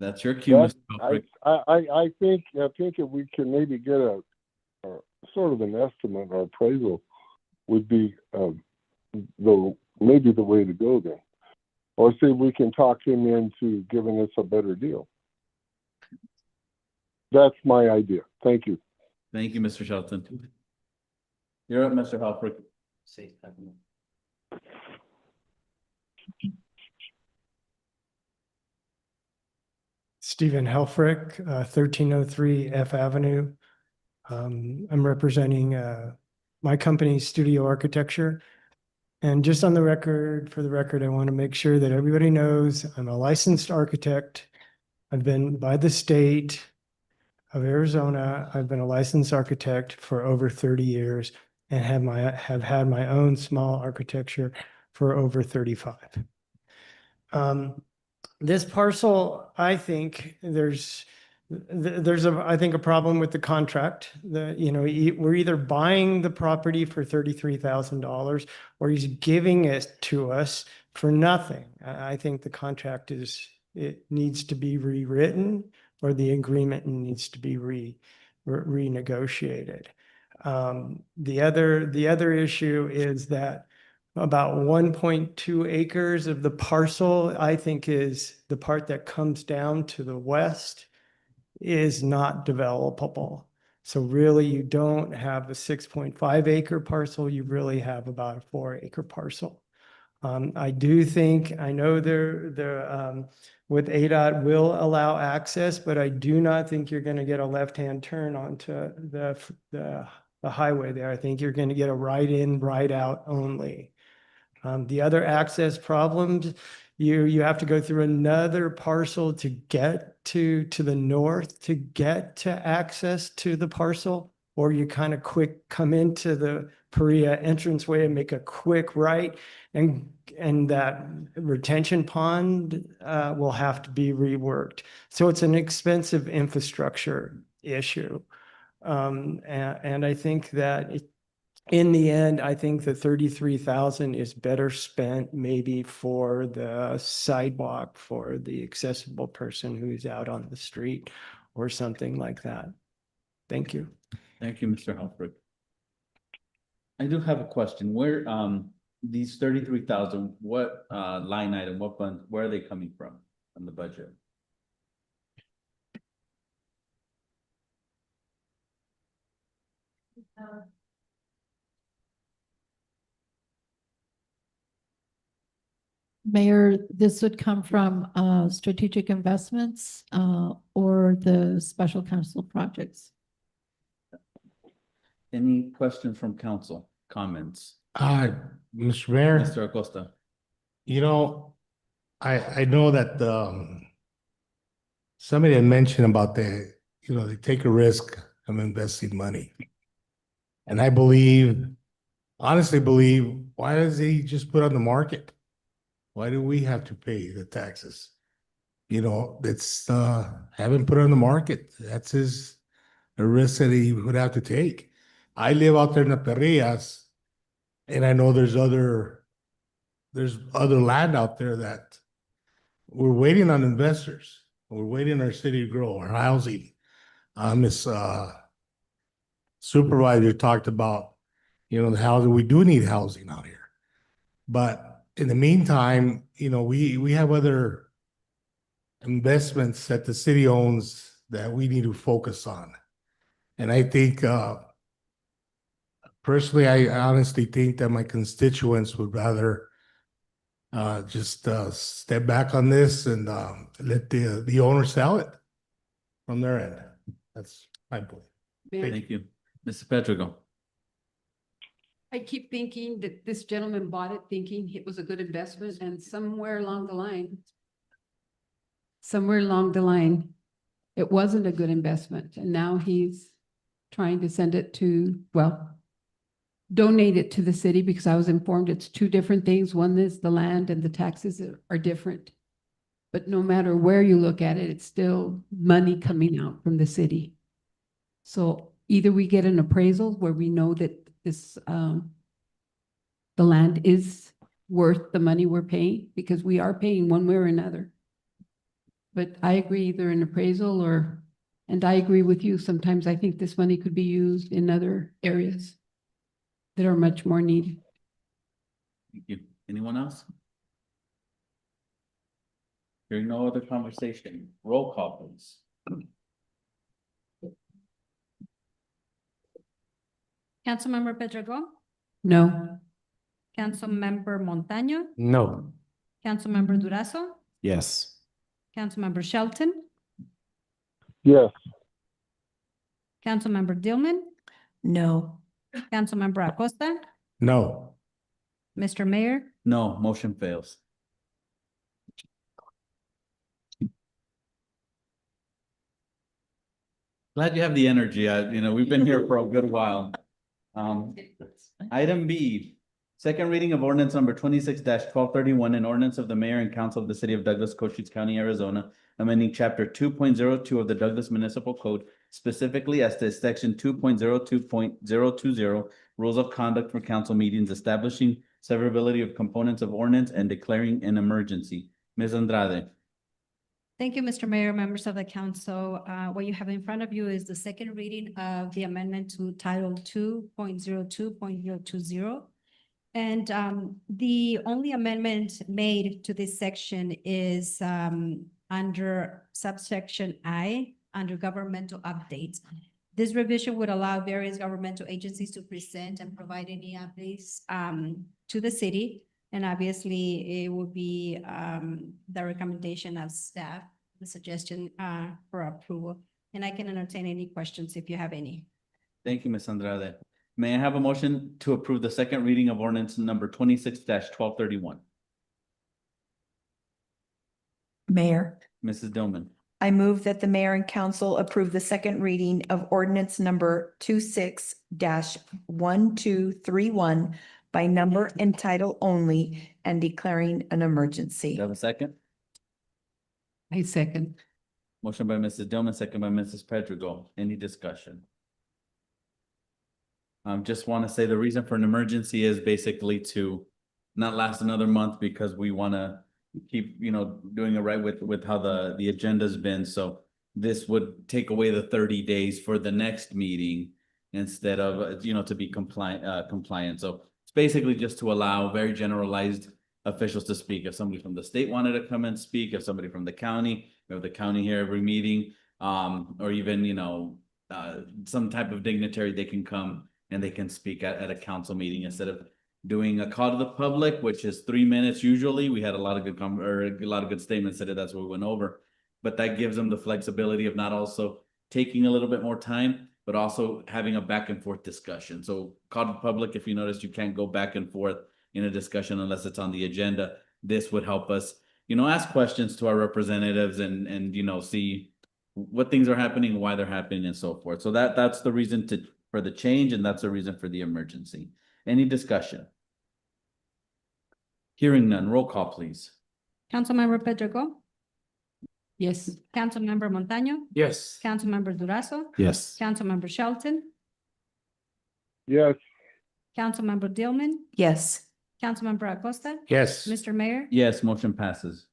That's your cue, Mr. Helfrich. I think if we can maybe get a sort of an estimate or appraisal would be maybe the way to go then. Or see if we can talk him into giving us a better deal. That's my idea. Thank you. Thank you, Mr. Shelton. You're up, Mr. Helfrich. Stephen Helfrich, 1303 F Avenue. I'm representing my company, Studio Architecture. And just on the record, for the record, I want to make sure that everybody knows I'm a licensed architect. I've been by the state of Arizona. I've been a licensed architect for over 30 years and have had my own small architecture for over 35. This parcel, I think there's a problem with the contract. We're either buying the property for $33,000 or he's giving it to us for nothing. I think the contract it needs to be rewritten, or the agreement needs to be renegotiated. The other issue is that about 1.2 acres of the parcel, I think, is the part that comes down to the west, is not developable. So really, you don't have a 6.5 acre parcel, you really have about a 4 acre parcel. I do think, I know with ADOT will allow access, but I do not think you're gonna get a left-hand turn onto the highway there. I think you're gonna get a right in, right out only. The other access problems, you have to go through another parcel to get to the north to get to access to the parcel, or you kind of quick come into the Perea entranceway and make a quick right, and that retention pond will have to be reworked. So it's an expensive infrastructure issue. And I think that in the end, I think the 33,000 is better spent maybe for the sidewalk for the accessible person who's out on the street or something like that. Thank you. Thank you, Mr. Halford. I do have a question. Where, these 33,000, what, line item, what fund, where are they coming from on the budget? Mayor, this would come from strategic investments or the special council projects. Any questions from council, comments? Mr. Mayor, Mr. Acosta? you know, I know that, somebody had mentioned about they take a risk of investing money. And I honestly believe, why does he just put on the market? Why do we have to pay the taxes? It's, haven't put on the market. That's a risk that he would have to take. I live out there in the Perrillas, and I know there's other land out there that we're waiting on investors. We're waiting our city to grow, our housing. Ms. Supervisor talked about, the housing. We do need housing out here. But in the meantime, we have other investments that the city owns that we need to focus on. And I think, personally, I honestly think that my constituents would rather just step back on this and let the owner sell it from their end. That's my point. Thank you. Mr. Pedrigo? I keep thinking that this gentleman bought it thinking it was a good investment, and somewhere along the line, it wasn't a good investment, and now he's trying to send it to, donate it to the city, because I was informed it's two different things. One is the land and the taxes are different. But no matter where you look at it, it's still money coming out from the city. So either we get an appraisal where we know that this, the land is worth the money we're paying, because we are paying one way or another. But I agree, either an appraisal and I agree with you. Sometimes I think this money could be used in other areas that are much more needed. Thank you. Anyone else? Hearing no other conversation, roll call, please. Councilmember Pedrego, No. Councilmember Montaño, No. Councilmember Durazo, Yes. Councilmember Shelton, Yes. Councilmember Dillman, No. Councilmember Acosta, No. Mr. Mayor, No, motion fails. Glad you have the energy. We've been here for a good while. Item B, second reading of ordinance number 26-1231, an ordinance of the mayor and council of the city of Douglas, Cochise County, Arizona, amending chapter 2.02 of the Douglas Municipal Code, specifically as to section 2.02.020, rules of conduct for council meetings, establishing severability of components of ordinance and declaring an emergency. Ms. Andrade. Thank you, Mr. Mayor, members of the council. What you have in front of you is the second reading of the amendment to Title 2.02.020. And the only amendment made to this section is under subsection I, under governmental updates. This revision would allow various governmental agencies to present and provide any updates to the city And obviously, it would be the recommendation of staff, the suggestion for approval. And I can entertain any questions if you have any. Thank you, Ms. Andrade. May I have a motion to approve the second reading of ordinance number 26-1231? Mayor, Mrs. Dillman. I move that the mayor and council approve the second reading of ordinance number 26-1231 by number and title only and declaring an Do emergency. you have a second? I second. Motion by Mrs. Dillman, second by Mrs. Pedregal. Any discussion? Just want to say the reason for an emergency is basically to not last another month because we want to keep, you know, doing it right with how the agenda's been. So this would take away the 30 days for the next meeting instead of, you know, to be compliant. So it's basically just to allow very generalized officials to speak. If somebody from the state wanted to come and speak, if somebody from the county, we have the county here every meeting, or even, you know, some type of dignitary, they can come and they can speak at a council meeting instead of doing a call to the public, which is 3 minutes usually. We had a lot of good statements today. That's what we went over. But that gives them the flexibility of not also taking a little bit more time, but also having a back and forth discussion. So call to the public, if you notice, you can't go back and forth in a discussion unless it's on the agenda. This would help us, you know, ask questions to our representatives and you know, see what things are happening, why they're happening, and so forth. So that's the reason for the change, and that's the reason for the emergency. Any discussion? Hearing none, roll call, please. Councilmember Pedregal, Yes. Councilmember Montaño, Yes. Councilmember Durazo, Yes. Councilmember Shelton, Yes, Councilmember Dillman, Yes. Councilmember Acosta, Yes. Mr. Mayor. Yes, motion passes.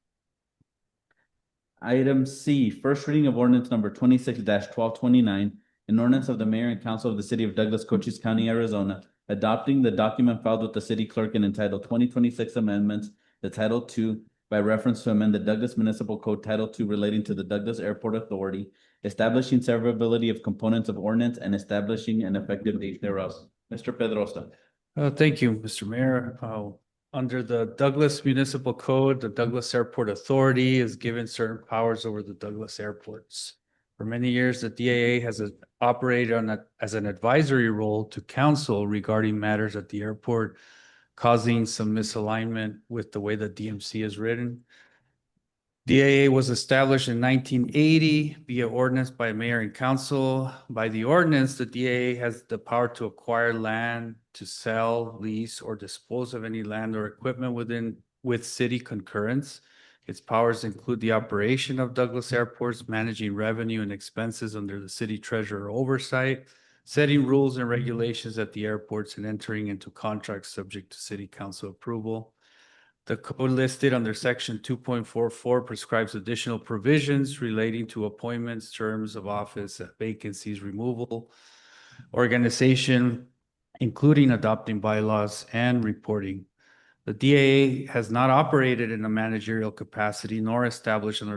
Item C, first reading of ordinance number 26-1229, an ordinance of the mayor and council of the city of Douglas, Cochise County, Arizona, adopting the document filed with the city clerk and entitled 2026 Amendments, the Title II, by reference to amend the Douglas Municipal Code Title II relating to the Douglas Airport Authority, establishing severability of components of ordinance and establishing an effective date thereof. Mr. Pedrosa. Thank you, Mr. Mayor. Under the Douglas Municipal Code, the Douglas Airport Authority is given certain powers over the Douglas airports. For many years, the DAA has operated as an advisory role to council regarding matters at the airport, causing some misalignment with the way the DMC is written. DAA was established in 1980 via ordinance by mayor and council. By the ordinance, the DAA has the power to acquire land, to sell, lease, or dispose of any land or equipment with city concurrence. Its powers include the operation of Douglas airports, managing revenue and expenses under the city treasurer oversight, setting rules and regulations at the airports, and entering into contracts subject to city council approval. The code listed under section 2.44 prescribes additional provisions relating to appointments, terms of office, vacancies, removal, organization, including adopting bylaws and reporting. The DAA has not operated in a managerial capacity nor established an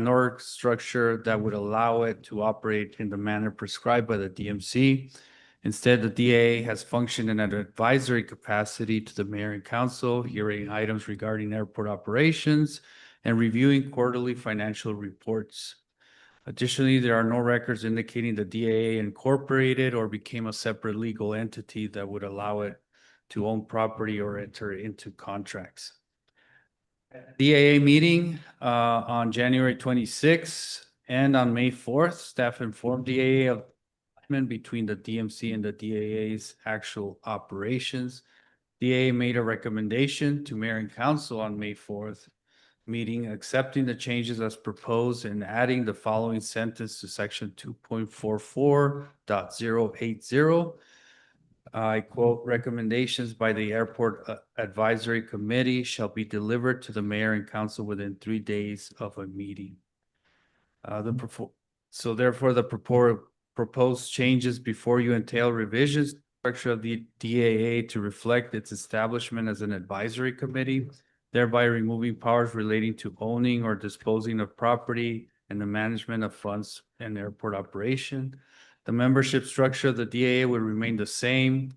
org structure that would allow it to operate in the manner prescribed by the DMC. Instead, the DAA has functioned in an advisory capacity to the mayor and council, hearing items regarding airport operations and reviewing quarterly financial reports. Additionally, there are no records indicating the DAA incorporated or became a separate legal entity that would allow it to own property or enter into contracts. DAA meeting on January 26th and on May 4th, staff informed DAA of between the DMC and the DAA's actual operations. DAA made a recommendation to mayor and council on May 4th meeting, accepting the changes as proposed and adding the following sentence to section 2.44.080. I quote, recommendations by the airport advisory committee shall be delivered to the mayor and council within 3 days of a meeting. So therefore, the proposed changes before you entail revisions to the structure of the DAA to reflect its establishment as an advisory committee, thereby removing powers relating to owning or disposing of property and the management of funds and airport operation. The membership structure of the DAA would remain the same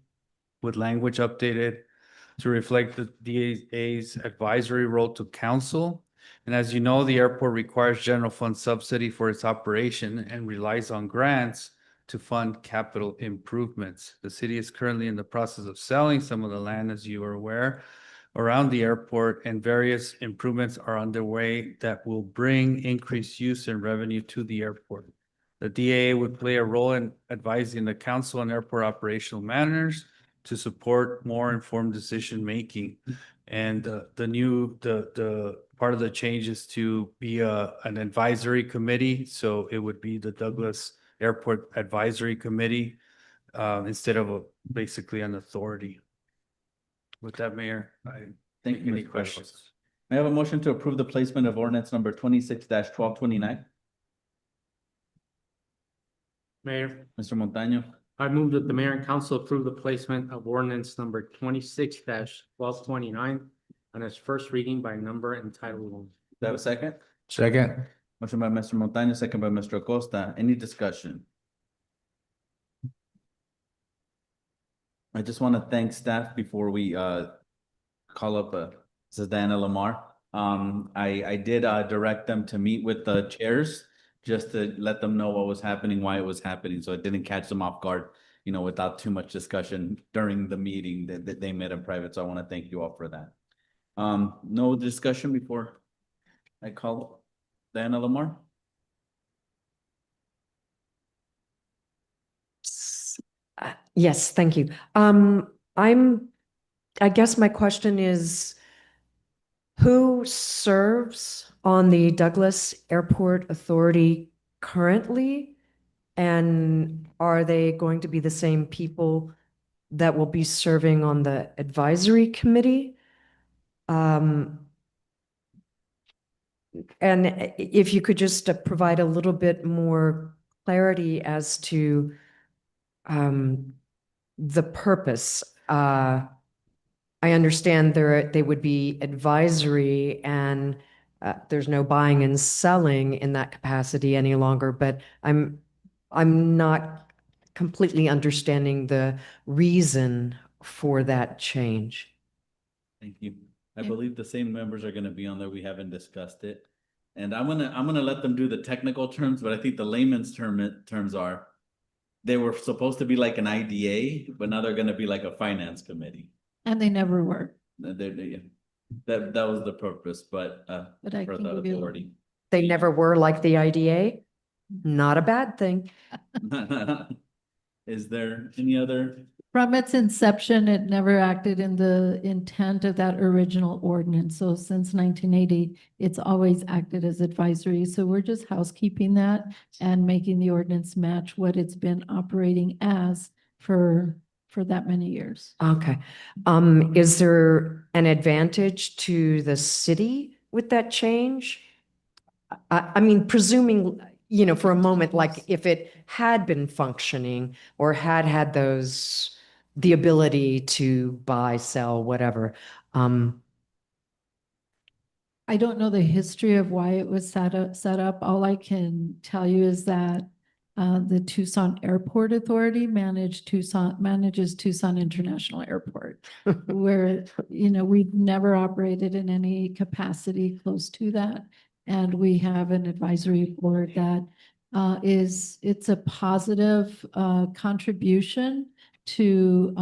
with language updated. to reflect the DA's advisory role to council. And as you know, the airport requires general fund subsidy for its operation and relies on grants to fund capital improvements. The city is currently in the process of selling some of the land, as you are aware, around the airport, and various improvements are underway that will bring increased use and revenue to the airport. The DAA would play a role in advising the council on airport operational matters to support more informed decision-making. And the part of the change is to be an advisory committee. So it would be the Douglas Airport Advisory Committee instead of basically an authority. With that, Mayor, Thank you. any Mr. questions? President. May I have a motion to approve the placement of ordinance number 26-1229? Mayor, Mr. Montaño, I move that the mayor and council approve the placement of ordinance number 26-1229 on its first reading by number and title only. do I have a second? Second. Motion by Mr. Montaño, second by Mr. Acosta. Any discussion? I just want to thank staff before we call up this is Diana Lamar. I did direct them to meet with the chairs just to let them know what was happening, why it was happening, so it didn't catch them off guard, you know, without too much discussion during the meeting that they met in private. So I want to thank you all for that. No discussion before I call Diana Lamar? Yes, thank you. I guess my question is, who serves on the Douglas Airport Authority currently? And are they going to be the same people that will be serving on the advisory committee? And if you could just provide a little bit more clarity as to the purpose. I understand they would be advisory and there's no buying and selling in that capacity any longer, but I'm not completely understanding the reason for that change. Thank you. I believe the same members are gonna be on there. We haven't discussed it. And I'm gonna let them do the technical terms, but I think the layman's terms are they were supposed to be like an IDA, but now they're gonna be like a finance committee. And they never were. Yeah. That was the purpose, but But I for can the give you- authority. They never were like the IDA? Not a bad thing. Is there any other? From its inception, it never acted in the intent of that original ordinance. So since 1980, it's always acted as advisory. So we're just housekeeping that and making the ordinance match what it's been operating as for that many years. Okay. Is there an advantage to the city with that change? I mean, presuming, you know, for a moment, like if it had been functioning or had the ability to buy, sell, whatever. I don't know the history of why it was set up. All I can tell you is that the Tucson Airport Authority manages Tucson International Airport, where, you know, we've never operated in any capacity close to that. And we have an advisory board that it's a positive contribution to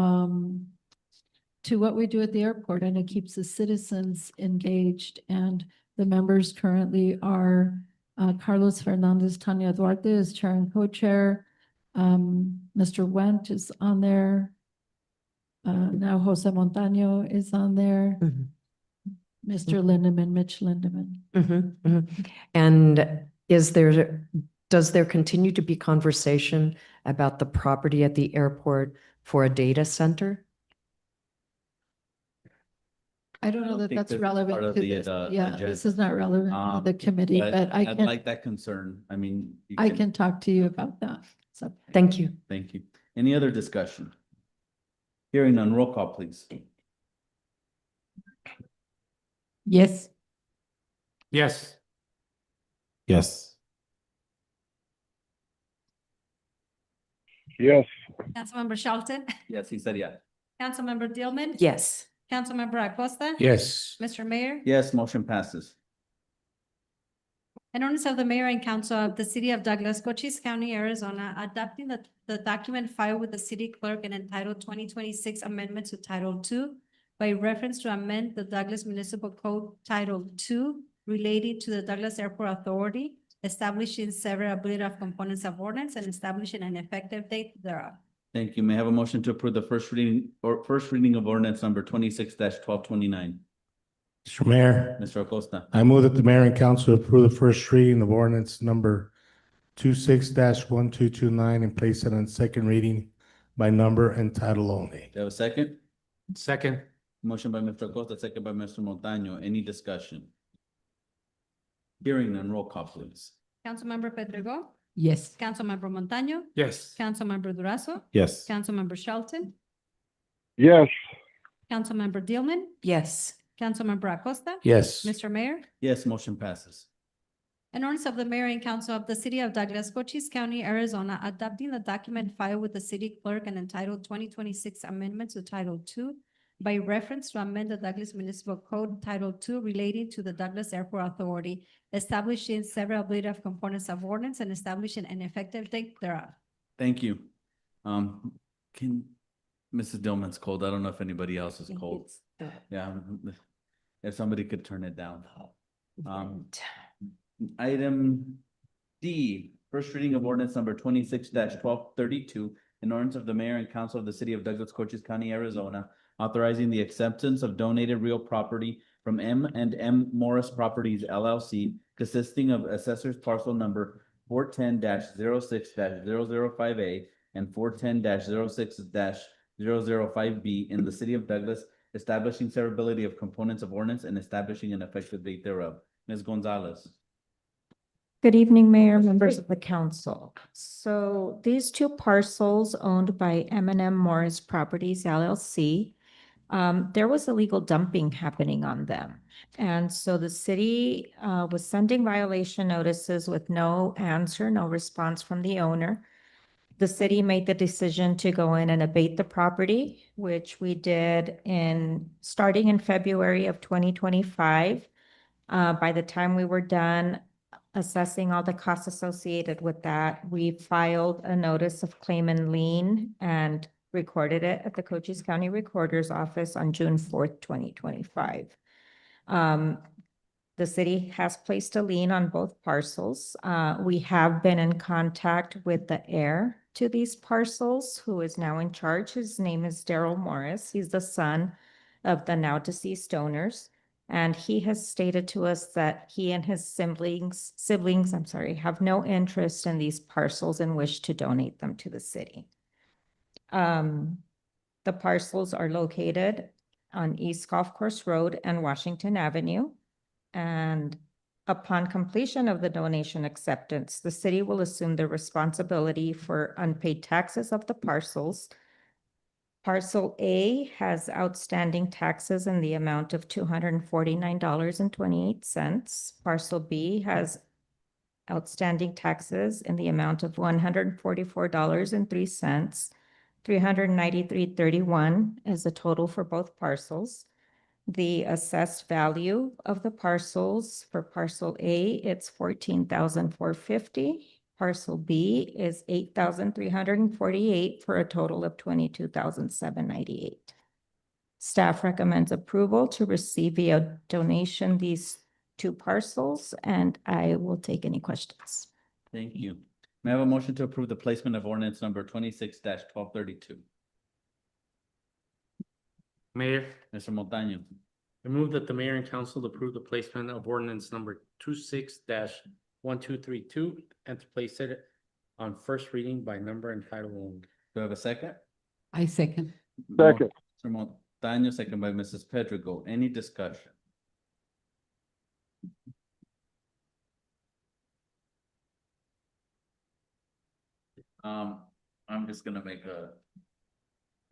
what we do at the airport, and it keeps the citizens engaged. And the members currently are Carlos Fernandez, Tanya Duarte is chair and co-chair. Mr. Wendt is on there. Now Jose Montaño is on there. Mr. Lindeman, Mitch Lindeman. And does there continue to be conversation about the property at the airport for a data center? I don't know that think that's this is relevant part of to the, this. agenda. This is not relevant to the committee, but I I'd can, like that concern. I mean. you I can talk to you about that. So, Thank you. Thank you. Any other discussion? Hearing none, roll call, please. yes. Yes. Yes. Yes. Councilmember Shelton, Yes, he said yeah. Councilmember Dillman. Yes. Councilmember Acosta? Yes. Mr. Mayor? Yes, motion passes. An ordinance of the mayor and council of the city of Douglas, Cochise County, Arizona, adopting the document filed with the city clerk and entitled 2026 Amendment to Title II by reference to amend the Douglas Municipal Code Title II related to the Douglas Airport Authority, establishing severability of components of ordinance and establishing an effective date thereof. Thank you. May I have a motion to approve the first reading of ordinance number 26-1229? Mr. Mayor, Mr. Acosta. I move that the mayor and council approve the first reading of ordinance number 26-1229 and place it on second reading by number and title only. Do you have a second? Second. Motion by Mr. Acosta, second by Mr. Montaño. Any discussion? Hearing none, roll call, please. Councilmember Pedrego? Yes. Councilmember Montaño? Yes. Councilmember Durazo? Yes. Councilmember Shelton? Yes. Councilmember Dillman? Yes. Councilmember Acosta? Yes. Mr. Mayor? Yes, motion passes. An ordinance of the mayor and council of the city of Douglas, Cochise County, Arizona, adopting the document filed with the city clerk and entitled 2026 Amendment to Title II by reference to amend the Douglas Municipal Code Title II relating to the Douglas Airport Authority, establishing severability of components of ordinance and establishing an effective date thereof. Thank you. Can, Mrs. Dillman's cold. I don't know if anybody else is cold. Yeah, if somebody could turn it down. Item D, first reading of ordinance number 26-1232, an ordinance of the mayor and council of the city of Douglas, Cochise County, Arizona, authorizing the acceptance of donated real property from M&M Morris Properties LLC, consisting of assessor's parcel number 410-06-005A and 410-06-005B in the city of Douglas, establishing severability of components of ordinance and establishing an effective date thereof. Ms. Gonzalez. Good evening, Mayor, members of the council. So these two parcels owned by M&M Morris Properties LLC, there was illegal dumping happening on them. And so the city was sending violation notices with no answer, no response from the owner. The city made the decision to go in and abate the property, which we did starting in February of 2025. By the time we were done assessing all the costs associated with that, we filed a notice of claim and lien and recorded it at the Cochise County Recorder's Office on June 4th, 2025. The city has placed a lien on both parcels. We have been in contact with the heir to these parcels, who is now in charge. His name is Daryl Morris. He's the son of the now deceased owners. And he has stated to us that he and his siblings, have no interest in these parcels and wish to donate them to the city. The parcels are located on East Golf Course Road and Washington Avenue. And upon completion of the donation acceptance, the city will assume the responsibility for unpaid taxes of the parcels. Parcel A has outstanding taxes in the amount of $249.28. Parcel B has outstanding taxes in the amount of $144.03. $393.31 is the total for both parcels. The assessed value of the parcels for parcel A, it's $14,450. Parcel B is $8,348 for a total of $22,798. Staff recommends approval to receive via donation these two parcels, and I will take any questions. Thank you. May I have a motion to approve the placement of ordinance number 26-1232? Mayor, Mr. Montaño. I move that the mayor and council approve the placement of ordinance number 26-1232 and to place it on first reading by number and title only. Do I have a second? I second. Second. Mr. Montaño, second by Mrs. Pedrego. Any discussion? I'm just gonna make a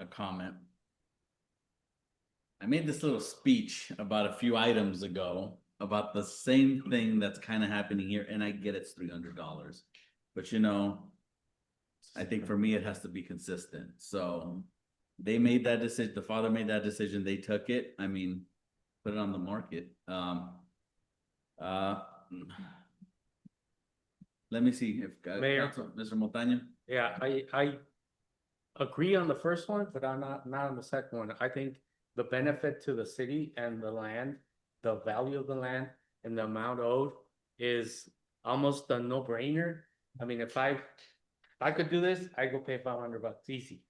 comment. I made this little speech about a few items ago about the same thing that's kind of happening here, and I get it's $300. But you know, I think for me, it has to be consistent. So They made that decision, the father made that decision, they took it, I mean, put it on the market. Let me see if, Mayor. Mr. Montaño? Yeah, I agree on the first one, but I'm not on the second one. I think the benefit to the city and the land, the value of the land and the amount owed is almost a no-brainer. I mean, if I could do this, I go pay $500 easy.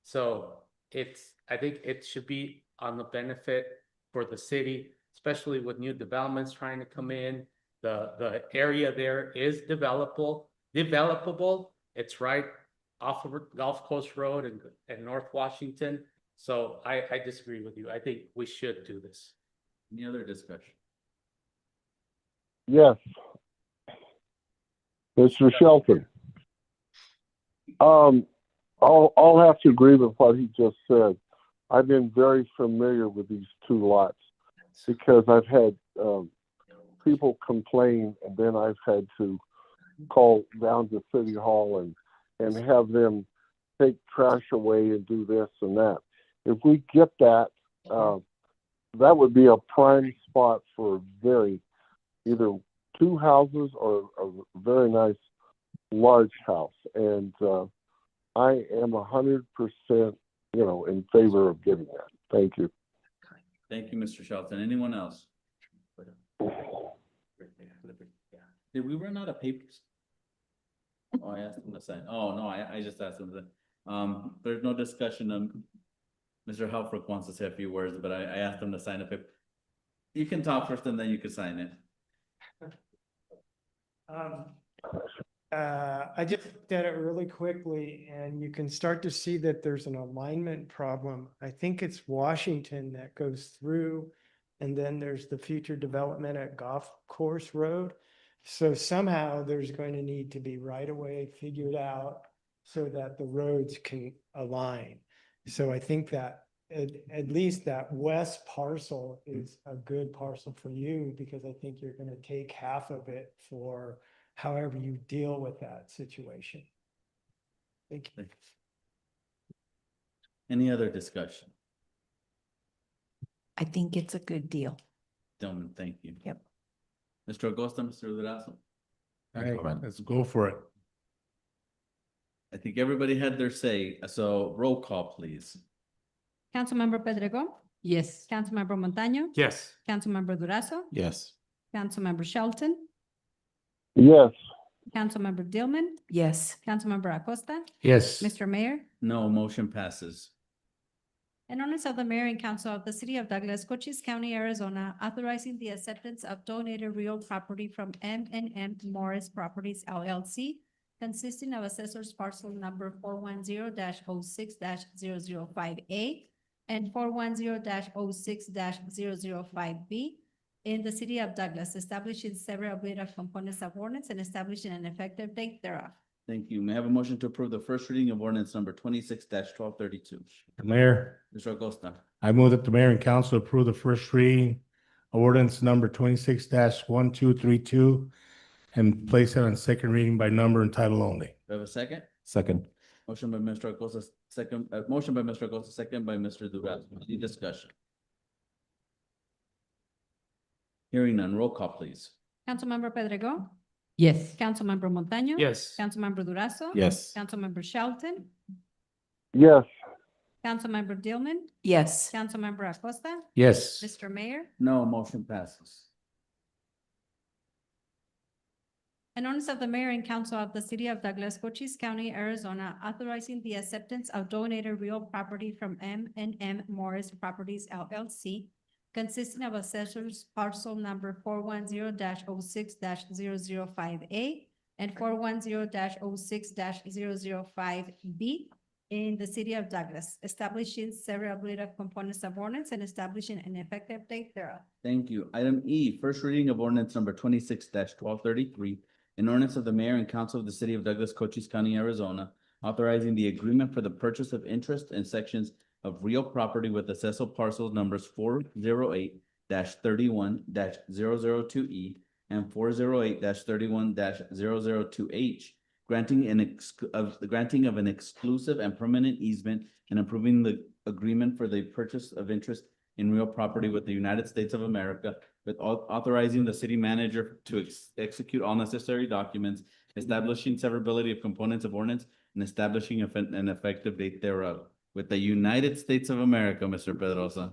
So I think it should be on the benefit for the city, especially with new developments trying to come in. The area there is developable. It's right off of Gulf Coast Road and North Washington. So I disagree with you. I think we should do this. Any other discussion? Yes. Mr. Shelton. I'll have to agree with what he just said. I've been very familiar with these two lots because I've had people complain, and then I've had to call down to City Hall and have them take trash away and do this and that. If we get that, that would be a prime spot for either two houses or a very nice large house. And I am 100%, in favor of getting that. Thank you. Thank you, Mr. Shelton. Anyone else? Did we run out of papers? Oh, I asked him to sign. Oh, no, I just asked him to. There's no discussion. Mr. Halfrook wants to say a few words, but I asked him to sign a paper. You can talk first and then you can sign it. I just looked at it really quickly and you can start to see that there's an alignment problem. I think it's Washington that goes through, and then there's the future development at Golf Course Road. So somehow there's going to need to be right away figured out so that the roads can align. So I think that at least that west parcel is a good parcel for you, because I think you're going to take half of it for however you deal with that situation. Thank you. Any other discussion? I think it's a good deal. Gentlemen, thank you. Yep. Mr. Acosta, Mr. Durazo. All right, let's go for it. I think everybody had their say, so roll call, please. Councilmember Pedrego, Yes. Councilmember Montaño, Yes. Councilmember Durazo, Yes. Councilmember Shelton, Yes. Councilmember Dillman, Yes. Councilmember Acosta, Yes. Mr. Mayor. No, motion passes. An ordinance of the mayor and council of the city of Douglas, Cochise County, Arizona, authorizing the acceptance of donated real property from M&M Morris Properties LLC, consisting of assessor's parcel number 410-06-005A and 410-06-005B in the city of Douglas, establishing several related components of ordinance and establishing an effective date thereof. Thank you. May I have a motion to approve the first reading of ordinance number 26-1232? Mayor, Mr. Acosta. I move that the mayor and council approve the first reading of ordinance number 26-1232 and place it on second reading by number and title only. Do I have a second? Second. Motion by Mr. Acosta, second by Mr. Durazo. Any discussion? Hearing none, roll call, please. Councilmember Pedrego, Yes. Councilmember Montaño. Yes. Councilmember Durazo. Yes. Councilmember Shelton, Yes. Councilmember Dillman, Yes. Councilmember Acosta, Yes. Mr. Mayor. No, motion passes. An ordinance of the mayor and council of the city of Douglas, Cochise County, Arizona, authorizing the acceptance of donated real property from M&M Morris Properties LLC, consisting of assessor's parcel number 410-06-005A and 410-06-005B in the city of Douglas, establishing several related components of ordinance and establishing an effective date thereof. Thank you. Item E, first reading of ordinance number 26-1233, an ordinance of the mayor and council of the city of Douglas, Cochise County, Arizona, authorizing the agreement for the purchase of interest in sections of real property with assessor parcel numbers 408-31-002E and 408-31-002H granting the granting of an exclusive and permanent easement and approving the agreement for the purchase of interest in real property with the United States of America, with authorizing the city manager to execute all necessary documents, establishing severability of components of ordinance, and establishing an effective date thereof. With the United States of America, Mr. Pedrosa.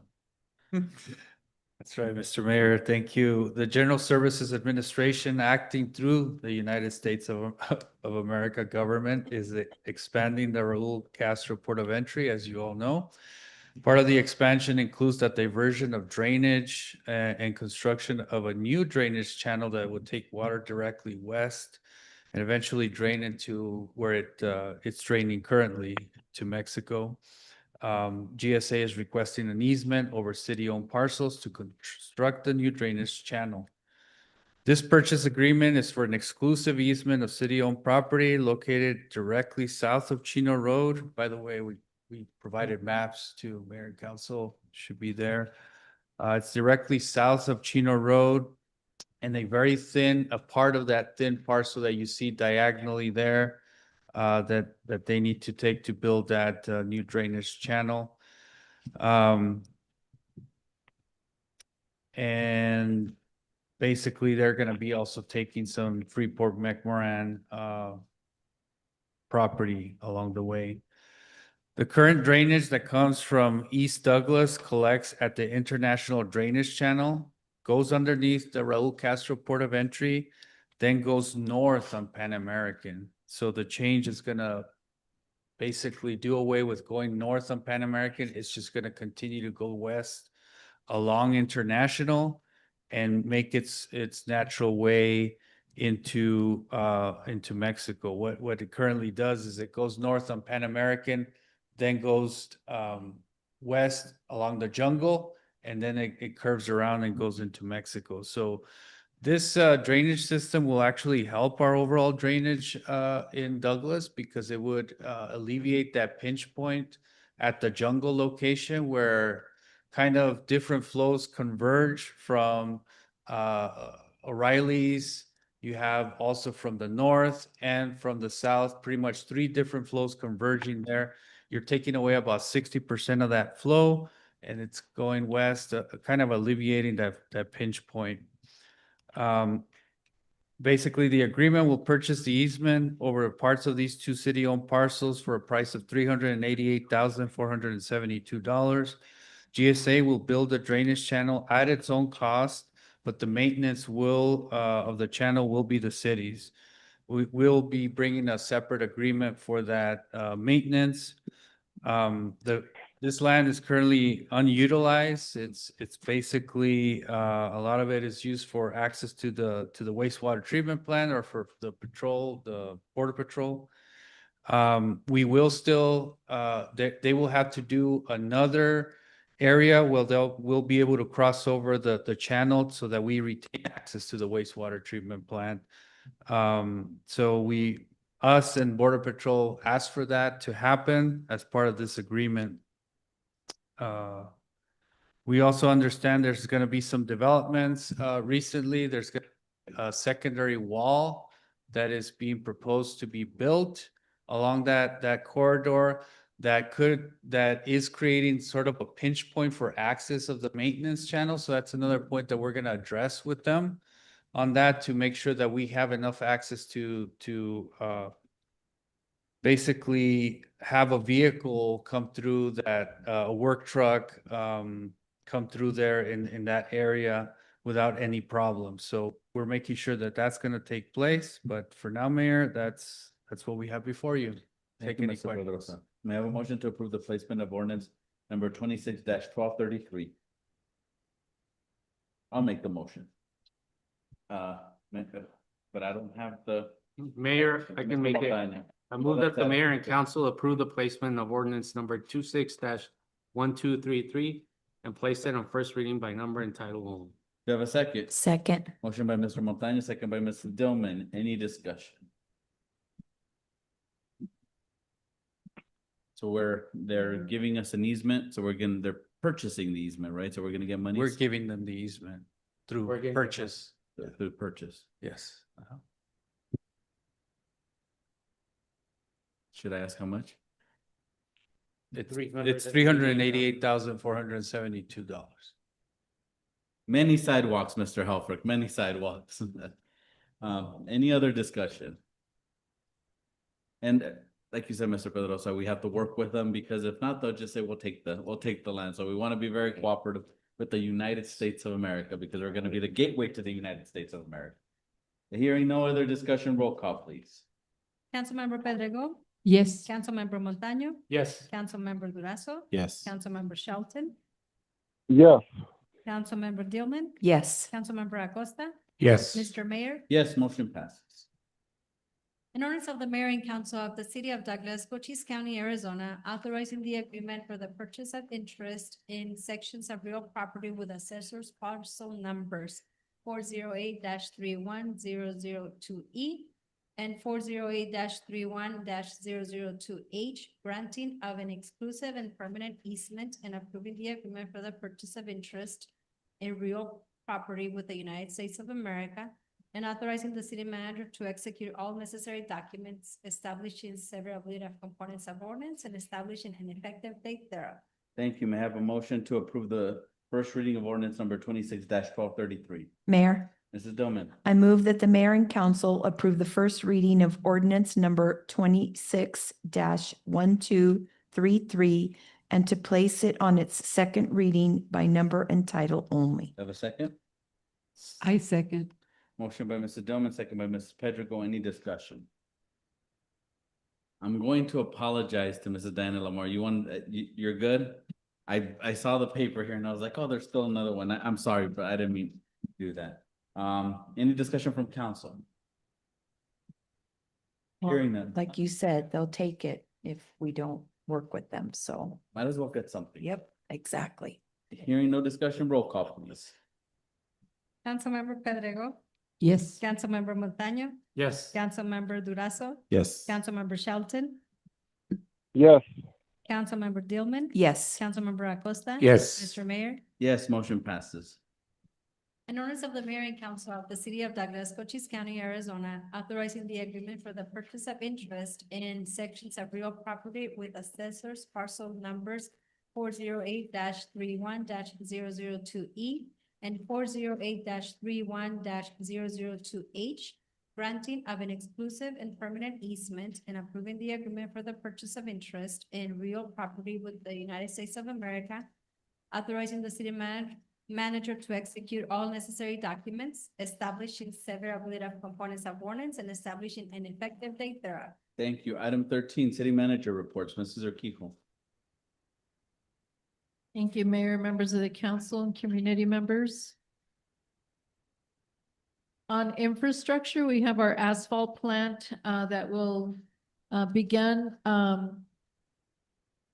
That's right, Mr. Mayor. Thank you. The General Services Administration, acting through the United States of America government, is expanding the Raul Castro Port of Entry, as you all know. Part of the expansion includes that diversion of drainage and construction of a new drainage channel that would take water directly west and eventually drain into where it's draining currently to Mexico. GSA is requesting an easement over city-owned parcels to construct a new drainage channel. This purchase agreement is for an exclusive easement of city-owned property located directly south of Chino Road. By the way, we provided maps to Mayor and Council, should be there. It's directly south of Chino Road, and a part of that thin parcel that you see diagonally there, that they need to take to build that new drainage channel. And basically, they're going to be also taking some Freeport-McMoRan property along the way. The current drainage that comes from East Douglas collects at the International Drainage Channel, goes underneath the Raul Castro Port of Entry, then goes north on Pan American. So the change is going to basically do away with going north on Pan American. It's just going to continue to go west along International and make its natural way into Mexico. What it currently does is it goes north on Pan American, then goes west along the jungle, and then it curves around and goes into Mexico. So this drainage system will actually help our overall drainage in Douglas, because it would alleviate that pinch point at the jungle location where kind of different flows converge from O'Reilly's. You have also from the north and from the south, pretty much 3 different flows converging there. You're taking away about 60% of that flow, and it's going west, kind of alleviating that pinch point. Basically, the agreement will purchase the easement over parts of these 2 city-owned parcels for a price of $388,472. GSA will build a drainage channel at its own cost, but the maintenance of the channel will be the city's. We will be bringing a separate agreement for that maintenance. This land is currently unutilized. It's basically a lot of it is used for access to the wastewater treatment plant or for the border patrol. We will still they will have to do another area where we'll be able to cross over the channel so that we retain access to the wastewater treatment plant. So us and Border Patrol asked for that to happen as part of this agreement. We also understand there's going to be some developments. Recently, there's a secondary wall that is being proposed to be built along that corridor that is creating sort of a pinch point for access of the maintenance channel. So that's another point that we're going to address with them on that, to make sure that we have enough access to basically have a vehicle come through that, a work truck come through there in that area without any problems. So we're making sure that that's going to take place. But for now, Mayor, that's what we have before you. Thank Take you, any Mr. questions. Pedrosa. May I have a motion to approve the placement of ordinance number 26-1233? I'll make the motion. But I don't have the. Mayor, I can make it. I move that the mayor and council approve the placement of ordinance number 26-1233 and place it on first reading by number and title only. Do you have a second? Second. Motion by Mr. Montañez, second by Mrs. Dillman. Any discussion? So they're giving us an easement, so they're purchasing the easement, right? So we're gonna get money. We're giving them the easement through purchase. Through purchase. Yes. Should I ask how much? It's $388,472. Many sidewalks, Mr. Helfrich, many sidewalks. Any other discussion? And like you said, Mr. Pedrosa, we have to work with them because if not, they'll just say, we'll take the land. So we want to be very cooperative with the United States of America because we're going to be the gateway to the United States of America. Hearing no other discussion, roll call, please. Councilmember Pedrego, Yes. Councilmember Montaño, Yes. Councilmember Durazo, Yes. Councilmember Shelton, Yes. Councilmember Dillman, Yes. Councilmember Acosta, Yes. Mr. Mayor. Yes, motion passes. An ordinance of the mayor and council of the city of Douglas, Cochise County, Arizona, authorizing the agreement for the purchase of interest in sections of real property with assessors parcel numbers 408-31002E and 408-31-002H, granting of an exclusive and permanent easement and approving the agreement for the purchase of interest in real property with the United States of America, and authorizing the city manager to execute all necessary documents, establishing severability of components of ordinance and establishing an effective date thereof. Thank you. May I have a motion to approve the first reading of ordinance number 26-1233? Mayor, Mrs. Dillman, I move that the mayor and council approve the first reading of ordinance number 26-1233 and to place it on its second reading by number and title only. have a second? I second. Motion by Mrs. Dillman, second by Mrs. Pedrico. Any discussion? I'm going to apologize to Mrs. Diana Lamar. You're good? I saw the paper here and I was like, oh, there's still another one. I'm sorry, but I didn't mean to do that. Any discussion from council? Hearing none. Like you said, they'll take it if we don't work with them. So, Might as well get something. yep, exactly. Hearing no discussion, roll call, please. Councilmember Pedrego, Yes. Councilmember Montaño, Yes. Councilmember Durazo, Yes. Councilmember Shelton, Yes. Councilmember Dillman, Yes. Councilmember Acosta. Yes. Mr. Mayor. Yes, motion passes. An ordinance of the mayor and council of the city of Douglas, Cochise County, Arizona, authorizing the agreement for the purchase of interest in sections of real property with assessors parcel numbers 408-31-002E and 408-31-002H, granting of an exclusive and permanent easement and approving the agreement for the purchase of interest in real property with the United States of America, authorizing the city manager to execute all necessary documents, establishing severability of components of ordinance, and establishing an effective date thereof. Thank you. Item 13, city manager reports. Mrs. Urquijo. Thank you, Mayor, members of the council and community members. On infrastructure, we have our asphalt plant that will begin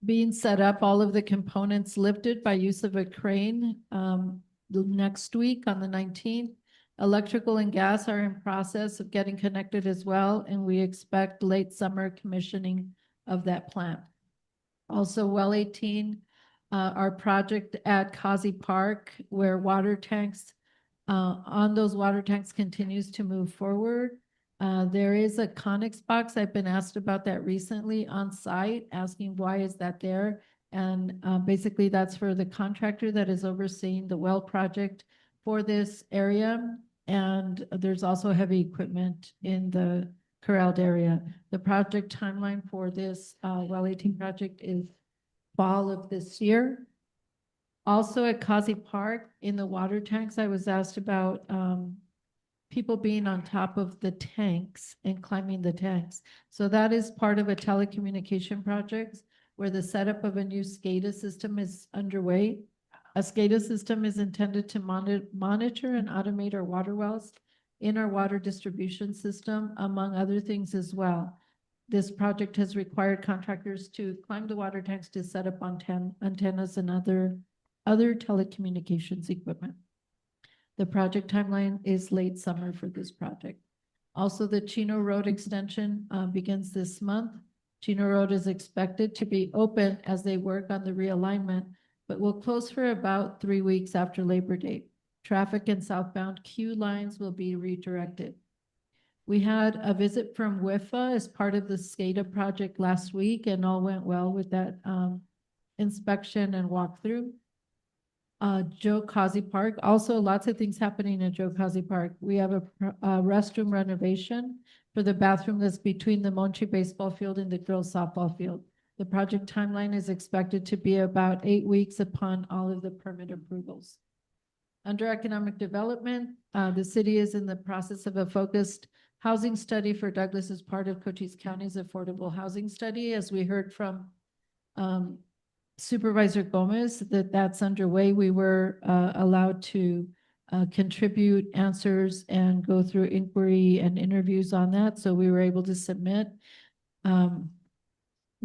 being set up, all of the components lifted by use of a crane next week on the 19th. Electrical and gas are in process of getting connected as well, and we expect late summer commissioning of that plant. Also, well 18, our project at Kazi Park, where water tanks on those water tanks continues to move forward. There is a Conex box. I've been asked about that recently on site, asking why is that there? And basically that's for the contractor that is overseeing the well project for this area. And there's also heavy equipment in the corralled area. The project timeline for this well 18 project is fall of this year. Also at Kazi Park in the water tanks, I was asked about people being on top of the tanks and climbing the tanks. So that is part of a telecommunication project where the setup of a new SCADA system is underway. A SCADA system is intended to monitor and automate our water wells in our water distribution system, among other things as well. This project has required contractors to climb the water tanks to set up antennas and other telecommunications equipment. The project timeline is late summer for this project. Also, the Chino Road extension begins this month. Chino Road is expected to be open as they work on the realignment, but will close for about 3 weeks after Labor Day. Traffic and southbound queue lines will be redirected. We had a visit from WIFA as part of the SCADA project last week, and all went well with that inspection and walkthrough. Joe Causey Park, also lots of things happening at Joe Causey Park. We have a restroom renovation for the bathroom that's between the Monchi baseball field and the girls softball field. The project timeline is expected to be about 8 weeks upon all of the permit approvals. Under economic development, the city is in the process of a focused housing study for Douglas as part of Cochise County's affordable housing study. As we heard from Supervisor Gomez, that's underway. We were allowed to contribute answers and go through inquiry and interviews on that. So we were able to submit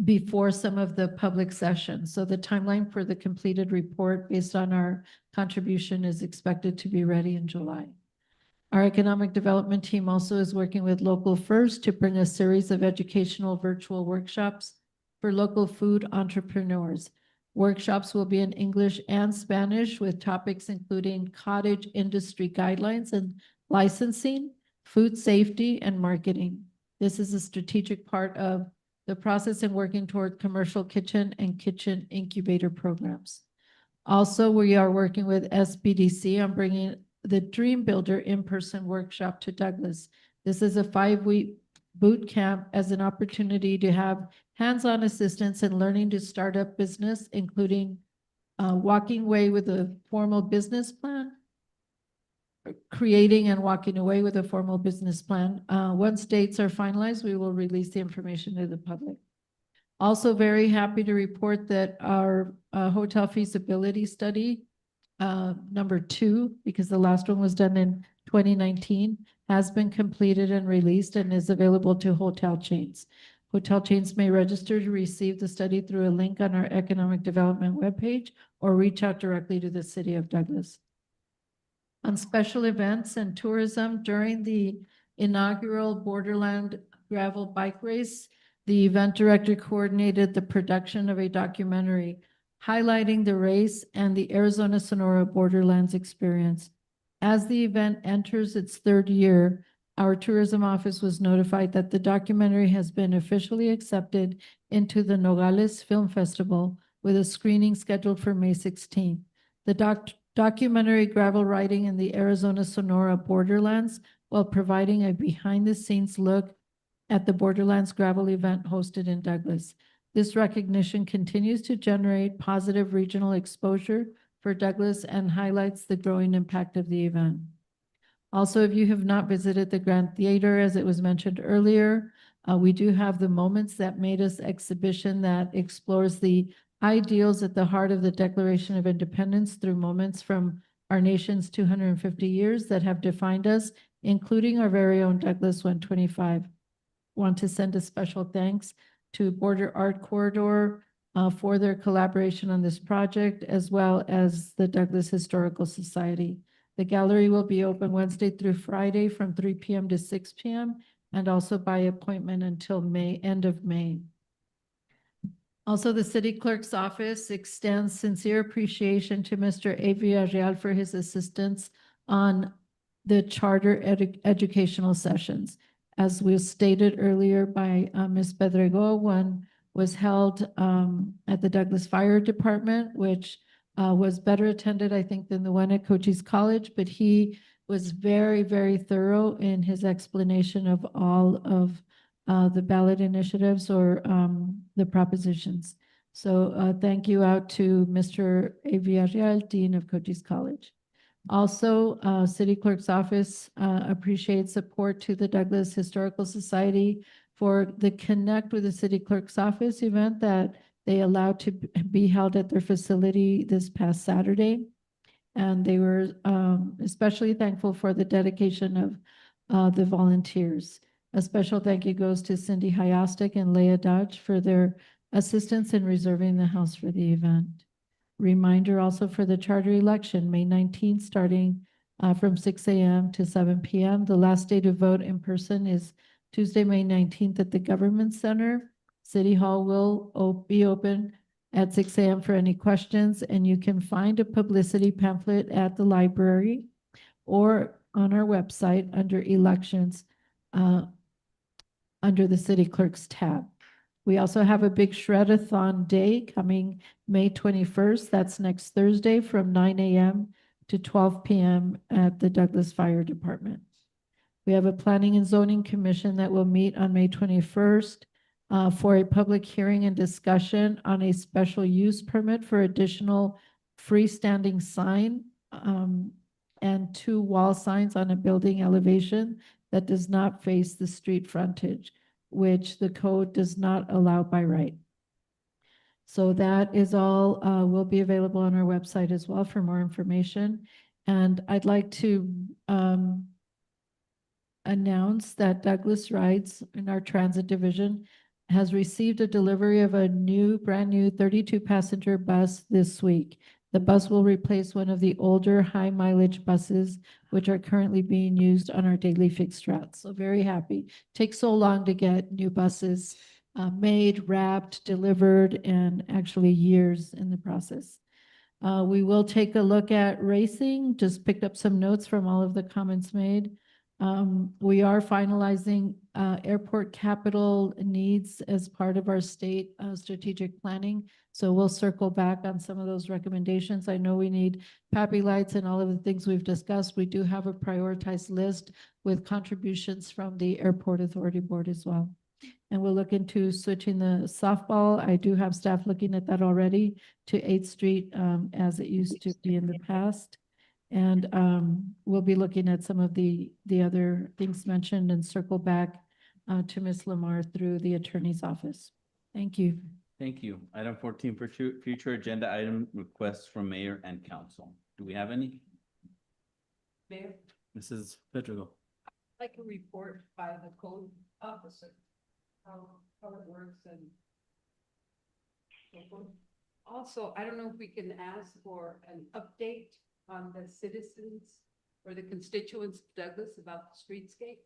before some of the public sessions. So the timeline for the completed report based on our contribution is expected to be ready in July. Our economic development team also is working with Local First to bring a series of educational virtual workshops for local food entrepreneurs. Workshops will be in English and Spanish with topics including cottage industry guidelines and licensing, food safety, and marketing. This is a strategic part of the process in working toward commercial kitchen and kitchen incubator programs. Also, we are working with SBDC on bringing the Dream Builder in-person workshop to Douglas. This is a 5-week boot camp as an opportunity to have hands-on assistance in learning to start up business, including walking away with a formal business plan, creating and walking away with a formal business plan. Once dates are finalized, we will release the information to the public. Also very happy to report that our hotel feasibility study, number 2, because the last one was done in 2019, has been completed and released and is available to hotel chains. Hotel chains may register to receive the study through a link on our economic development webpage or reach out directly to the City of Douglas. On special events and tourism, during the inaugural Borderland Gravel Bike Race, the event director coordinated the production of a documentary highlighting the race and the Arizona-Sonora Borderlands experience. As the event enters its 3rd year, our tourism office was notified that the documentary has been officially accepted into the Nogales Film Festival with a screening scheduled for May 16th. The documentary gravel riding in the Arizona-Sonora Borderlands while providing a behind-the-scenes look at the Borderlands gravel event hosted in Douglas. This recognition continues to generate positive regional exposure for Douglas and highlights the growing impact of the event. Also, if you have not visited the Grand Theater, as it was mentioned earlier, we do have the Moments That Made Us exhibition that explores the ideals at the heart of the Declaration of Independence through moments from our nation's 250 years that have defined us, including our very own Douglas 125. Want to send a special thanks to Border Art Corridor for their collaboration on this project, as well as the Douglas Historical Society. The gallery will be open Wednesday through Friday from 3 p.m. to 6 p.m. and also by appointment until end of May. Also, the city clerk's office extends sincere appreciation to Mr. A. Villarreal for his assistance on the charter educational sessions. As was stated earlier by Ms. Pedrego, one was held at the Douglas Fire Department, which was better attended, I think, than the one at Cochise College, but he was very, very thorough in his explanation of all of the ballot initiatives or the propositions. So thank you out to Mr. A. Villarreal, Dean of Cochise College. Also, City Clerk's Office appreciates support to the Douglas Historical Society for the Connect with the City Clerk's Office event that they allowed to be held at their facility this past Saturday. And they were especially thankful for the dedication of the volunteers. A special thank you goes to Cindy Hyostik and Leah Dodge for their assistance in reserving the house for the event. Reminder also for the charter election, May 19th, starting from 6 a.m. to 7 p.m. The last day to vote in person is Tuesday, May 19th at the Government Center. City Hall will be open at 6 a.m. for any questions, and you can find a publicity pamphlet at the library or on our website under elections. under the city clerk's tab. We also have a big shred-a-thon day coming May 21st. That's next Thursday from 9 a.m. to 12 p.m. at the Douglas Fire Department. We have a Planning and Zoning Commission that will meet on May 21st for a public hearing and discussion on a special use permit for additional freestanding sign and 2 wall signs on a building elevation that does not face the street frontage, which the code does not allow by right. So that is all, will be available on our website as well for more information. And I'd like to announce that Douglas Rides in our transit division has received a delivery of a brand new 32 passenger bus this week. The bus will replace one of the older high mileage buses, which are currently being used on our daily fixed routes. So very happy. Takes so long to get new buses made, wrapped, delivered, and actually years in the process. We will take a look at racing, just picked up some notes from all of the comments made. We are finalizing airport capital needs as part of our state strategic planning. So we'll circle back on some of those recommendations. I know we need PAPI lights and all of the things we've discussed. We do have a prioritized list with contributions from the Airport Authority Board as well. And we'll look into switching the softball. I do have staff looking at that already to 8th Street as it used to be in the past. And we'll be looking at some of the other things mentioned and circle back to Ms. Lamar through the attorney's office. Thank you. Thank you. Item 14, future agenda item requests from mayor and council. Do we have any? Mayor, Mrs. Pedro. like a report by the code officer, how it works and so forth. Also, I don't know if we can ask for an update on the citizens or the constituents of Douglas about the streetscape.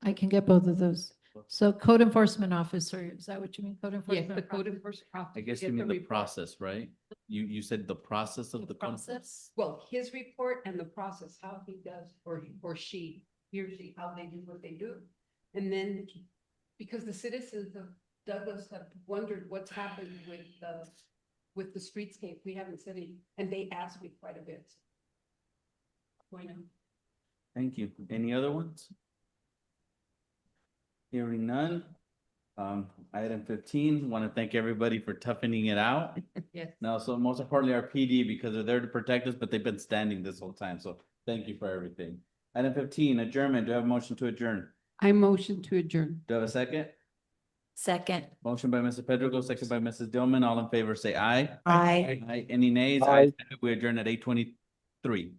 I can get both of those. So code enforcement officer, is that what you mean? Code Yes, enforcement? the code enforcement officer. I guess get you mean the report. process, right? You said the process of the. Process, well, his report and the process, how he does, or she, he or she, how they do what they do. And then, because the citizens of Douglas have wondered what's happened with the streetscape, we haven't said any, and they ask me quite a bit. Bueno. Thank you. Any other ones? Hearing none. Item 15, want to thank everybody for toughening it out. Yes. No, so most importantly, our PD, because they're there to protect us, but they've been standing this whole time. So thank you for everything. Item 15, adjournment. Do I have a motion to adjourn? I motion to adjourn. Do I have a second? Second. Motion by Mrs. Pedro, second by Mrs. Dillman. All in favor, say aye. Aye. Aye. Any nays? Aye. Ayes have it. We adjourn at 8:23.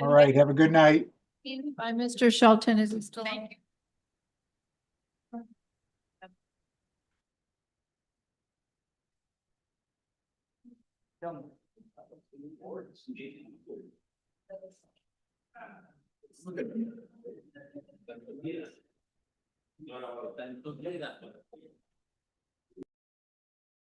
All right, have a good night. By Mr. Shelton, is it still? Thank you. Look at